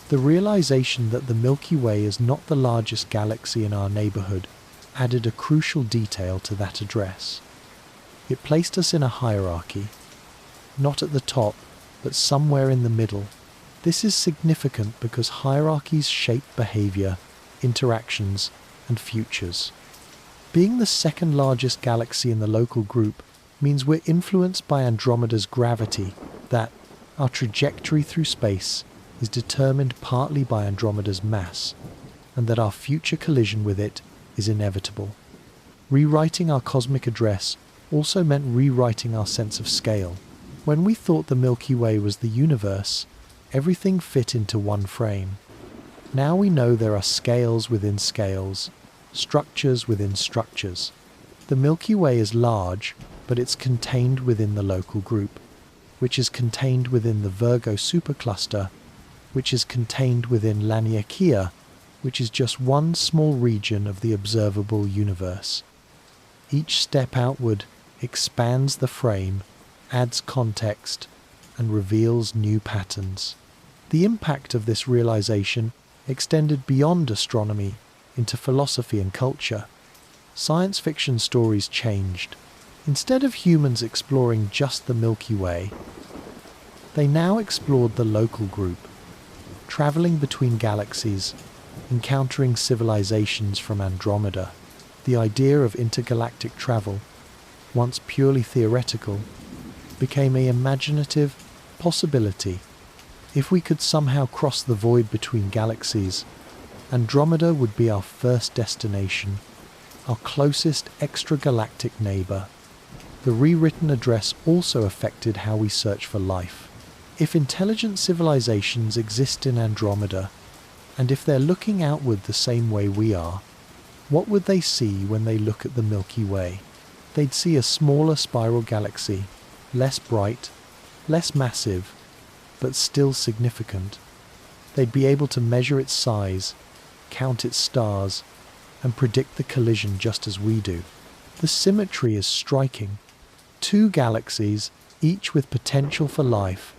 The realization that the Milky Way is not the largest galaxy in our neighborhood added a crucial detail to that address. It placed us in a hierarchy, not at the top, but somewhere in the middle. This is significant because hierarchies shape behavior, interactions, and futures. Being the second largest galaxy in the local group means we're influenced by Andromeda's gravity, that our trajectory through space is determined partly by Andromeda's mass, and that our future collision with it is inevitable. Rewriting our cosmic address also meant rewriting our sense of scale. When we thought the Milky Way was the universe, everything fit into one frame. Now we know there are scales within scales, structures within structures. The Milky Way is large, but it's contained within the local group, which is contained within the Virgo supercluster, which is contained within Laniakea, which is just one small region of the observable universe. Each step outward expands the frame, adds context, and reveals new patterns. The impact of this realization extended beyond astronomy into philosophy and culture. Science fiction stories changed. Instead of humans exploring just the Milky Way, they now explored the local group, traveling between galaxies, encountering civilizations from Andromeda. The idea of intergalactic travel, once purely theoretical, became an imaginative possibility. If we could somehow cross the void between galaxies, Andromeda would be our first destination, our closest extragalactic neighbor. The rewritten address also affected how we search for life. If intelligent civilizations exist in Andromeda, and if they're looking outward the same way we are, what would they see when they look at the Milky Way? They'd see a smaller spiral galaxy, less bright, less massive, but still significant. They'd be able to measure its size, count its stars, and predict the collision just as we do. The symmetry is striking. Two galaxies, each with potential for life,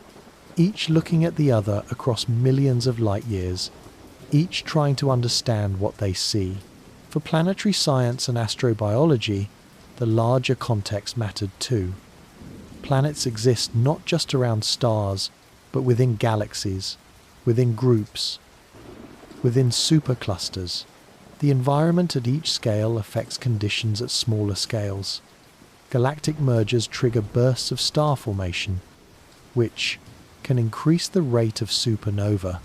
each looking at the other across millions of light years, each trying to understand what they see. For planetary science and astrobiology, the larger context mattered too. Planets exist not just around stars, but within galaxies, within groups, within superclusters. The environment at each scale affects conditions at smaller scales. Galactic mergers trigger bursts of star formation, which can increase the rate of supernova,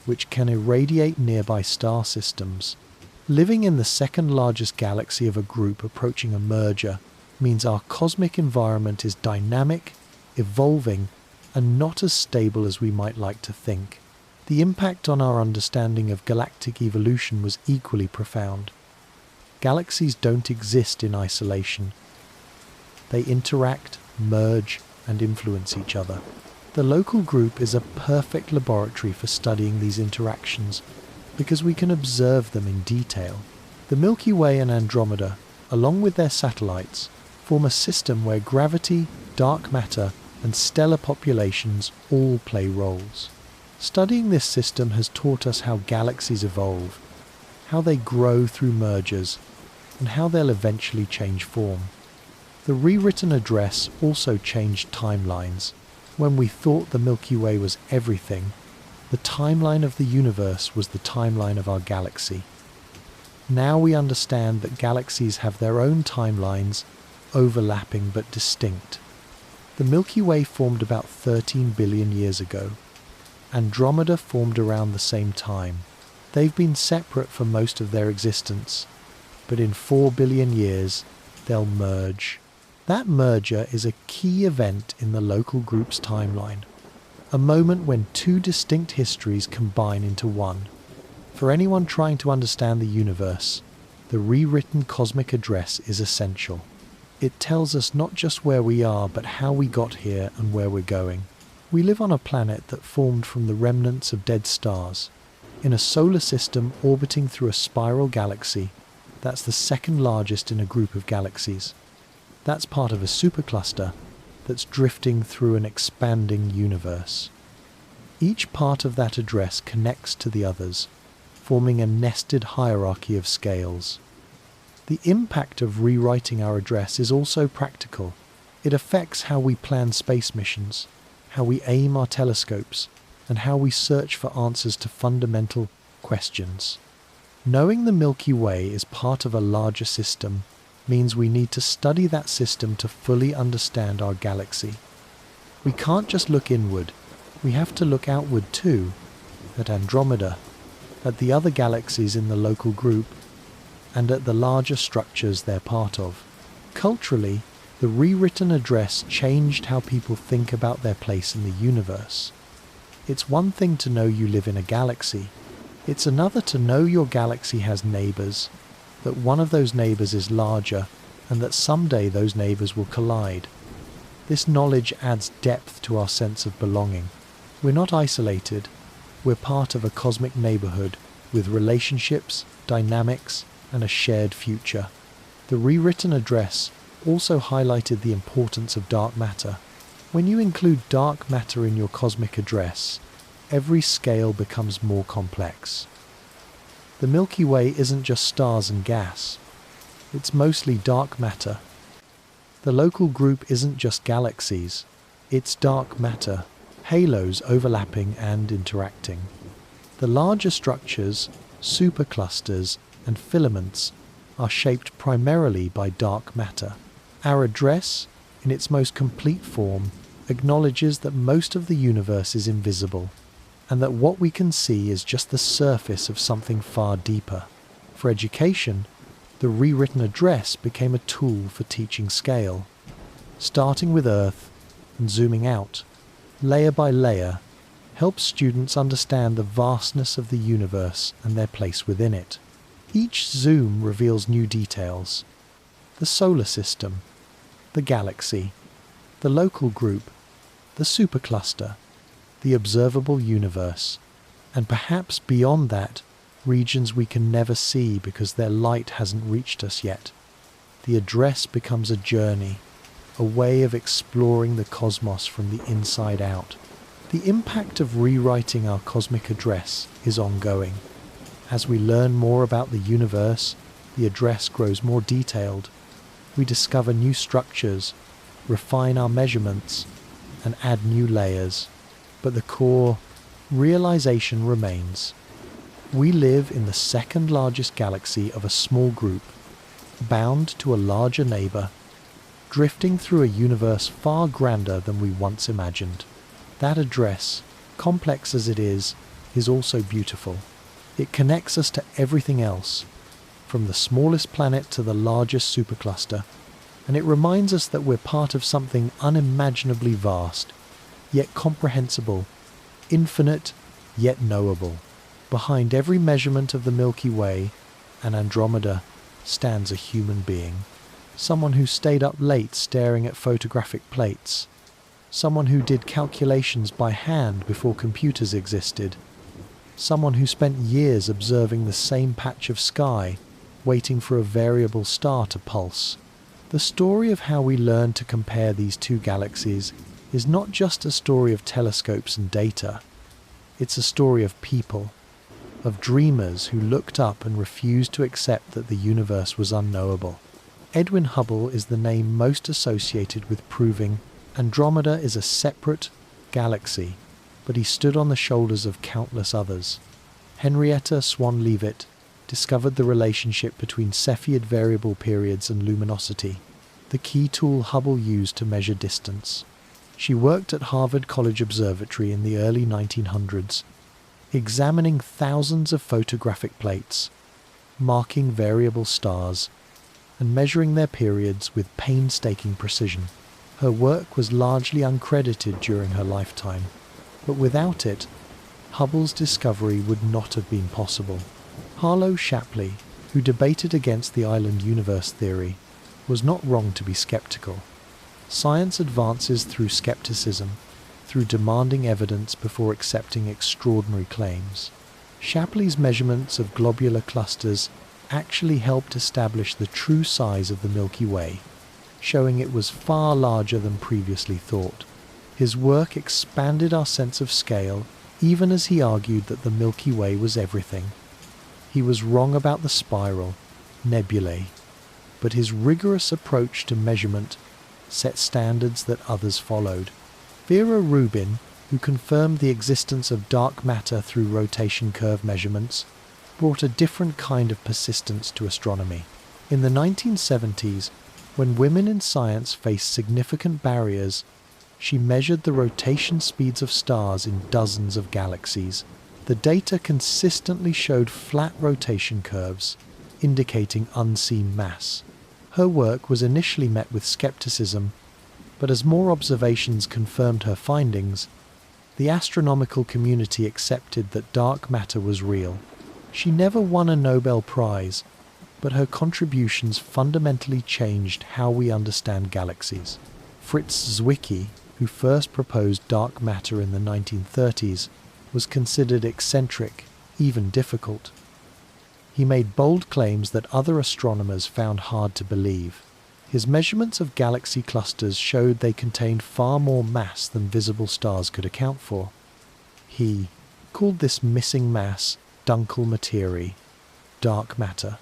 which can irradiate nearby star systems. Living in the second largest galaxy of a group approaching a merger means our cosmic environment is dynamic, evolving, and not as stable as we might like to think. The impact on our understanding of galactic evolution was equally profound. Galaxies don't exist in isolation. They interact, merge, and influence each other. The local group is a perfect laboratory for studying these interactions because we can observe them in detail. The Milky Way and Andromeda, along with their satellites, form a system where gravity, dark matter, and stellar populations all play roles. Studying this system has taught us how galaxies evolve, how they grow through mergers, and how they'll eventually change form. The rewritten address also changed timelines. When we thought the Milky Way was everything, the timeline of the universe was the timeline of our galaxy. Now we understand that galaxies have their own timelines, overlapping but distinct. The Milky Way formed about 13 billion years ago. Andromeda formed around the same time. They've been separate for most of their existence, but in 4 billion years, they'll merge. That merger is a key event in the local group's timeline, a moment when two distinct histories combine into one. For anyone trying to understand the universe, the rewritten cosmic address is essential. It tells us not just where we are, but how we got here and where we're going. We live on a planet that formed from the remnants of dead stars, in a solar system orbiting through a spiral galaxy that's the second largest in a group of galaxies. That's part of a supercluster that's drifting through an expanding universe. Each part of that address connects to the others, forming a nested hierarchy of scales. The impact of rewriting our address is also practical. It affects how we plan space missions, how we aim our telescopes, and how we search for answers to fundamental questions. Knowing the Milky Way is part of a larger system means we need to study that system to fully understand our galaxy. We can't just look inward, we have to look outward too, at Andromeda, at the other galaxies in the local group, and at the larger structures they're part of. Culturally, the rewritten address changed how people think about their place in the universe. It's one thing to know you live in a galaxy. It's another to know your galaxy has neighbors, that one of those neighbors is larger, and that someday those neighbors will collide. This knowledge adds depth to our sense of belonging. We're not isolated. We're part of a cosmic neighborhood with relationships, dynamics, and a shared future. The rewritten address also highlighted the importance of dark matter. When you include dark matter in your cosmic address, every scale becomes more complex. The Milky Way isn't just stars and gas. It's mostly dark matter. The local group isn't just galaxies. It's dark matter, halos overlapping and interacting. The larger structures, superclusters, and filaments are shaped primarily by dark matter. Our address, in its most complete form, acknowledges that most of the universe is invisible, and that what we can see is just the surface of something far deeper. For education, the rewritten address became a tool for teaching scale. Starting with Earth and zooming out, layer by layer, helps students understand the vastness of the universe and their place within it. Each zoom reveals new details: the solar system, the galaxy, the local group, the supercluster, the observable universe, and perhaps beyond that, regions we can never see because their light hasn't reached us yet. The address becomes a journey, a way of exploring the cosmos from the inside out. The impact of rewriting our cosmic address is ongoing. As we learn more about the universe, the address grows more detailed. We discover new structures, refine our measurements, and add new layers. But the core realization remains. We live in the second largest galaxy of a small group, bound to a larger neighbor, drifting through a universe far grander than we once imagined. That address, complex as it is also beautiful. It connects us to everything else, from the smallest planet to the largest supercluster, and it reminds us that we're part of something unimaginably vast, yet comprehensible, infinite, yet knowable. Behind every measurement of the Milky Way and Andromeda stands a human being. Someone who stayed up late staring at photographic plates. Someone who did calculations by hand before computers existed. Someone who spent years observing the same patch of sky, waiting for a variable star to pulse. The story of how we learn to compare these two galaxies is not just a story of telescopes and data. It's a story of people, of dreamers who looked up and refused to accept that the universe was unknowable. Edwin Hubble is the name most associated with proving Andromeda is a separate galaxy, but he stood on the shoulders of countless others. Henrietta Swan-Leavitt discovered the relationship between Cepheid variable periods and luminosity, the key tool Hubble used to measure distance. She worked at Harvard College Observatory in the early 1900s, examining thousands of photographic plates, marking variable stars, and measuring their periods with painstaking precision. Her work was largely uncredited during her lifetime, but without it, Hubble's discovery would not have been possible. Harlow Shapley, who debated against the island universe theory, was not wrong to be skeptical. Science advances through skepticism, through demanding evidence before accepting extraordinary claims. Shapley's measurements of globular clusters actually helped establish the true size of the Milky Way, showing it was far larger than previously thought. His work expanded our sense of scale, even as he argued that the Milky Way was everything. He was wrong about the spiral, nebulae, but his rigorous approach to measurement set standards that others followed. Vera Rubin, who confirmed the existence of dark matter through rotation curve measurements, brought a different kind of persistence to astronomy. In the 1970s, when women in science faced significant barriers, she measured the rotation speeds of stars in dozens of galaxies. The data consistently showed flat rotation curves, indicating unseen mass. Her work was initially met with skepticism, but as more observations confirmed her findings, the astronomical community accepted that dark matter was real. She never won a Nobel Prize, but her contributions fundamentally changed how we understand galaxies. Fritz Zwicky, who first proposed dark matter in the 1930s, was considered eccentric, even difficult. He made bold claims that other astronomers found hard to believe. His measurements of galaxy clusters showed they contained far more mass than visible stars could account for. He called this missing mass Dunkel Materie, dark matter,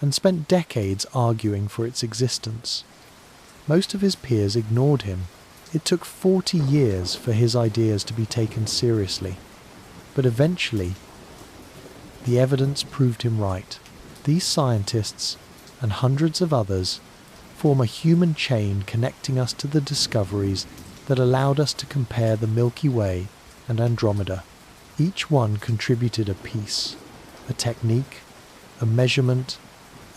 and spent decades arguing for its existence. Most of his peers ignored him. It took 40 years for his ideas to be taken seriously, but eventually the evidence proved him right. These scientists, and hundreds of others, form a human chain connecting us to the discoveries that allowed us to compare the Milky Way and Andromeda. Each one contributed a piece, a technique, a measurement,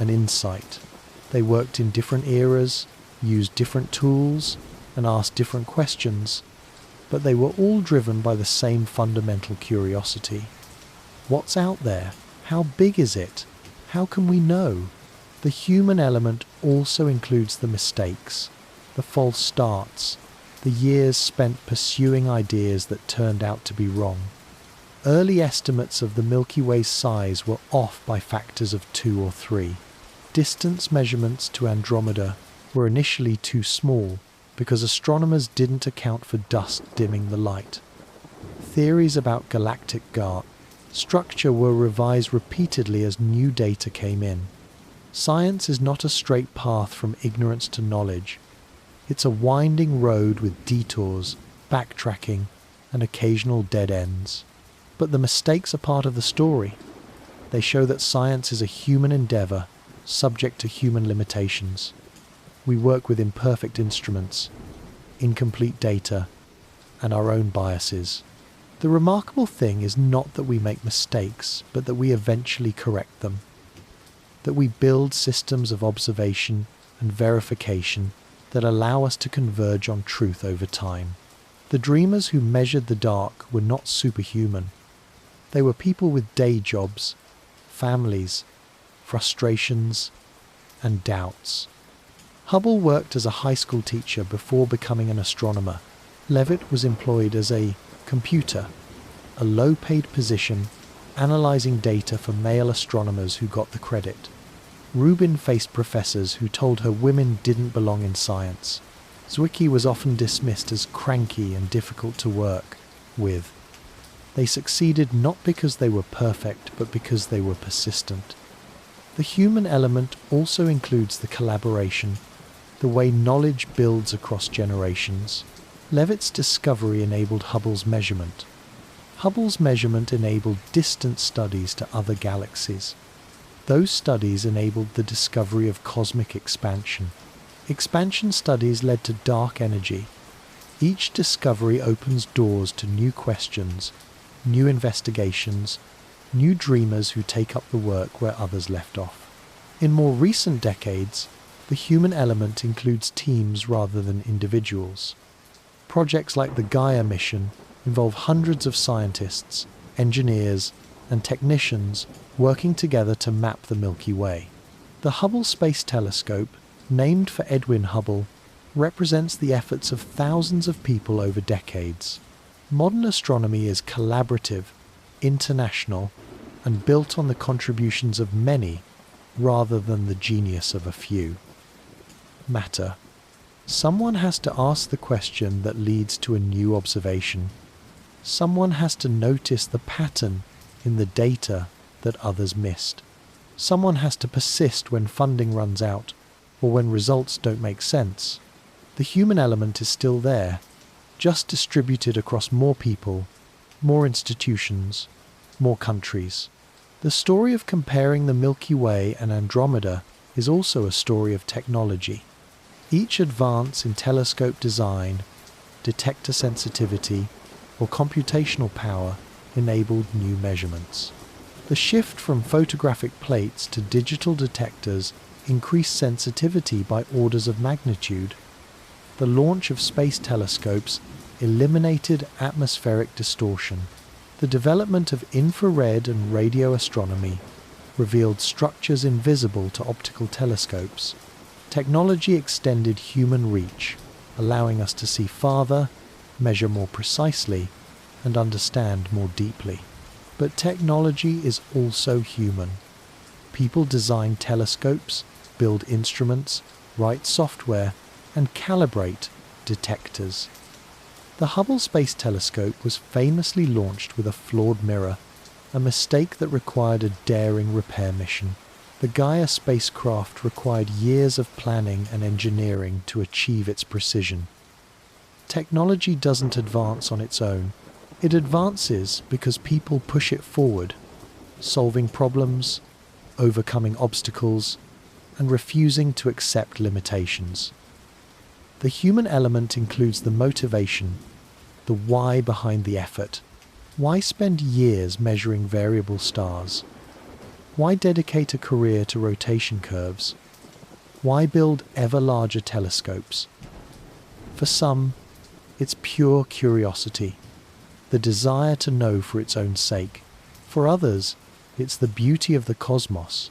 an insight. They worked in different eras, used different tools, and asked different questions, but they were all driven by the same fundamental curiosity. What's out there? How big is it? How can we know? The human element also includes the mistakes, the false starts, the years spent pursuing ideas that turned out to be wrong. Early estimates of the Milky Way's size were off by factors of 2 or 3. Distance measurements to Andromeda were initially too small because astronomers didn't account for dust dimming the light. Theories about galactic structure were revised repeatedly as new data came in. Science is not a straight path from ignorance to knowledge. It's a winding road with detours, backtracking, and occasional dead ends. But the mistakes are part of the story. They show that science is a human endeavor, subject to human limitations. We work with imperfect instruments, incomplete data, and our own biases. The remarkable thing is not that we make mistakes, but that we eventually correct them. That we build systems of observation and verification that allow us to converge on truth over time. The dreamers who measured the dark were not superhuman. They were people with day jobs, families, frustrations, and doubts. Hubble worked as a high school teacher before becoming an astronomer. Leavitt was employed as a computer, a low-paid position, analyzing data for male astronomers who got the credit. Rubin faced professors who told her women didn't belong in science. Zwicky was often dismissed as cranky and difficult to work with. They succeeded not because they were perfect, but because they were persistent. The human element also includes the collaboration, the way knowledge builds across generations. Leavitt's discovery enabled Hubble's measurement. Hubble's measurement enabled distant studies to other galaxies. Those studies enabled the discovery of cosmic expansion. Expansion studies led to dark energy. Each discovery opens doors to new questions, new investigations, new dreamers who take up the work where others left off. In more recent decades, the human element includes teams rather than individuals. Projects like the Gaia mission involve hundreds of scientists, engineers, and technicians working together to map the Milky Way. The Hubble Space Telescope, named for Edwin Hubble, represents the efforts of thousands of people over decades. Modern astronomy is collaborative, international, and built on the contributions of many rather than the genius of a few. Matter. Someone has to ask the question that leads to a new observation. Someone has to notice the pattern in the data that others missed. Someone has to persist when funding runs out or when results don't make sense. The human element is still there, just distributed across more people, more institutions, more countries. The story of comparing the Milky Way and Andromeda is also a story of technology. Each advance in telescope design, detector sensitivity, or computational power enabled new measurements. The shift from photographic plates to digital detectors increased sensitivity by orders of magnitude. The launch of space telescopes eliminated atmospheric distortion. The development of infrared and radio astronomy revealed structures invisible to optical telescopes. Technology extended human reach, allowing us to see farther, measure more precisely, and understand more deeply. But technology is also human. People design telescopes, build instruments, write software, and calibrate detectors. The Hubble Space Telescope was famously launched with a flawed mirror, a mistake that required a daring repair mission. The Gaia spacecraft required years of planning and engineering to achieve its precision. Technology doesn't advance on its own. It advances because people push it forward, solving problems, overcoming obstacles, and refusing to accept limitations. The human element includes the motivation, the why behind the effort. Why spend years measuring variable stars? Why dedicate a career to rotation curves? Why build ever larger telescopes? For some, it's pure curiosity, the desire to know for its own sake. For others, it's the beauty of the cosmos,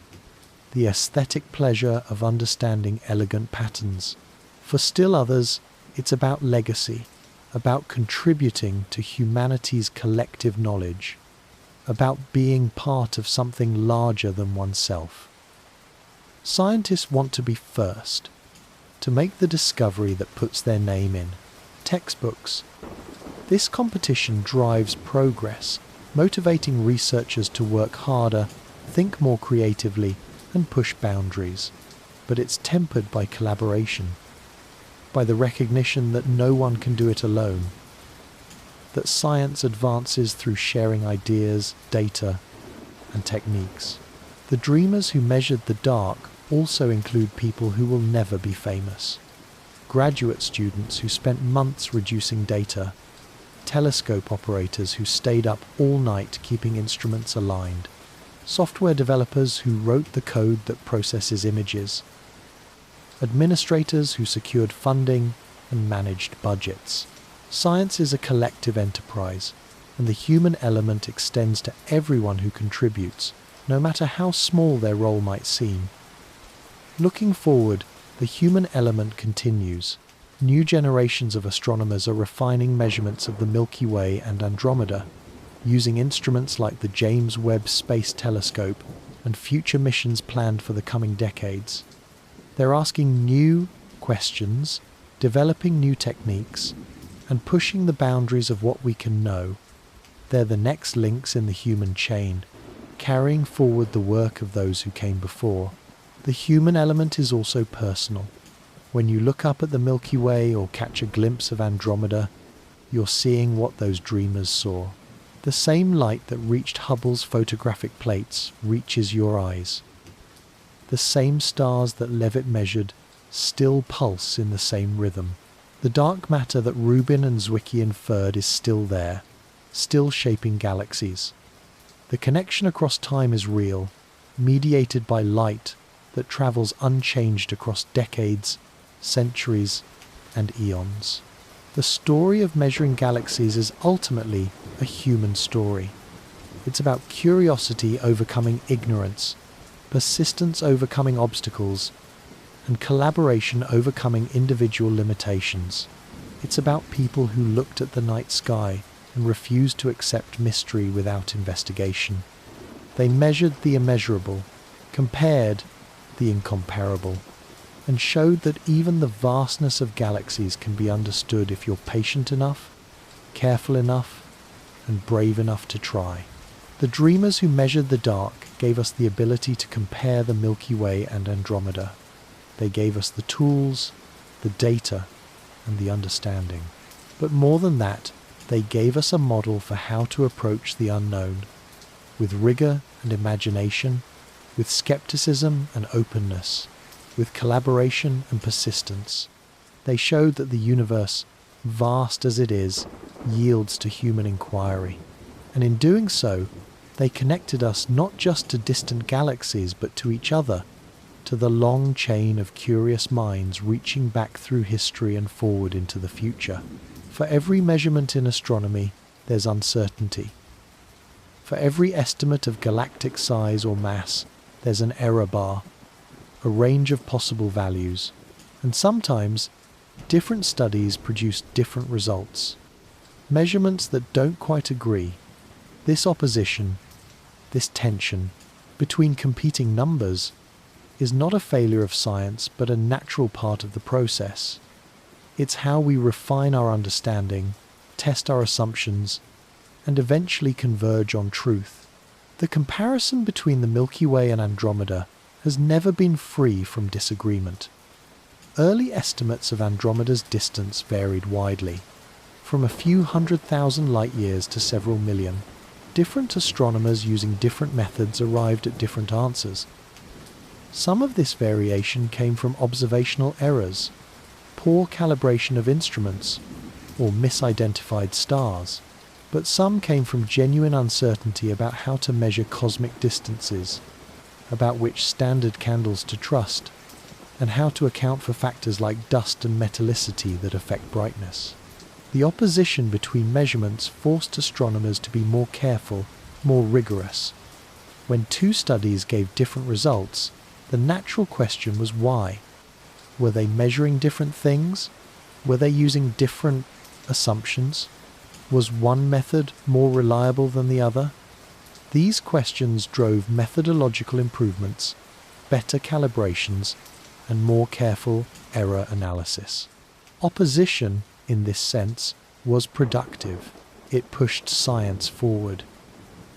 the aesthetic pleasure of understanding elegant patterns. For still others, it's about legacy, about contributing to humanity's collective knowledge, about being part of something larger than oneself. Scientists want to be first, to make the discovery that puts their name in textbooks. This competition drives progress, motivating researchers to work harder, think more creatively, and push boundaries. But it's tempered by collaboration, by the recognition that no one can do it alone, that science advances through sharing ideas, data, and techniques. The dreamers who measured the dark also include people who will never be famous. Graduate students who spent months reducing data, telescope operators who stayed up all night keeping instruments aligned, software developers who wrote the code that processes images, administrators who secured funding and managed budgets. Science is a collective enterprise, and the human element extends to everyone who contributes, no matter how small their role might seem. Looking forward, the human element continues. New generations of astronomers are refining measurements of the Milky Way and Andromeda, using instruments like the James Webb Space Telescope and future missions planned for the coming decades. They're asking new questions, developing new techniques, and pushing the boundaries of what we can know. They're the next links in the human chain, carrying forward the work of those who came before. The human element is also personal. When you look up at the Milky Way or catch a glimpse of Andromeda, you're seeing what those dreamers saw. The same light that reached Hubble's photographic plates reaches your eyes. The same stars that Leavitt measured still pulse in the same rhythm. The dark matter that Rubin and Zwicky inferred is still there, still shaping galaxies. The connection across time is real, mediated by light that travels unchanged across decades, centuries, and eons. The story of measuring galaxies is ultimately a human story. It's about curiosity overcoming ignorance, persistence overcoming obstacles, and collaboration overcoming individual limitations. It's about people who looked at the night sky and refused to accept mystery without investigation. They measured the immeasurable, compared the incomparable, and showed that even the vastness of galaxies can be understood if you're patient enough, careful enough, and brave enough to try. The dreamers who measured the dark gave us the ability to compare the Milky Way and Andromeda. They gave us the tools, the data, and the understanding. But more than that, they gave us a model for how to approach the unknown, with rigor and imagination, with skepticism and openness, with collaboration and persistence. They showed that the universe, vast as it is, yields to human inquiry. And in doing so, they connected us not just to distant galaxies, but to each other, to the long chain of curious minds reaching back through history and forward into the future. For every measurement in astronomy, there's uncertainty. For every estimate of galactic size or mass, there's an error bar, a range of possible values, and sometimes different studies produce different results. Measurements that don't quite agree. This opposition, this tension between competing numbers is not a failure of science but a natural part of the process. It's how we refine our understanding, test our assumptions, and eventually converge on truth. The comparison between the Milky Way and Andromeda has never been free from disagreement. Early estimates of Andromeda's distance varied widely, from a few 100,000 light-years to several million. Different astronomers using different methods arrived at different answers. Some of this variation came from observational errors, poor calibration of instruments, or misidentified stars, but some came from genuine uncertainty about how to measure cosmic distances, about which standard candles to trust, and how to account for factors like dust and metallicity that affect brightness. The opposition between measurements forced astronomers to be more careful, more rigorous. When two studies gave different results, the natural question was why? Were they measuring different things? Were they using different assumptions? Was one method more reliable than the other? These questions drove methodological improvements, better calibrations, and more careful error analysis. Opposition, in this sense, was productive. It pushed science forward.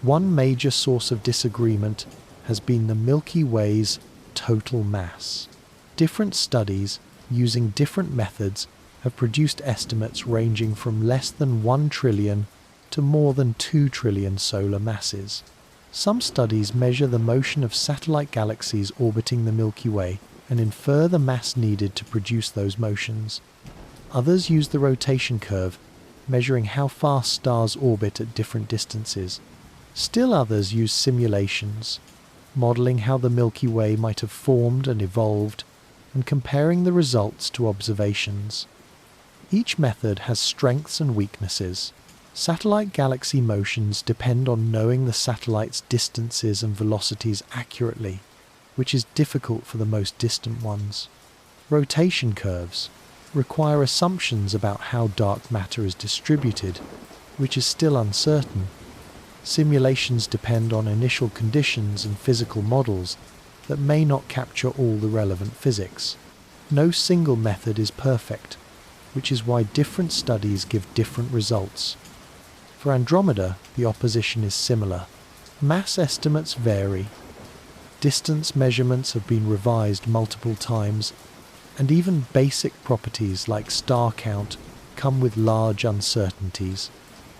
One major source of disagreement has been the Milky Way's total mass. Different studies, using different methods, have produced estimates ranging from less than 1 trillion to more than 2 trillion solar masses. Some studies measure the motion of satellite galaxies orbiting the Milky Way and infer the mass needed to produce those motions. Others use the rotation curve, measuring how fast stars orbit at different distances. Still others use simulations, modeling how the Milky Way might have formed and evolved, and comparing the results to observations. Each method has strengths and weaknesses. Satellite galaxy motions depend on knowing the satellite's distances and velocities accurately, which is difficult for the most distant ones. Rotation curves require assumptions about how dark matter is distributed, which is still uncertain. Simulations depend on initial conditions and physical models that may not capture all the relevant physics. No single method is perfect, which is why different studies give different results. For Andromeda, the opposition is similar. Mass estimates vary. Distance measurements have been revised multiple times, and even basic properties like star count come with large uncertainties.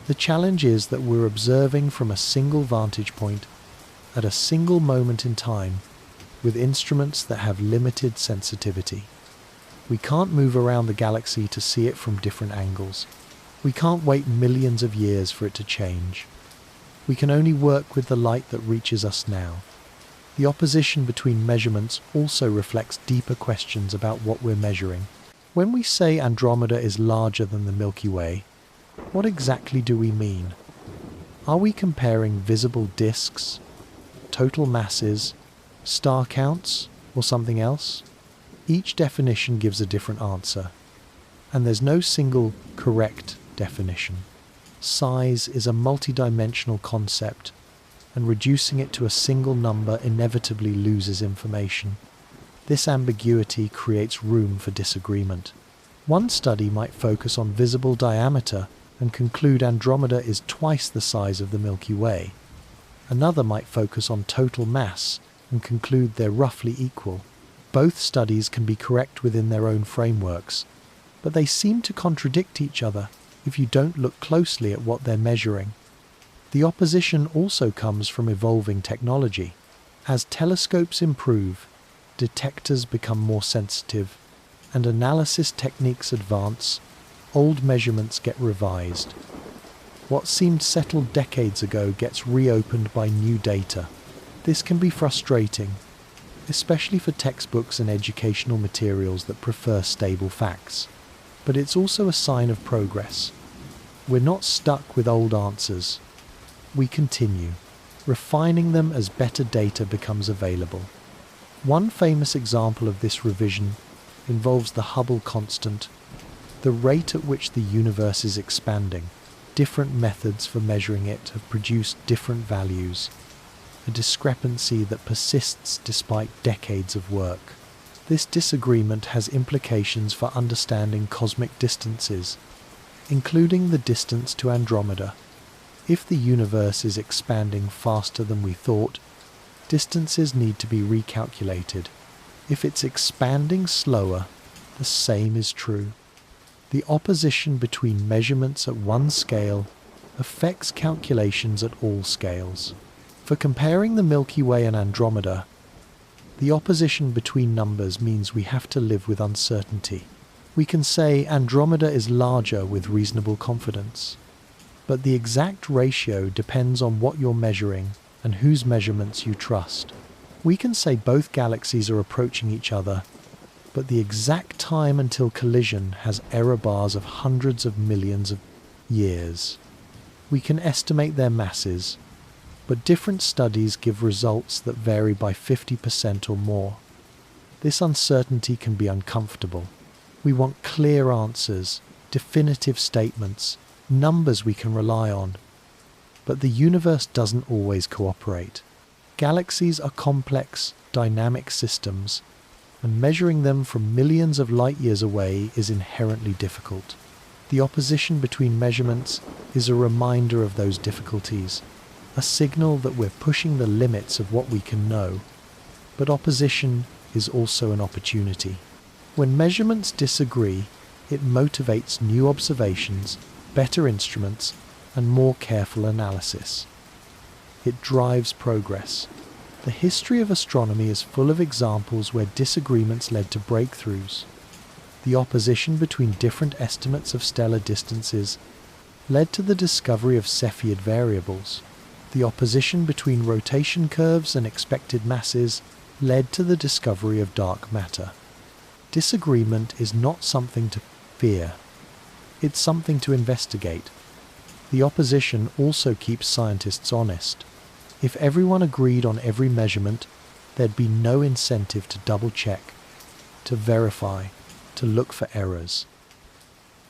The challenge is that we're observing from a single vantage point at a single moment in time with instruments that have limited sensitivity. We can't move around the galaxy to see it from different angles. We can't wait millions of years for it to change. We can only work with the light that reaches us now. The opposition between measurements also reflects deeper questions about what we're measuring. When we say Andromeda is larger than the Milky Way, what exactly do we mean? Are we comparing visible disks, total masses, star counts, or something else? Each definition gives a different answer, and there's no single correct definition. Size is a multidimensional concept, and reducing it to a single number inevitably loses information. This ambiguity creates room for disagreement. One study might focus on visible diameter and conclude Andromeda is twice the size of the Milky Way. Another might focus on total mass and conclude they're roughly equal. Both studies can be correct within their own frameworks, but they seem to contradict each other if you don't look closely at what they're measuring. The opposition also comes from evolving technology. As telescopes improve, detectors become more sensitive, and analysis techniques advance, old measurements get revised. What seemed settled decades ago gets reopened by new data. This can be frustrating, especially for textbooks and educational materials that prefer stable facts. But it's also a sign of progress. We're not stuck with old answers. We continue, refining them as better data becomes available. One famous example of this revision involves the Hubble constant, the rate at which the universe is expanding. Different methods for measuring it have produced different values, a discrepancy that persists despite decades of work. This disagreement has implications for understanding cosmic distances, including the distance to Andromeda. If the universe is expanding faster than we thought, distances need to be recalculated. If it's expanding slower, the same is true. The opposition between measurements at one scale affects calculations at all scales. For comparing the Milky Way and Andromeda, the opposition between numbers means we have to live with uncertainty. We can say Andromeda is larger with reasonable confidence, but the exact ratio depends on what you're measuring and whose measurements you trust. We can say both galaxies are approaching each other, but the exact time until collision has error bars of hundreds of millions of years. We can estimate their masses, but different studies give results that vary by 50% or more. This uncertainty can be uncomfortable. We want clear answers, definitive statements, numbers we can rely on. But the universe doesn't always cooperate. Galaxies are complex, dynamic systems, and measuring them from millions of light years away is inherently difficult. The opposition between measurements is a reminder of those difficulties, a signal that we're pushing the limits of what we can know. But opposition is also an opportunity. When measurements disagree, it motivates new observations, better instruments, and more careful analysis. It drives progress. The history of astronomy is full of examples where disagreements led to breakthroughs. The opposition between different estimates of stellar distances led to the discovery of Cepheid variables. The opposition between rotation curves and expected masses led to the discovery of dark matter. Disagreement is not something to fear. It's something to investigate. The opposition also keeps scientists honest. If everyone agreed on every measurement, there'd be no incentive to double-check, to verify, to look for errors.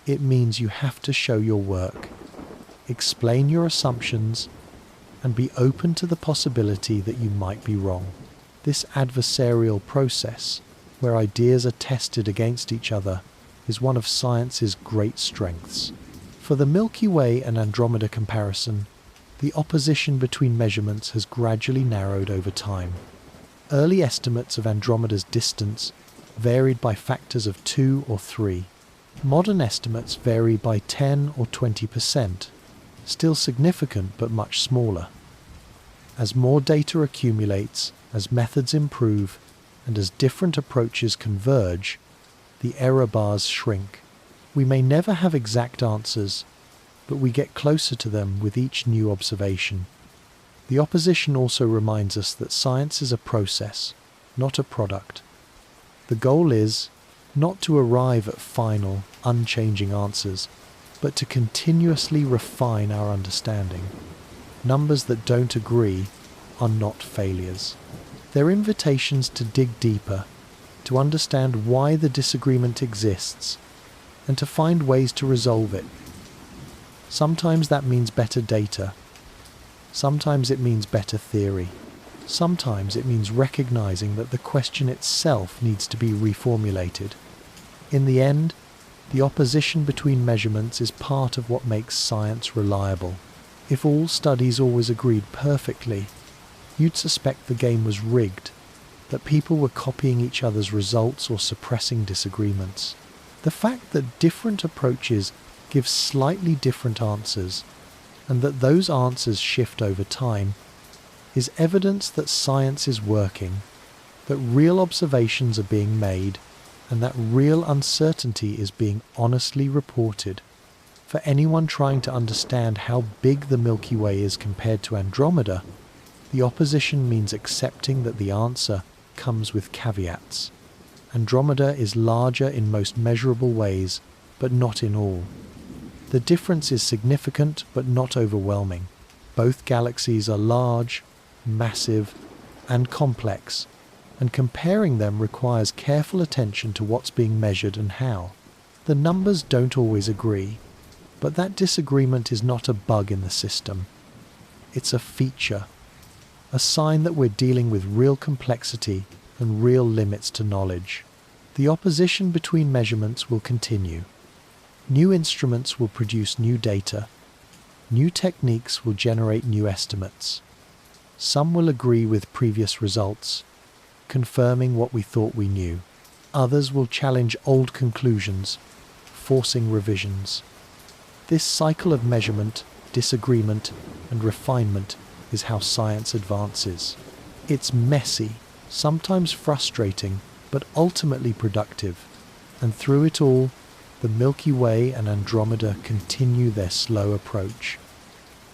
It means you have to show your work, explain your assumptions, and be open to the possibility that you might be wrong. This adversarial process, where ideas are tested against each other, is one of science's great strengths. For the Milky Way and Andromeda comparison, the opposition between measurements has gradually narrowed over time. Early estimates of Andromeda's distance varied by factors of 2 or 3. Modern estimates vary by 10 or 20%, still significant but much smaller. As more data accumulates, as methods improve, and as different approaches converge, the error bars shrink. We may never have exact answers, but we get closer to them with each new observation. The opposition also reminds us that science is a process, not a product. The goal is not to arrive at final, unchanging answers, but to continuously refine our understanding. Numbers that don't agree are not failures. They're invitations to dig deeper, to understand why the disagreement exists, and to find ways to resolve it. Sometimes that means better data. Sometimes it means better theory. Sometimes it means recognizing that the question itself needs to be reformulated. In the end, the opposition between measurements is part of what makes science reliable. If all studies always agreed perfectly, you'd suspect the game was rigged, that people were copying each other's results or suppressing disagreements. The fact that different approaches give slightly different answers, and that those answers shift over time, is evidence that science is working, that real observations are being made, and that real uncertainty is being honestly reported. For anyone trying to understand how big the Milky Way is compared to Andromeda, the opposition means accepting that the answer comes with caveats. Andromeda is larger in most measurable ways, but not in all. The difference is significant but not overwhelming. Both galaxies are large, massive, and complex, and comparing them requires careful attention to what's being measured and how. The numbers don't always agree, but that disagreement is not a bug in the system. It's a feature, a sign that we're dealing with real complexity and real limits to knowledge. The opposition between measurements will continue. New instruments will produce new data. New techniques will generate new estimates. Some will agree with previous results, confirming what we thought we knew. Others will challenge old conclusions, forcing revisions. This cycle of measurement, disagreement, and refinement is how science advances. It's messy, sometimes frustrating, but ultimately productive. And through it all, the Milky Way and Andromeda continue their slow approach,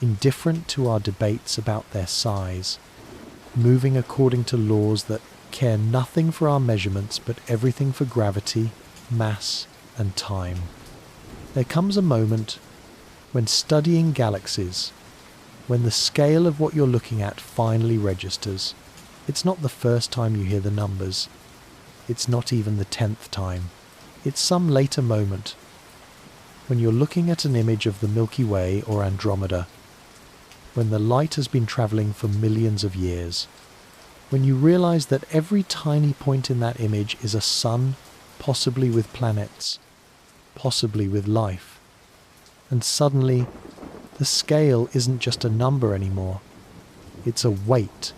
indifferent to our debates about their size, moving according to laws that care nothing for our measurements but everything for gravity, mass, and time. There comes a moment when studying galaxies, when the scale of what you're looking at finally registers. It's not the first time you hear the numbers. It's not even the 10th time. It's some later moment when you're looking at an image of the Milky Way or Andromeda, when the light has been traveling for millions of years, when you realize that every tiny point in that image is a sun, possibly with planets, possibly with life. And suddenly, the scale isn't just a number anymore. It's a weight,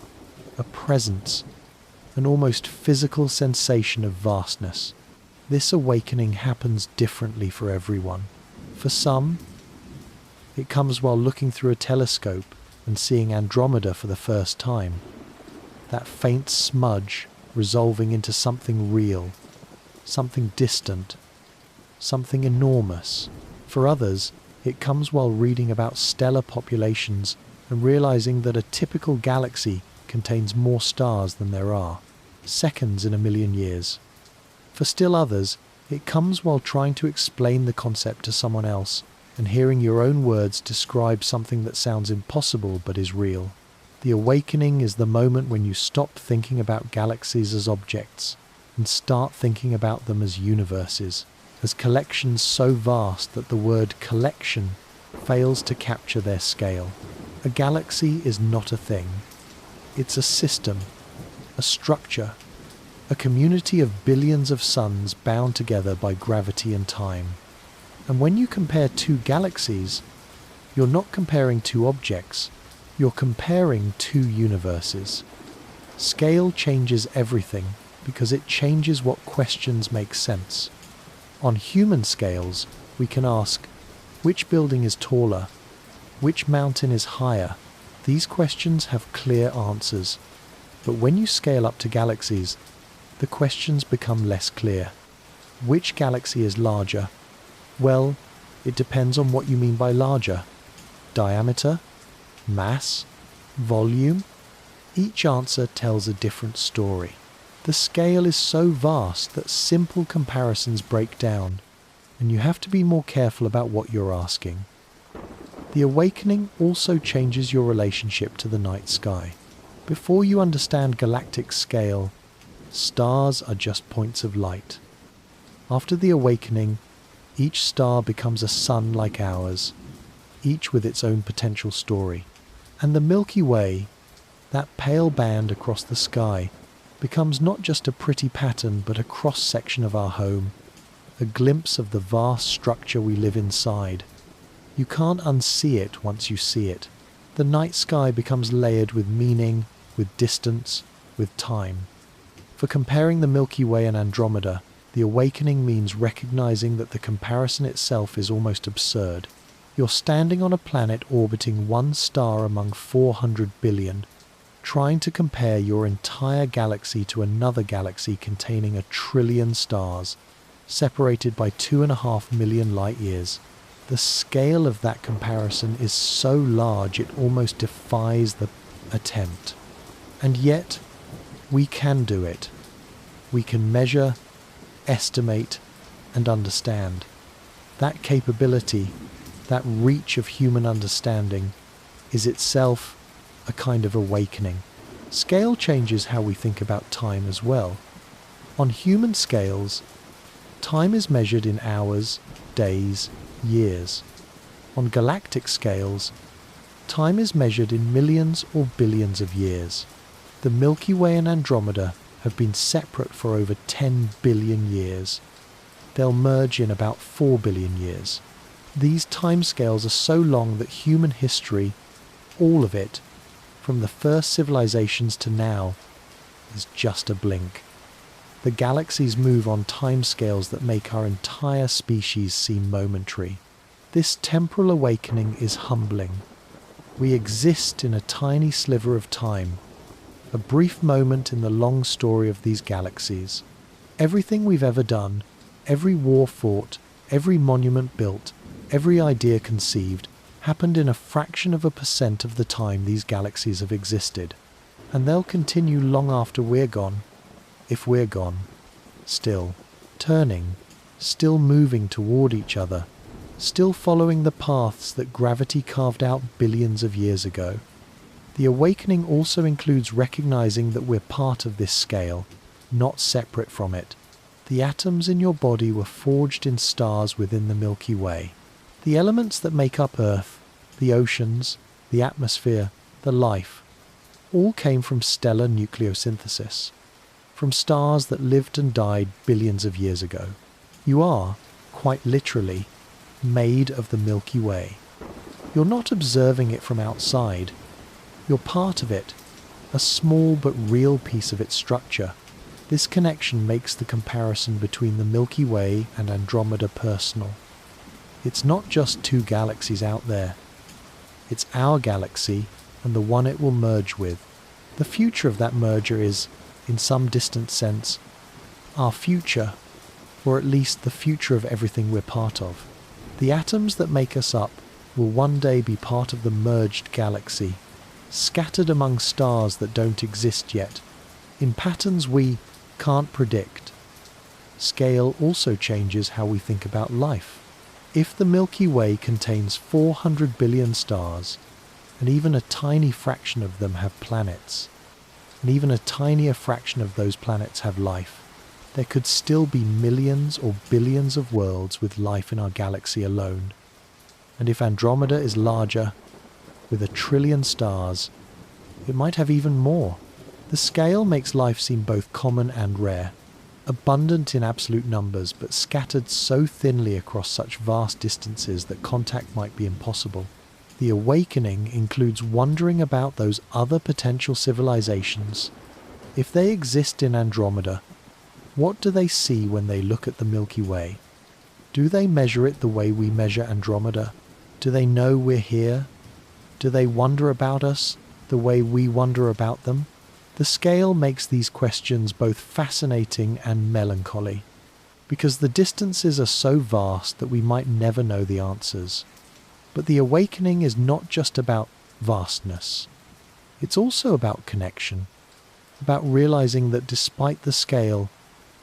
a presence, an almost physical sensation of vastness. This awakening happens differently for everyone. For some, it comes while looking through a telescope and seeing Andromeda for the first time. That faint smudge resolving into something real, something distant, something enormous. For others, it comes while reading about stellar populations and realizing that a typical galaxy contains more stars than there are, seconds in a million years. For still others, it comes while trying to explain the concept to someone else and hearing your own words describe something that sounds impossible but is real. The awakening is the moment when you stop thinking about galaxies as objects and start thinking about them as universes, as collections so vast that the word collection fails to capture their scale. A galaxy is not a thing. It's a system, a structure, a community of billions of suns bound together by gravity and time. And when you compare two galaxies, you're not comparing two objects, you're comparing two universes. Scale changes everything because it changes what questions make sense. On human scales, we can ask, which building is taller? Which mountain is higher? These questions have clear answers. But when you scale up to galaxies, the questions become less clear. Which galaxy is larger? Well, it depends on what you mean by larger. Diameter? Mass? Volume? Each answer tells a different story. The scale is so vast that simple comparisons break down, and you have to be more careful about what you're asking. The awakening also changes your relationship to the night sky. Before you understand galactic scale, stars are just points of light. After the awakening, each star becomes a sun like ours, each with its own potential story. And the Milky Way, that pale band across the sky, becomes not just a pretty pattern but a cross-section of our home, a glimpse of the vast structure we live inside. You can't unsee it once you see it. The night sky becomes layered with meaning, with distance, with time. For comparing the Milky Way and Andromeda, the awakening means recognizing that the comparison itself is almost absurd. You're standing on a planet orbiting one star among 400 billion, trying to compare your entire galaxy to another galaxy containing 1 trillion stars, separated by 2.5 million light years. The scale of that comparison is so large it almost defies the attempt. And yet, we can do it. We can measure, estimate, and understand. That capability, that reach of human understanding, is itself a kind of awakening. Scale changes how we think about time as well. On human scales, time is measured in hours, days, years. On galactic scales, time is measured in millions or billions of years. The Milky Way and Andromeda have been separate for over 10 billion years. They'll merge in about 4 billion years. These timescales are so long that human history, all of it, from the first civilizations to now, is just a blink. The galaxies move on timescales that make our entire species seem momentary. This temporal awakening is humbling. We exist in a tiny sliver of time, a brief moment in the long story of these galaxies. Everything we've ever done, every war fought, every monument built, every idea conceived, happened in a fraction of a percent of the time these galaxies have existed. And they'll continue long after we're gone. if we're gone, still turning, still moving toward each other, still following the paths that gravity carved out billions of years ago. The awakening also includes recognizing that we're part of this scale, not separate from it. The atoms in your body were forged in stars within the Milky Way. The elements that make up Earth, the oceans, the atmosphere, the life, all came from stellar nucleosynthesis, from stars that lived and died billions of years ago. You are, quite literally, made of the Milky Way. You're not observing it from outside. You're part of it, a small but real piece of its structure. This connection makes the comparison between the Milky Way and Andromeda personal. It's not just two galaxies out there. It's our galaxy and the one it will merge with. The future of that merger is, in some distant sense, our future, or at least the future of everything we're part of. The atoms that make us up will one day be part of the merged galaxy, scattered among stars that don't exist yet, in patterns we can't predict. Scale also changes how we think about life. If the Milky Way contains 400 billion stars, and even a tiny fraction of them have planets, and even a tinier fraction of those planets have life, there could still be millions or billions of worlds with life in our galaxy alone. And if Andromeda is larger, with 1 trillion stars, it might have even more. The scale makes life seem both common and rare, abundant in absolute numbers, but scattered so thinly across such vast distances that contact might be impossible. The awakening includes wondering about those other potential civilizations. If they exist in Andromeda, what do they see when they look at the Milky Way? Do they measure it the way we measure Andromeda? Do they know we're here? Do they wonder about us the way we wonder about them? The scale makes these questions both fascinating and melancholy, because the distances are so vast that we might never know the answers. But the awakening is not just about vastness. It's also about connection, about realizing that despite the scale,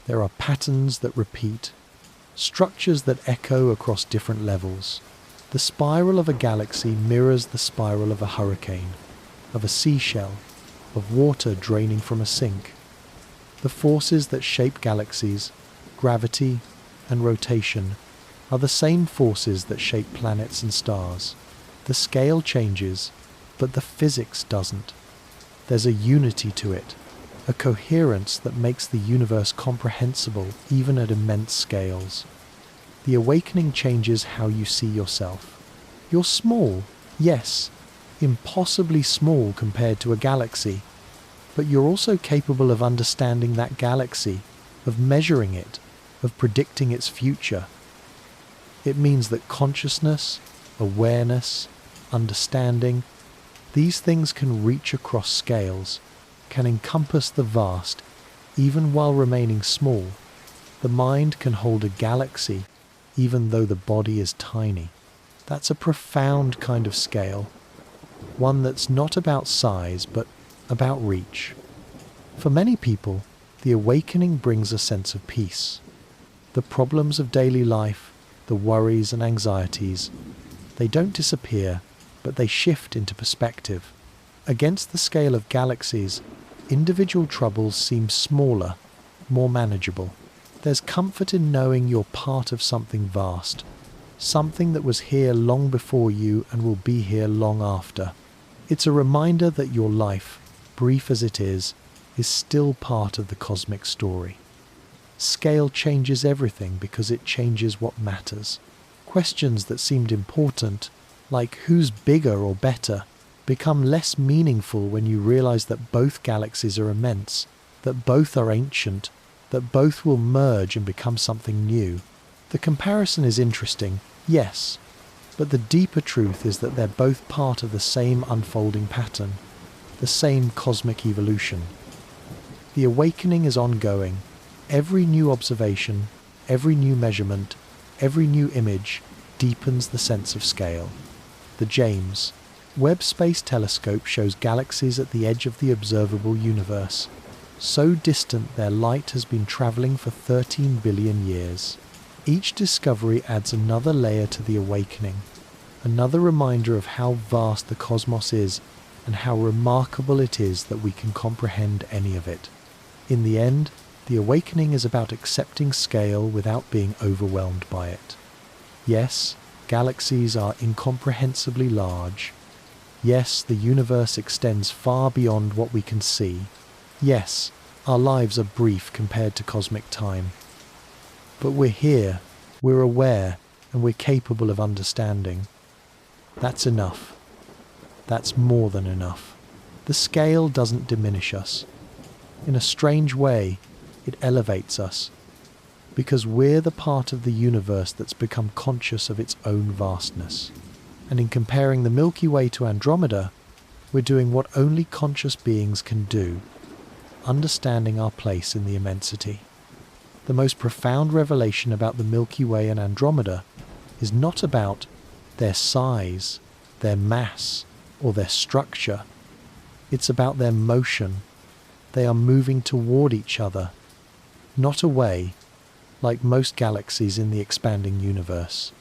there are patterns that repeat, structures that echo across different levels. The spiral of a galaxy mirrors the spiral of a hurricane, of a seashell, of water draining from a sink. The forces that shape galaxies, gravity and rotation, are the same forces that shape planets and stars. The scale changes, but the physics doesn't. There's a unity to it, a coherence that makes the universe comprehensible even at immense scales. The awakening changes how you see yourself. You're small, yes, impossibly small compared to a galaxy, but you're also capable of understanding that galaxy, of measuring it, of predicting its future. It means that consciousness, awareness, understanding, these things can reach across scales, can encompass the vast, even while remaining small. The mind can hold a galaxy, even though the body is tiny. That's a profound kind of scale, one that's not about size, but about reach. For many people, the awakening brings a sense of peace. The problems of daily life, the worries and anxieties, they don't disappear, but they shift into perspective. Against the scale of galaxies, individual troubles seem smaller, more manageable. There's comfort in knowing you're part of something vast, something that was here long before you and will be here long after. It's a reminder that your life, brief as it is still part of the cosmic story. Scale changes everything because it changes what matters. Questions that seemed important, like who's bigger or better, become less meaningful when you realize that both galaxies are immense, that both are ancient, that both will merge and become something new. The comparison is interesting, yes, but the deeper truth is that they're both part of the same unfolding pattern, the same cosmic evolution. The awakening is ongoing. Every new observation, every new measurement, every new image deepens the sense of scale. The James Webb Space Telescope shows galaxies at the edge of the observable universe. so distant their light has been traveling for 13 billion years. Each discovery adds another layer to the awakening, another reminder of how vast the cosmos is and how remarkable it is that we can comprehend any of it. In the end, the awakening is about accepting scale without being overwhelmed by it. Yes, galaxies are incomprehensibly large. Yes, the universe extends far beyond what we can see. Yes, our lives are brief compared to cosmic time. But we're here, we're aware, and we're capable of understanding. That's enough. That's more than enough. The scale doesn't diminish us. In a strange way, it elevates us, because we're the part of the universe that's become conscious of its own vastness. And in comparing the Milky Way to Andromeda, we're doing what only conscious beings can do, understanding our place in the immensity. The most profound revelation about the Milky Way and Andromeda is not about their size, their mass, or their structure. It's about their motion. They are moving toward each other, not away, like most galaxies in the expanding universe.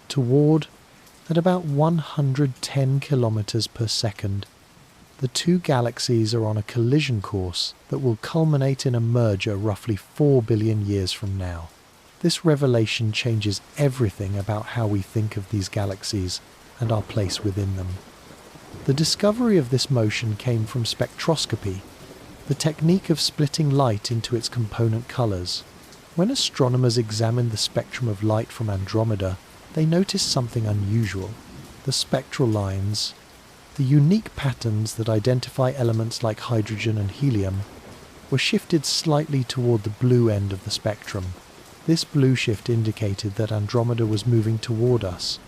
Toward, at about 110 kilometers per second, the two galaxies are on a collision course that will culminate in a merger roughly 4 billion years from now. This revelation changes everything about how we think of these galaxies and our place within them. The discovery of this motion came from spectroscopy, the technique of splitting light into its component colors. When astronomers examined the spectrum of light from Andromeda, they noticed something unusual. The spectral lines, the unique patterns that identify elements like hydrogen and helium, were shifted slightly toward the blue end of the spectrum. This blue shift indicated that Andromeda was moving toward us,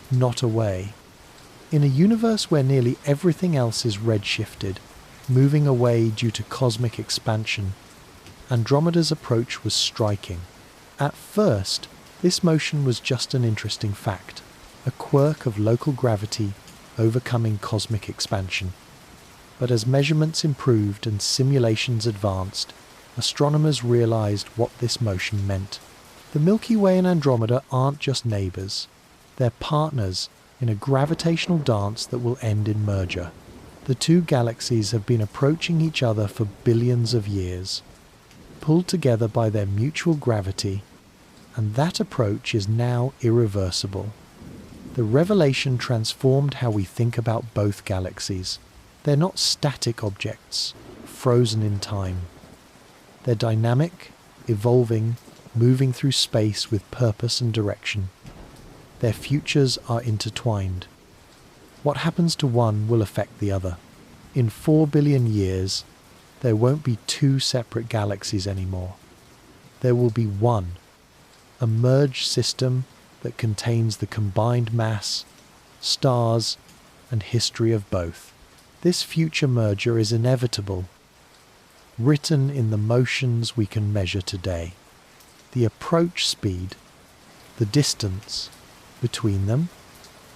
not away. In a universe where nearly everything else is red-shifted, moving away due to cosmic expansion, Andromeda's approach was striking. At first, this motion was just an interesting fact, a quirk of local gravity overcoming cosmic expansion. But as measurements improved and simulations advanced, astronomers realized what this motion meant. The Milky Way and Andromeda aren't just neighbors. They're partners in a gravitational dance that will end in merger. The two galaxies have been approaching each other for billions of years, pulled together by their mutual gravity, and that approach is now irreversible. The revelation transformed how we think about both galaxies. They're not static objects, frozen in time. They're dynamic, evolving, moving through space with purpose and direction. Their futures are intertwined. What happens to one will affect the other. In 4 billion years, there won't be two separate galaxies anymore. There will be one, a merged system that contains the combined mass, stars, and history of both. This future merger is inevitable, written in the motions we can measure today. The approach speed, the distance between them,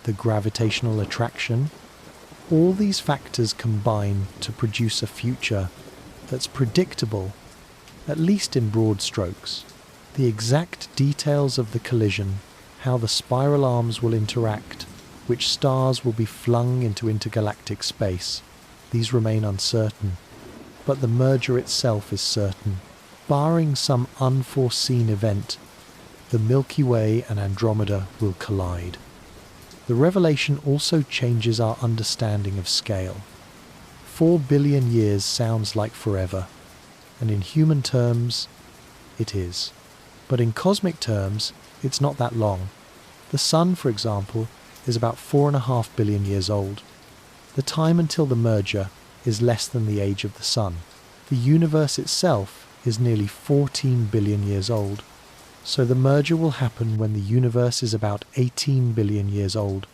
the gravitational attraction, all these factors combine to produce a future that's predictable, at least in broad strokes. The exact details of the collision, how the spiral arms will interact, which stars will be flung into intergalactic space, these remain uncertain. But the merger itself is certain. Barring some unforeseen event, the Milky Way and Andromeda will collide. The revelation also changes our understanding of scale. 4 billion years sounds like forever, and in human terms, it is. But in cosmic terms, it's not that long. The Sun, for example, is about 4.5 billion years old. The time until the merger is less than the age of the Sun. The universe itself is nearly 14 billion years old. So the merger will happen when the universe is about 18 billion years old,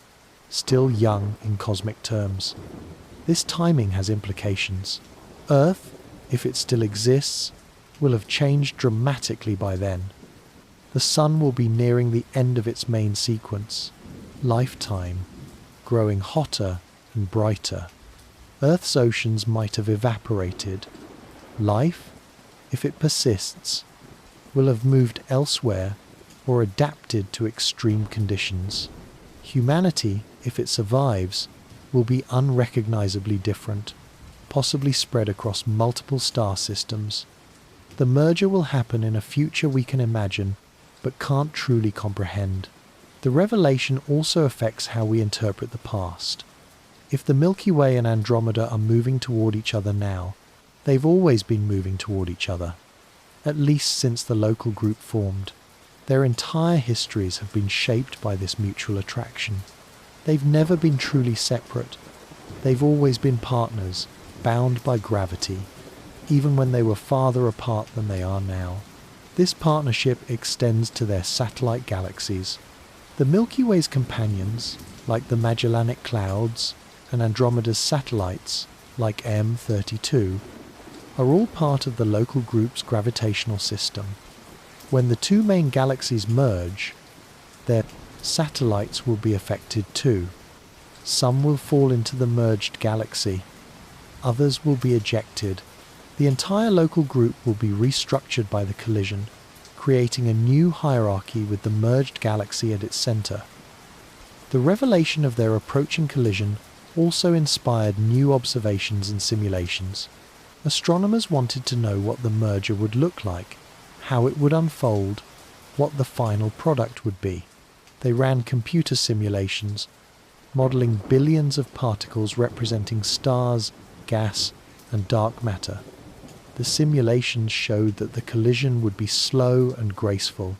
still young in cosmic terms. This timing has implications. Earth, if it still exists, will have changed dramatically by then. The Sun will be nearing the end of its main sequence, lifetime, growing hotter and brighter. Earth's oceans might have evaporated. Life, if it persists, will have moved elsewhere or adapted to extreme conditions. Humanity, if it survives, will be unrecognizably different, possibly spread across multiple star systems. The merger will happen in a future we can imagine, but can't truly comprehend. The revelation also affects how we interpret the past. If the Milky Way and Andromeda are moving toward each other now, they've always been moving toward each other, at least since the local group formed. Their entire histories have been shaped by this mutual attraction. They've never been truly separate. They've always been partners, bound by gravity, even when they were farther apart than they are now. This partnership extends to their satellite galaxies. The Milky Way's companions, like the Magellanic Clouds, and Andromeda's satellites, like M32, are all part of the local group's gravitational system. When the two main galaxies merge, their satellites will be affected too. Some will fall into the merged galaxy. Others will be ejected. The entire local group will be restructured by the collision, creating a new hierarchy with the merged galaxy at its center. The revelation of their approaching collision also inspired new observations and simulations. Astronomers wanted to know what the merger would look like, how it would unfold, what the final product would be. They ran computer simulations, modeling billions of particles representing stars, gas, and dark matter. The simulations showed that the collision would be slow and graceful,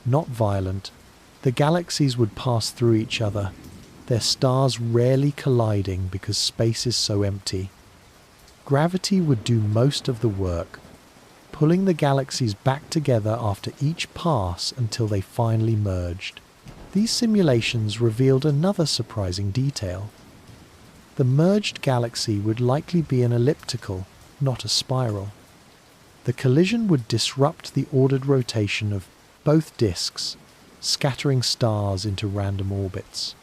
not violent. The galaxies would pass through each other, their stars rarely colliding because space is so empty. Gravity would do most of the work, pulling the galaxies back together after each pass until they finally merged. These simulations revealed another surprising detail. The merged galaxy would likely be an elliptical, not a spiral. The collision would disrupt the ordered rotation of both disks, scattering stars into random orbits.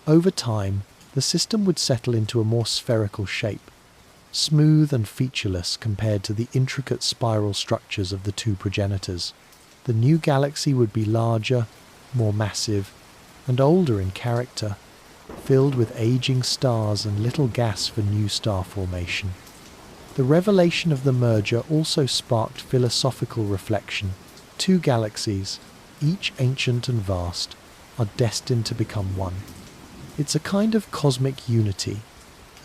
Over time, the system would settle into a more spherical shape, smooth and featureless compared to the intricate spiral structures of the two progenitors. The new galaxy would be larger, more massive, and older in character, filled with aging stars and little gas for new star formation. The revelation of the merger also sparked philosophical reflection. Two galaxies, each ancient and vast, are destined to become one. It's a kind of cosmic unity,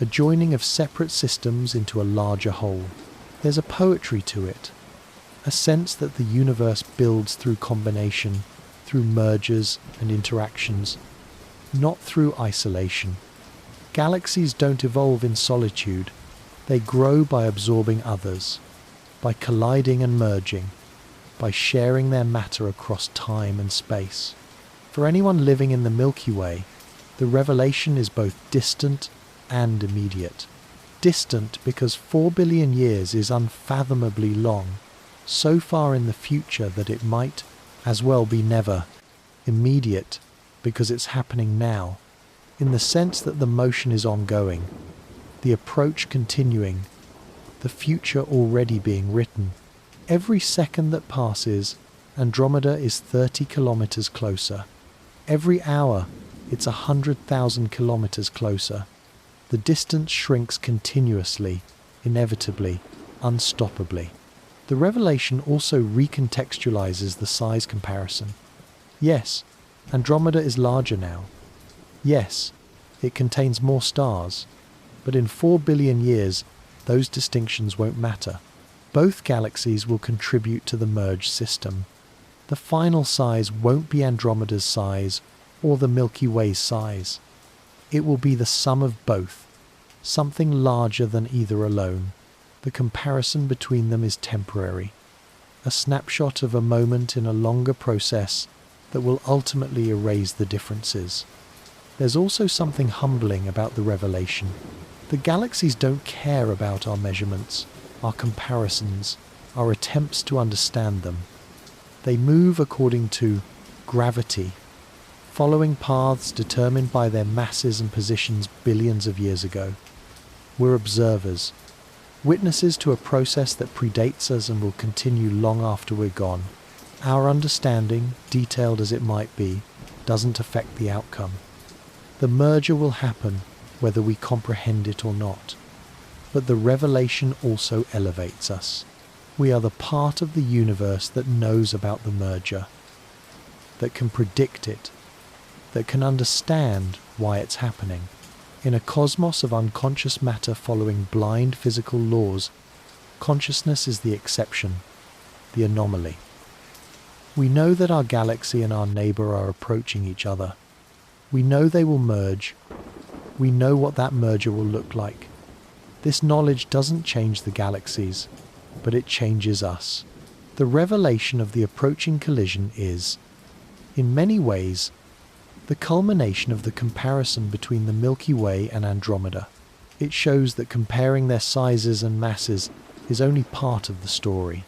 a joining of separate systems into a larger whole. There's a poetry to it, a sense that the universe builds through combination, through mergers and interactions, not through isolation. Galaxies don't evolve in solitude. They grow by absorbing others, by colliding and merging, by sharing their matter across time and space. For anyone living in the Milky Way, the revelation is both distant and immediate. Distant because 4 billion years is unfathomably long, so far in the future that it might as well be never. Immediate because it's happening now, in the sense that the motion is ongoing, the approach continuing, the future already being written. Every second that passes, Andromeda is 30 kilometers closer. Every hour, it's 100,000 kilometers closer. The distance shrinks continuously, inevitably, unstoppably. The revelation also recontextualizes the size comparison. Yes, Andromeda is larger now. Yes, it contains more stars. But in 4 billion years, those distinctions won't matter. Both galaxies will contribute to the merged system. The final size won't be Andromeda's size or the Milky Way's size. It will be the sum of both, something larger than either alone. The comparison between them is temporary, a snapshot of a moment in a longer process that will ultimately erase the differences. There's also something humbling about the revelation. The galaxies don't care about our measurements, our comparisons, our attempts to understand them. They move according to gravity, following paths determined by their masses and positions billions of years ago. We're observers, witnesses to a process that predates us and will continue long after we're gone. Our understanding, detailed as it might be, doesn't affect the outcome. The merger will happen whether we comprehend it or not. But the revelation also elevates us. We are the part of the universe that knows about the merger, that can predict it, that can understand why it's happening. In a cosmos of unconscious matter following blind physical laws, consciousness is the exception, the anomaly. We know that our galaxy and our neighbour are approaching each other. We know they will merge. We know what that merger will look like. This knowledge doesn't change the galaxies, but it changes us. The revelation of the approaching collision is, in many ways, the culmination of the comparison between the Milky Way and Andromeda. It shows that comparing their sizes and masses is only part of the story.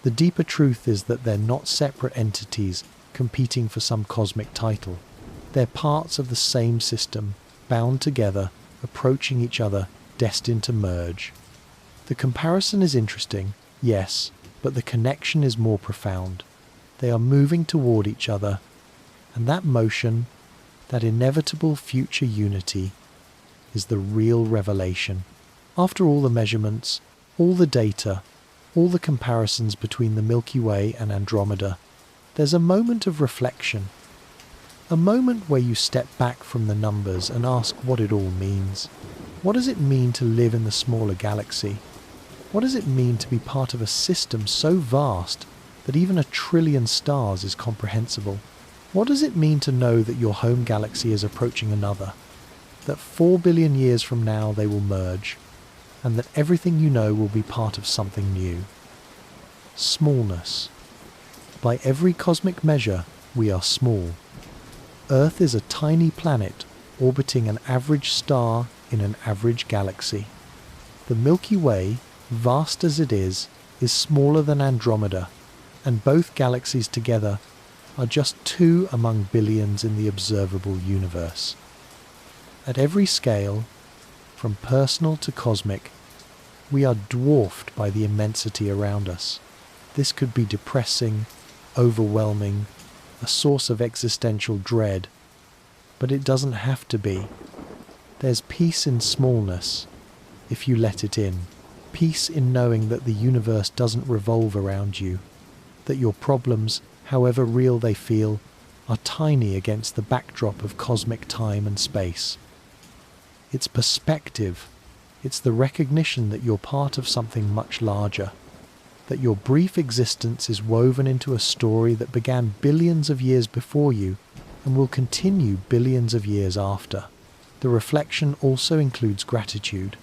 The deeper truth is that they're not separate entities competing for some cosmic title. They're parts of the same system, bound together, approaching each other, destined to merge. The comparison is interesting, yes, but the connection is more profound. They are moving toward each other, and that motion, that inevitable future unity, is the real revelation. After all the measurements, all the data, all the comparisons between the Milky Way and Andromeda, there's a moment of reflection. A moment where you step back from the numbers and ask what it all means. What does it mean to live in the smaller galaxy? What does it mean to be part of a system so vast that even 1 trillion stars is comprehensible? What does it mean to know that your home galaxy is approaching another? That 4 billion years from now they will merge, and that everything you know will be part of something new? Smallness. By every cosmic measure, we are small. Earth is a tiny planet orbiting an average star in an average galaxy. The Milky Way, vast as it is smaller than Andromeda, and both galaxies together are just 2 among billions in the observable universe. At every scale, from personal to cosmic, we are dwarfed by the immensity around us. This could be depressing, overwhelming, a source of existential dread, but it doesn't have to be. There's peace in smallness, if you let it in. Peace in knowing that the universe doesn't revolve around you, that your problems, however real they feel, are tiny against the backdrop of cosmic time and space. It's perspective. It's the recognition that you're part of something much larger, that your brief existence is woven into a story that began billions of years before you and will continue billions of years after. The reflection also includes gratitude.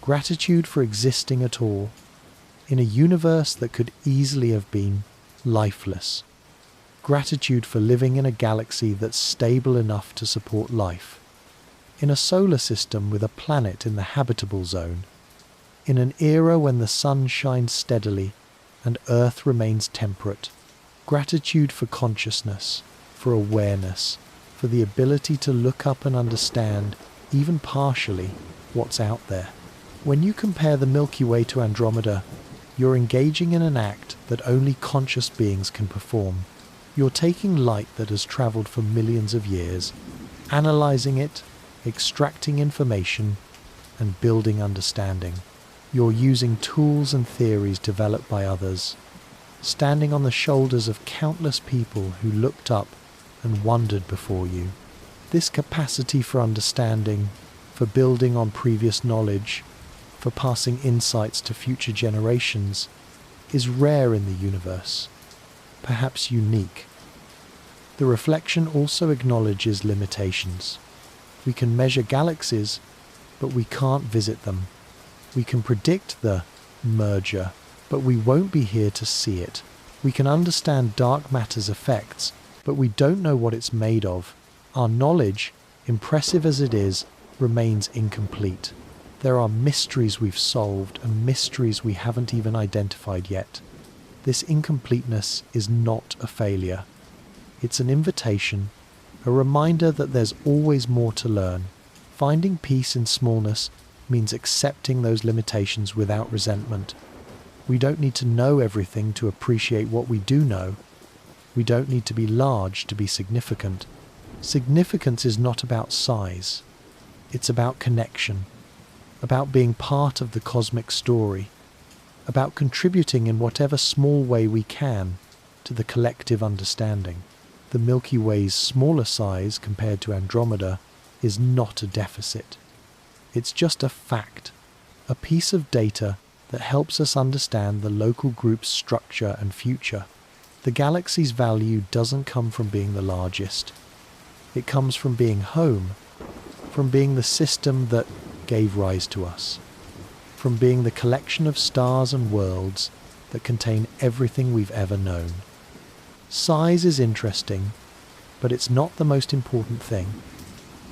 Gratitude for existing at all, in a universe that could easily have been lifeless. Gratitude for living in a galaxy that's stable enough to support life. In a solar system with a planet in the habitable zone. In an era when the sun shines steadily and Earth remains temperate. Gratitude for consciousness, for awareness, for the ability to look up and understand, even partially, what's out there. When you compare the Milky Way to Andromeda, you're engaging in an act that only conscious beings can perform. You're taking light that has travelled for millions of years, analysing it, extracting information, and building understanding. You're using tools and theories developed by others, standing on the shoulders of countless people who looked up and wondered before you. This capacity for understanding, for building on previous knowledge, for passing insights to future generations, is rare in the universe, perhaps unique. The reflection also acknowledges limitations. We can measure galaxies, but we can't visit them. We can predict the merger, but we won't be here to see it. We can understand dark matter's effects, but we don't know what it's made of. Our knowledge, impressive as it is, remains incomplete. There are mysteries we've solved and mysteries we haven't even identified yet. This incompleteness is not a failure. It's an invitation, a reminder that there's always more to learn. Finding peace in smallness means accepting those limitations without resentment. We don't need to know everything to appreciate what we do know. We don't need to be large to be significant. Significance is not about size. It's about connection, about being part of the cosmic story, about contributing in whatever small way we can to the collective understanding. The Milky Way's smaller size compared to Andromeda is not a deficit. It's just a fact, a piece of data that helps us understand the local group's structure and future. The galaxy's value doesn't come from being the largest. It comes from being home, from being the system that gave rise to us, from being the collection of stars and worlds that contain everything we've ever known. Size is interesting, but it's not the most important thing.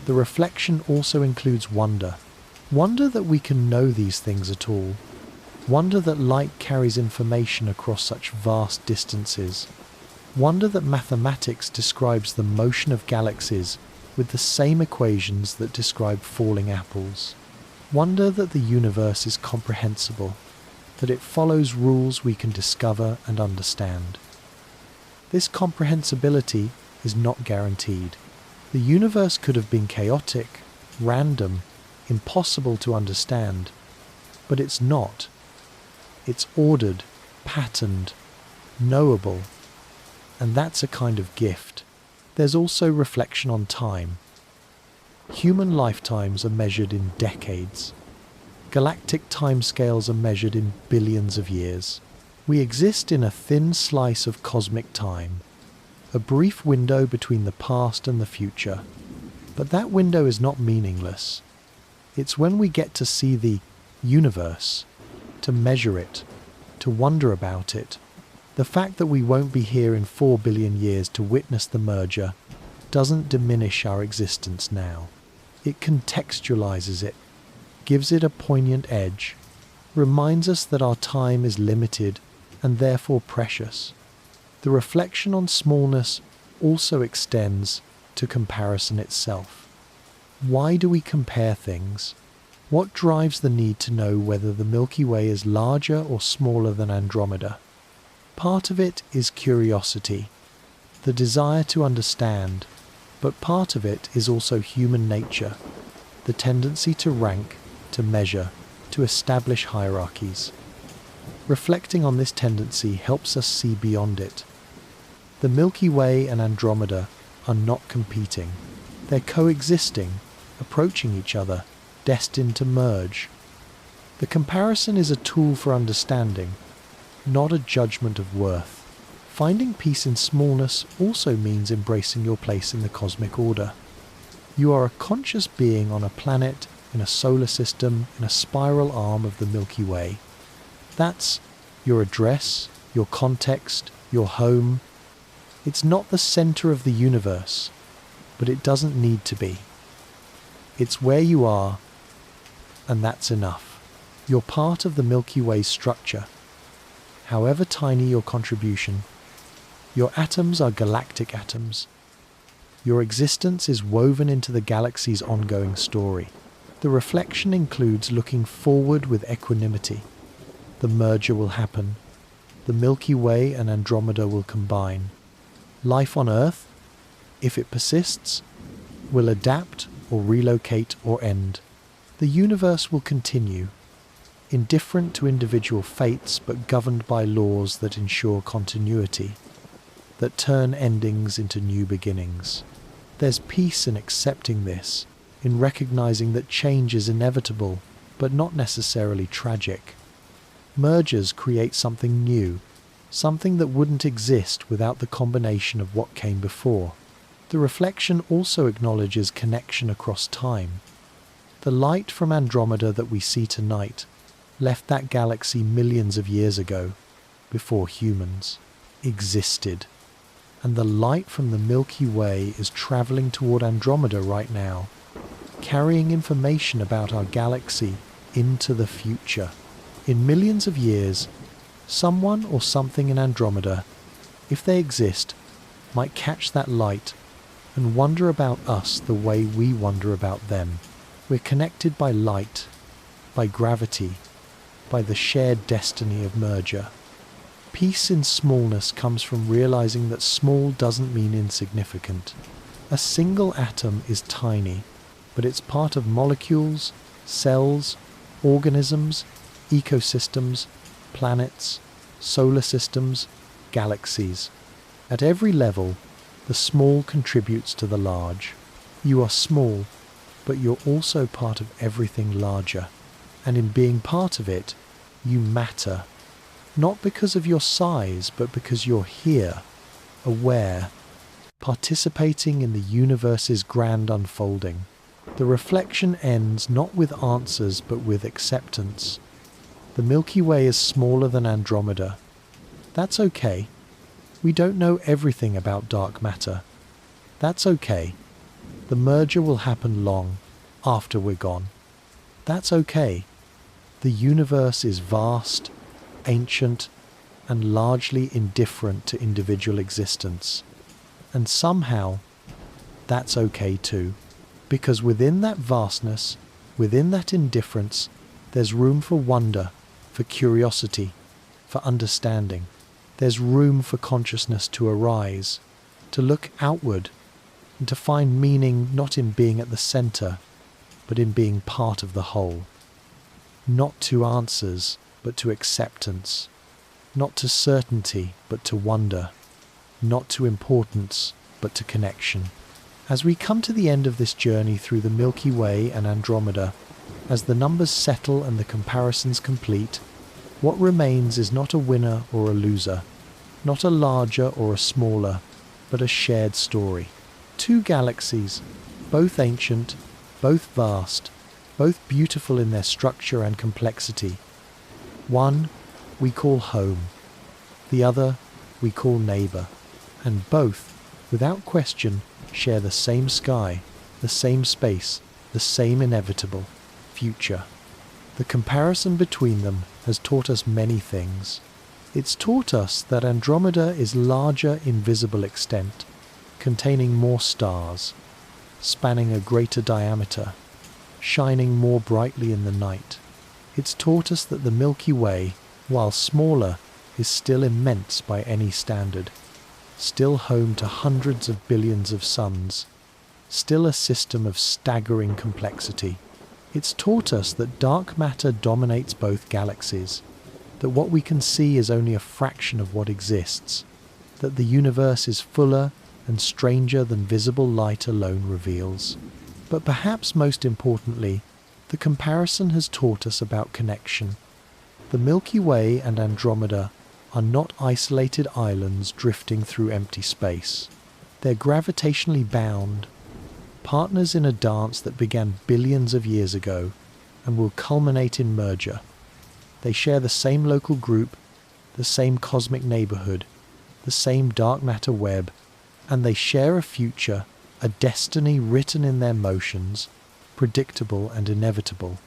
The reflection also includes wonder. Wonder that we can know these things at all. Wonder that light carries information across such vast distances. Wonder that mathematics describes the motion of galaxies with the same equations that describe falling apples. Wonder that the universe is comprehensible, that it follows rules we can discover and understand. This comprehensibility is not guaranteed. The universe could have been chaotic, random, impossible to understand, but it's not. It's ordered, patterned, knowable, and that's a kind of gift. There's also reflection on time. Human lifetimes are measured in decades. Galactic timescales are measured in billions of years. We exist in a thin slice of cosmic time, a brief window between the past and the future. But that window is not meaningless. It's when we get to see the universe, to measure it, to wonder about it. The fact that we won't be here in 4 billion years to witness the merger doesn't diminish our existence now. It contextualizes it, gives it a poignant edge, reminds us that our time is limited and therefore precious. The reflection on smallness also extends to comparison itself. Why do we compare things? What drives the need to know whether the Milky Way is larger or smaller than Andromeda? Part of it is curiosity, the desire to understand, but part of it is also human nature, the tendency to rank, to measure, to establish hierarchies. Reflecting on this tendency helps us see beyond it. The Milky Way and Andromeda are not competing. They're coexisting, approaching each other, destined to merge. The comparison is a tool for understanding, not a judgment of worth. Finding peace in smallness also means embracing your place in the cosmic order. You are a conscious being on a planet, in a solar system, in a spiral arm of the Milky Way. That's your address, your context, your home. It's not the center of the universe, but it doesn't need to be. It's where you are, and that's enough. You're part of the Milky Way structure. However tiny your contribution, your atoms are galactic atoms. Your existence is woven into the galaxy's ongoing story. The reflection includes looking forward with equanimity. The merger will happen. The Milky Way and Andromeda will combine. Life on Earth, if it persists, will adapt or relocate or end. The universe will continue, indifferent to individual fates but governed by laws that ensure continuity, that turn endings into new beginnings. There's peace in accepting this, in recognizing that change is inevitable but not necessarily tragic. Mergers create something new, something that wouldn't exist without the combination of what came before. The reflection also acknowledges connection across time. The light from Andromeda that we see tonight left that galaxy millions of years ago, before humans existed. And the light from the Milky Way is traveling toward Andromeda right now, carrying information about our galaxy into the future. In millions of years, someone or something in Andromeda, if they exist, might catch that light and wonder about us the way we wonder about them. We're connected by light, by gravity, by the shared destiny of merger. Peace in smallness comes from realizing that small doesn't mean insignificant. A single atom is tiny, but it's part of molecules, cells, organisms, ecosystems, planets, solar systems, galaxies. At every level, the small contributes to the large. You are small, but you're also part of everything larger. And in being part of it, you matter. Not because of your size, but because you're here, aware, participating in the universe's grand unfolding. The reflection ends not with answers, but with acceptance. The Milky Way is smaller than Andromeda. That's okay. We don't know everything about dark matter. That's okay. The merger will happen long after we're gone. That's okay. The universe is vast, ancient, and largely indifferent to individual existence. And somehow, that's okay too. Because within that vastness, within that indifference, there's room for wonder, for curiosity, for understanding. There's room for consciousness to arise, to look outward, and to find meaning not in being at the center, but in being part of the whole. Not to answers, but to acceptance. Not to certainty, but to wonder. Not to importance, but to connection. As we come to the end of this journey through the Milky Way and Andromeda, as the numbers settle and the comparisons complete, what remains is not a winner or a loser, not a larger or a smaller, but a shared story. Two galaxies, both ancient, both vast, both beautiful in their structure and complexity. One we call home, the other we call neighbor, and both, without question, share the same sky, the same space, the same inevitable future. The comparison between them has taught us many things. It's taught us that Andromeda is larger in visible extent, containing more stars, spanning a greater diameter, shining more brightly in the night. It's taught us that the Milky Way, while smaller, is still immense by any standard, still home to hundreds of billions of suns, still a system of staggering complexity. It's taught us that dark matter dominates both galaxies, that what we can see is only a fraction of what exists, that the universe is fuller and stranger than visible light alone reveals. But perhaps most importantly, the comparison has taught us about connection. The Milky Way and Andromeda are not isolated islands drifting through empty space. They're gravitationally bound, partners in a dance that began billions of years ago and will culminate in merger. They share the same local group, the same cosmic neighborhood, the same dark matter web, and they share a future, a destiny written in their motions, predictable and inevitable.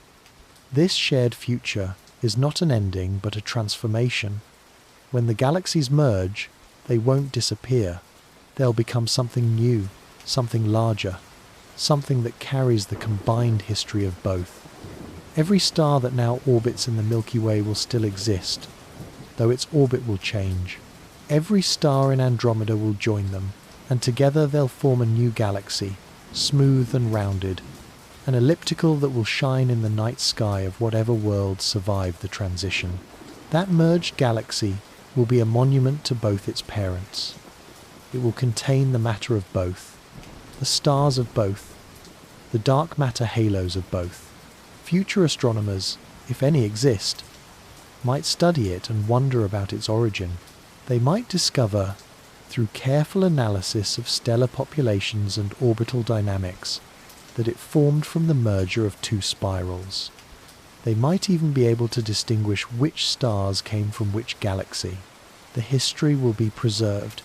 This shared future is not an ending but a transformation. When the galaxies merge, they won't disappear. They'll become something new, something larger, something that carries the combined history of both. Every star that now orbits in the Milky Way will still exist, though its orbit will change. Every star in Andromeda will join them, and together they'll form a new galaxy, smooth and rounded, an elliptical that will shine in the night sky of whatever worlds survive the transition. That merged galaxy will be a monument to both its parents. It will contain the matter of both, the stars of both, the dark matter halos of both. Future astronomers, if any exist, might study it and wonder about its origin. They might discover, through careful analysis of stellar populations and orbital dynamics, that it formed from the merger of two spirals. They might even be able to distinguish which stars came from which galaxy. The history will be preserved,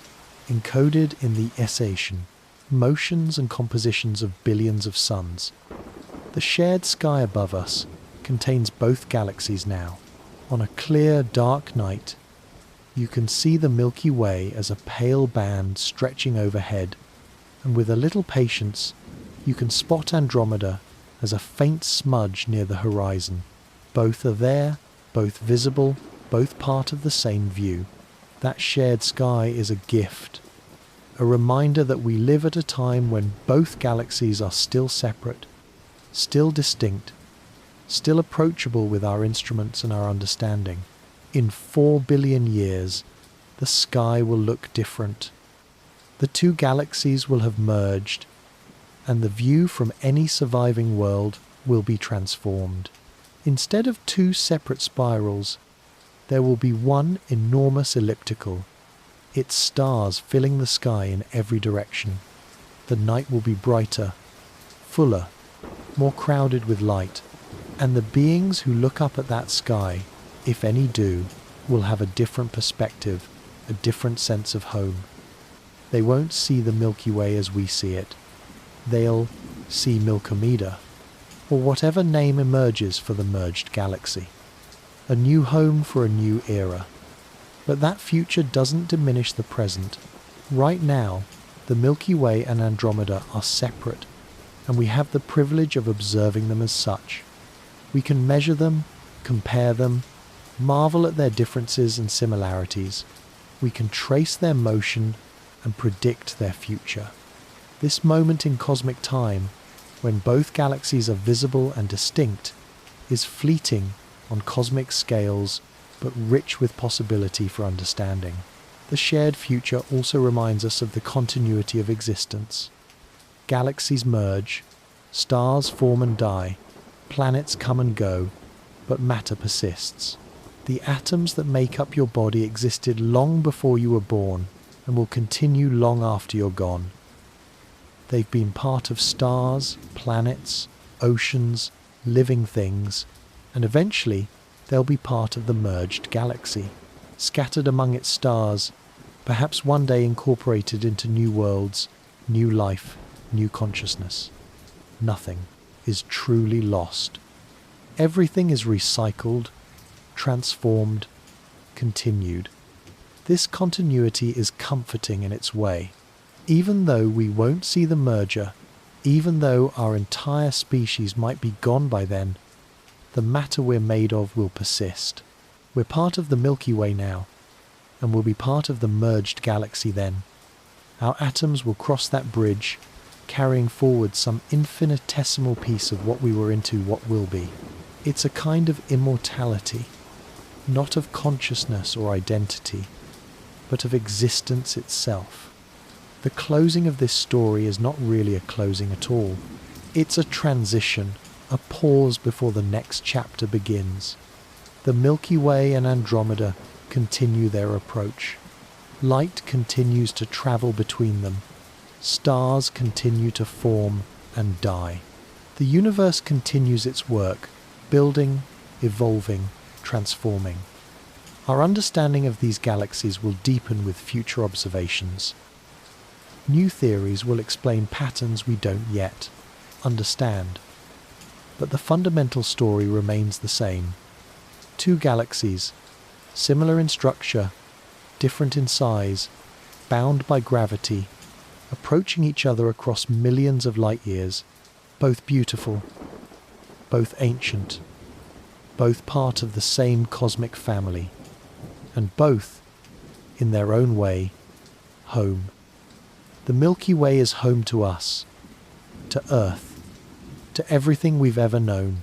encoded in the essation, motions and compositions of billions of suns. The shared sky above us contains both galaxies now. On a clear, dark night, you can see the Milky Way as a pale band stretching overhead, and with a little patience, you can spot Andromeda as a faint smudge near the horizon. Both are there, both visible, both part of the same view. That shared sky is a gift, a reminder that we live at a time when both galaxies are still separate, still distinct, still approachable with our instruments and our understanding. In 4 billion years, the sky will look different. The two galaxies will have merged, and the view from any surviving world will be transformed. Instead of two separate spirals, there will be one enormous elliptical, its stars filling the sky in every direction. The night will be brighter, fuller, more crowded with light, and the beings who look up at that sky, if any do, will have a different perspective, a different sense of home. They won't see the Milky Way as we see it. They'll see Milkomeda, or whatever name emerges for the merged galaxy. A new home for a new era. But that future doesn't diminish the present. Right now, the Milky Way and Andromeda are separate, and we have the privilege of observing them as such. We can measure them, compare them, marvel at their differences and similarities. We can trace their motion and predict their future. This moment in cosmic time, when both galaxies are visible and distinct, is fleeting on cosmic scales, but rich with possibility for understanding. The shared future also reminds us of the continuity of existence. Galaxies merge, stars form and die, planets come and go, but matter persists. The atoms that make up your body existed long before you were born and will continue long after you're gone. They've been part of stars, planets, oceans, living things, and eventually they'll be part of the merged galaxy, scattered among its stars, perhaps one day incorporated into new worlds, new life, new consciousness. Nothing is truly lost. Everything is recycled, transformed, continued. This continuity is comforting in its way. Even though we won't see the merger, even though our entire species might be gone by then, the matter we're made of will persist. We're part of the Milky Way now, and will be part of the merged galaxy then. Our atoms will cross that bridge, carrying forward some infinitesimal piece of what we were into what will be. It's a kind of immortality, not of consciousness or identity, but of existence itself. The closing of this story is not really a closing at all. It's a transition, a pause before the next chapter begins. The Milky Way and Andromeda continue their approach. Light continues to travel between them. Stars continue to form and die. The universe continues its work, building, evolving, transforming. Our understanding of these galaxies will deepen with future observations. New theories will explain patterns we don't yet understand. But the fundamental story remains the same. Two galaxies, similar in structure, different in size, bound by gravity, approaching each other across millions of light years, both beautiful, both ancient, both part of the same cosmic family, and both, in their own way, home. The Milky Way is home to us, to Earth, to everything we've ever known.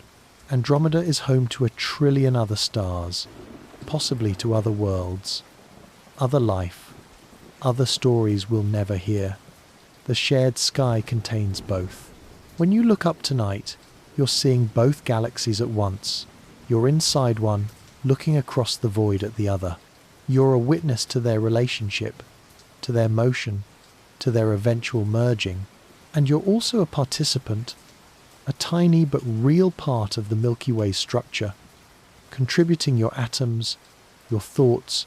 Andromeda is home to 1 trillion other stars, possibly to other worlds, other life, other stories we'll never hear. The shared sky contains both. When you look up tonight, you're seeing both galaxies at once. You're inside one, looking across the void at the other. You're a witness to their relationship, to their motion, to their eventual merging. And you're also a participant, a tiny but real part of the Milky Way structure, contributing your atoms, your thoughts,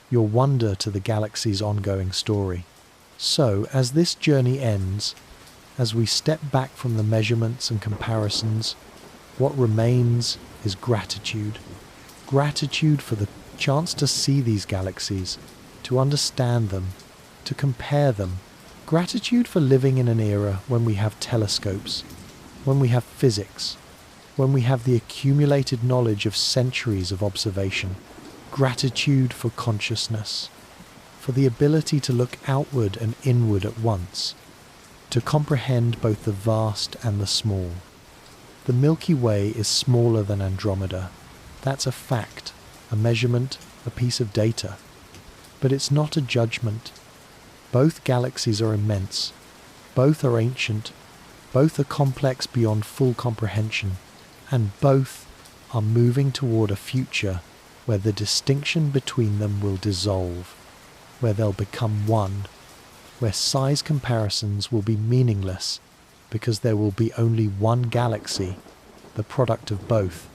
your wonder to the galaxy's ongoing story. So, as this journey ends, as we step back from the measurements and comparisons, what remains is gratitude. Gratitude for the chance to see these galaxies, to understand them, to compare them. Gratitude for living in an era when we have telescopes, when we have physics, when we have the accumulated knowledge of centuries of observation, gratitude for consciousness, for the ability to look outward and inward at once, to comprehend both the vast and the small. The Milky Way is smaller than Andromeda. That's a fact, a measurement, a piece of data. But it's not a judgment. Both galaxies are immense. Both are ancient. Both are complex beyond full comprehension. And both are moving toward a future where the distinction between them will dissolve, where they'll become one, where size comparisons will be meaningless because there will be only one galaxy, the product of both.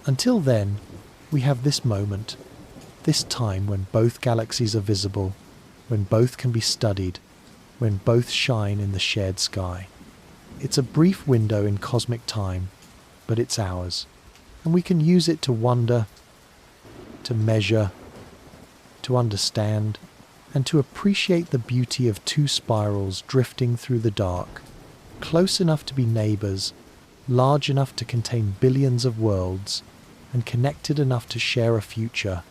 Until then, we have this moment, this time when both galaxies are visible, when both can be studied, when both shine in the shared sky. It's a brief window in cosmic time, but it's ours, and we can use it to wonder, to measure, to understand, and to appreciate the beauty of two spirals drifting through the dark, close enough to be neighbors, large enough to contain billions of worlds, and connected enough to share a future.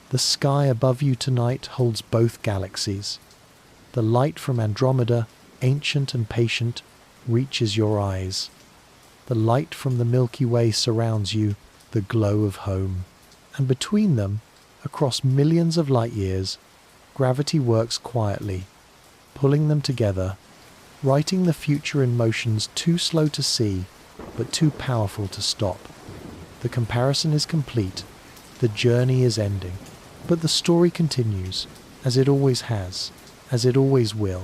The sky above you tonight holds both galaxies. The light from Andromeda, ancient and patient, reaches your eyes. The light from the Milky Way surrounds you, the glow of home. And between them, across millions of light years, gravity works quietly, pulling them together, writing the future in motions too slow to see, but too powerful to stop. The comparison is complete, the journey is ending, but the story continues, as it always has, as it always will,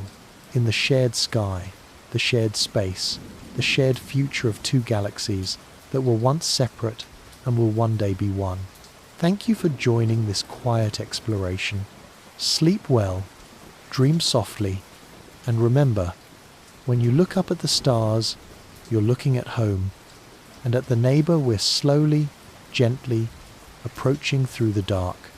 in the shared sky, the shared space, the shared future of two galaxies that were once separate and will one day be one. Thank you for joining this quiet exploration. Sleep well, dream softly, and remember, when you look up at the stars, you're looking at home, and at the neighbor we're slowly, gently approaching through the dark.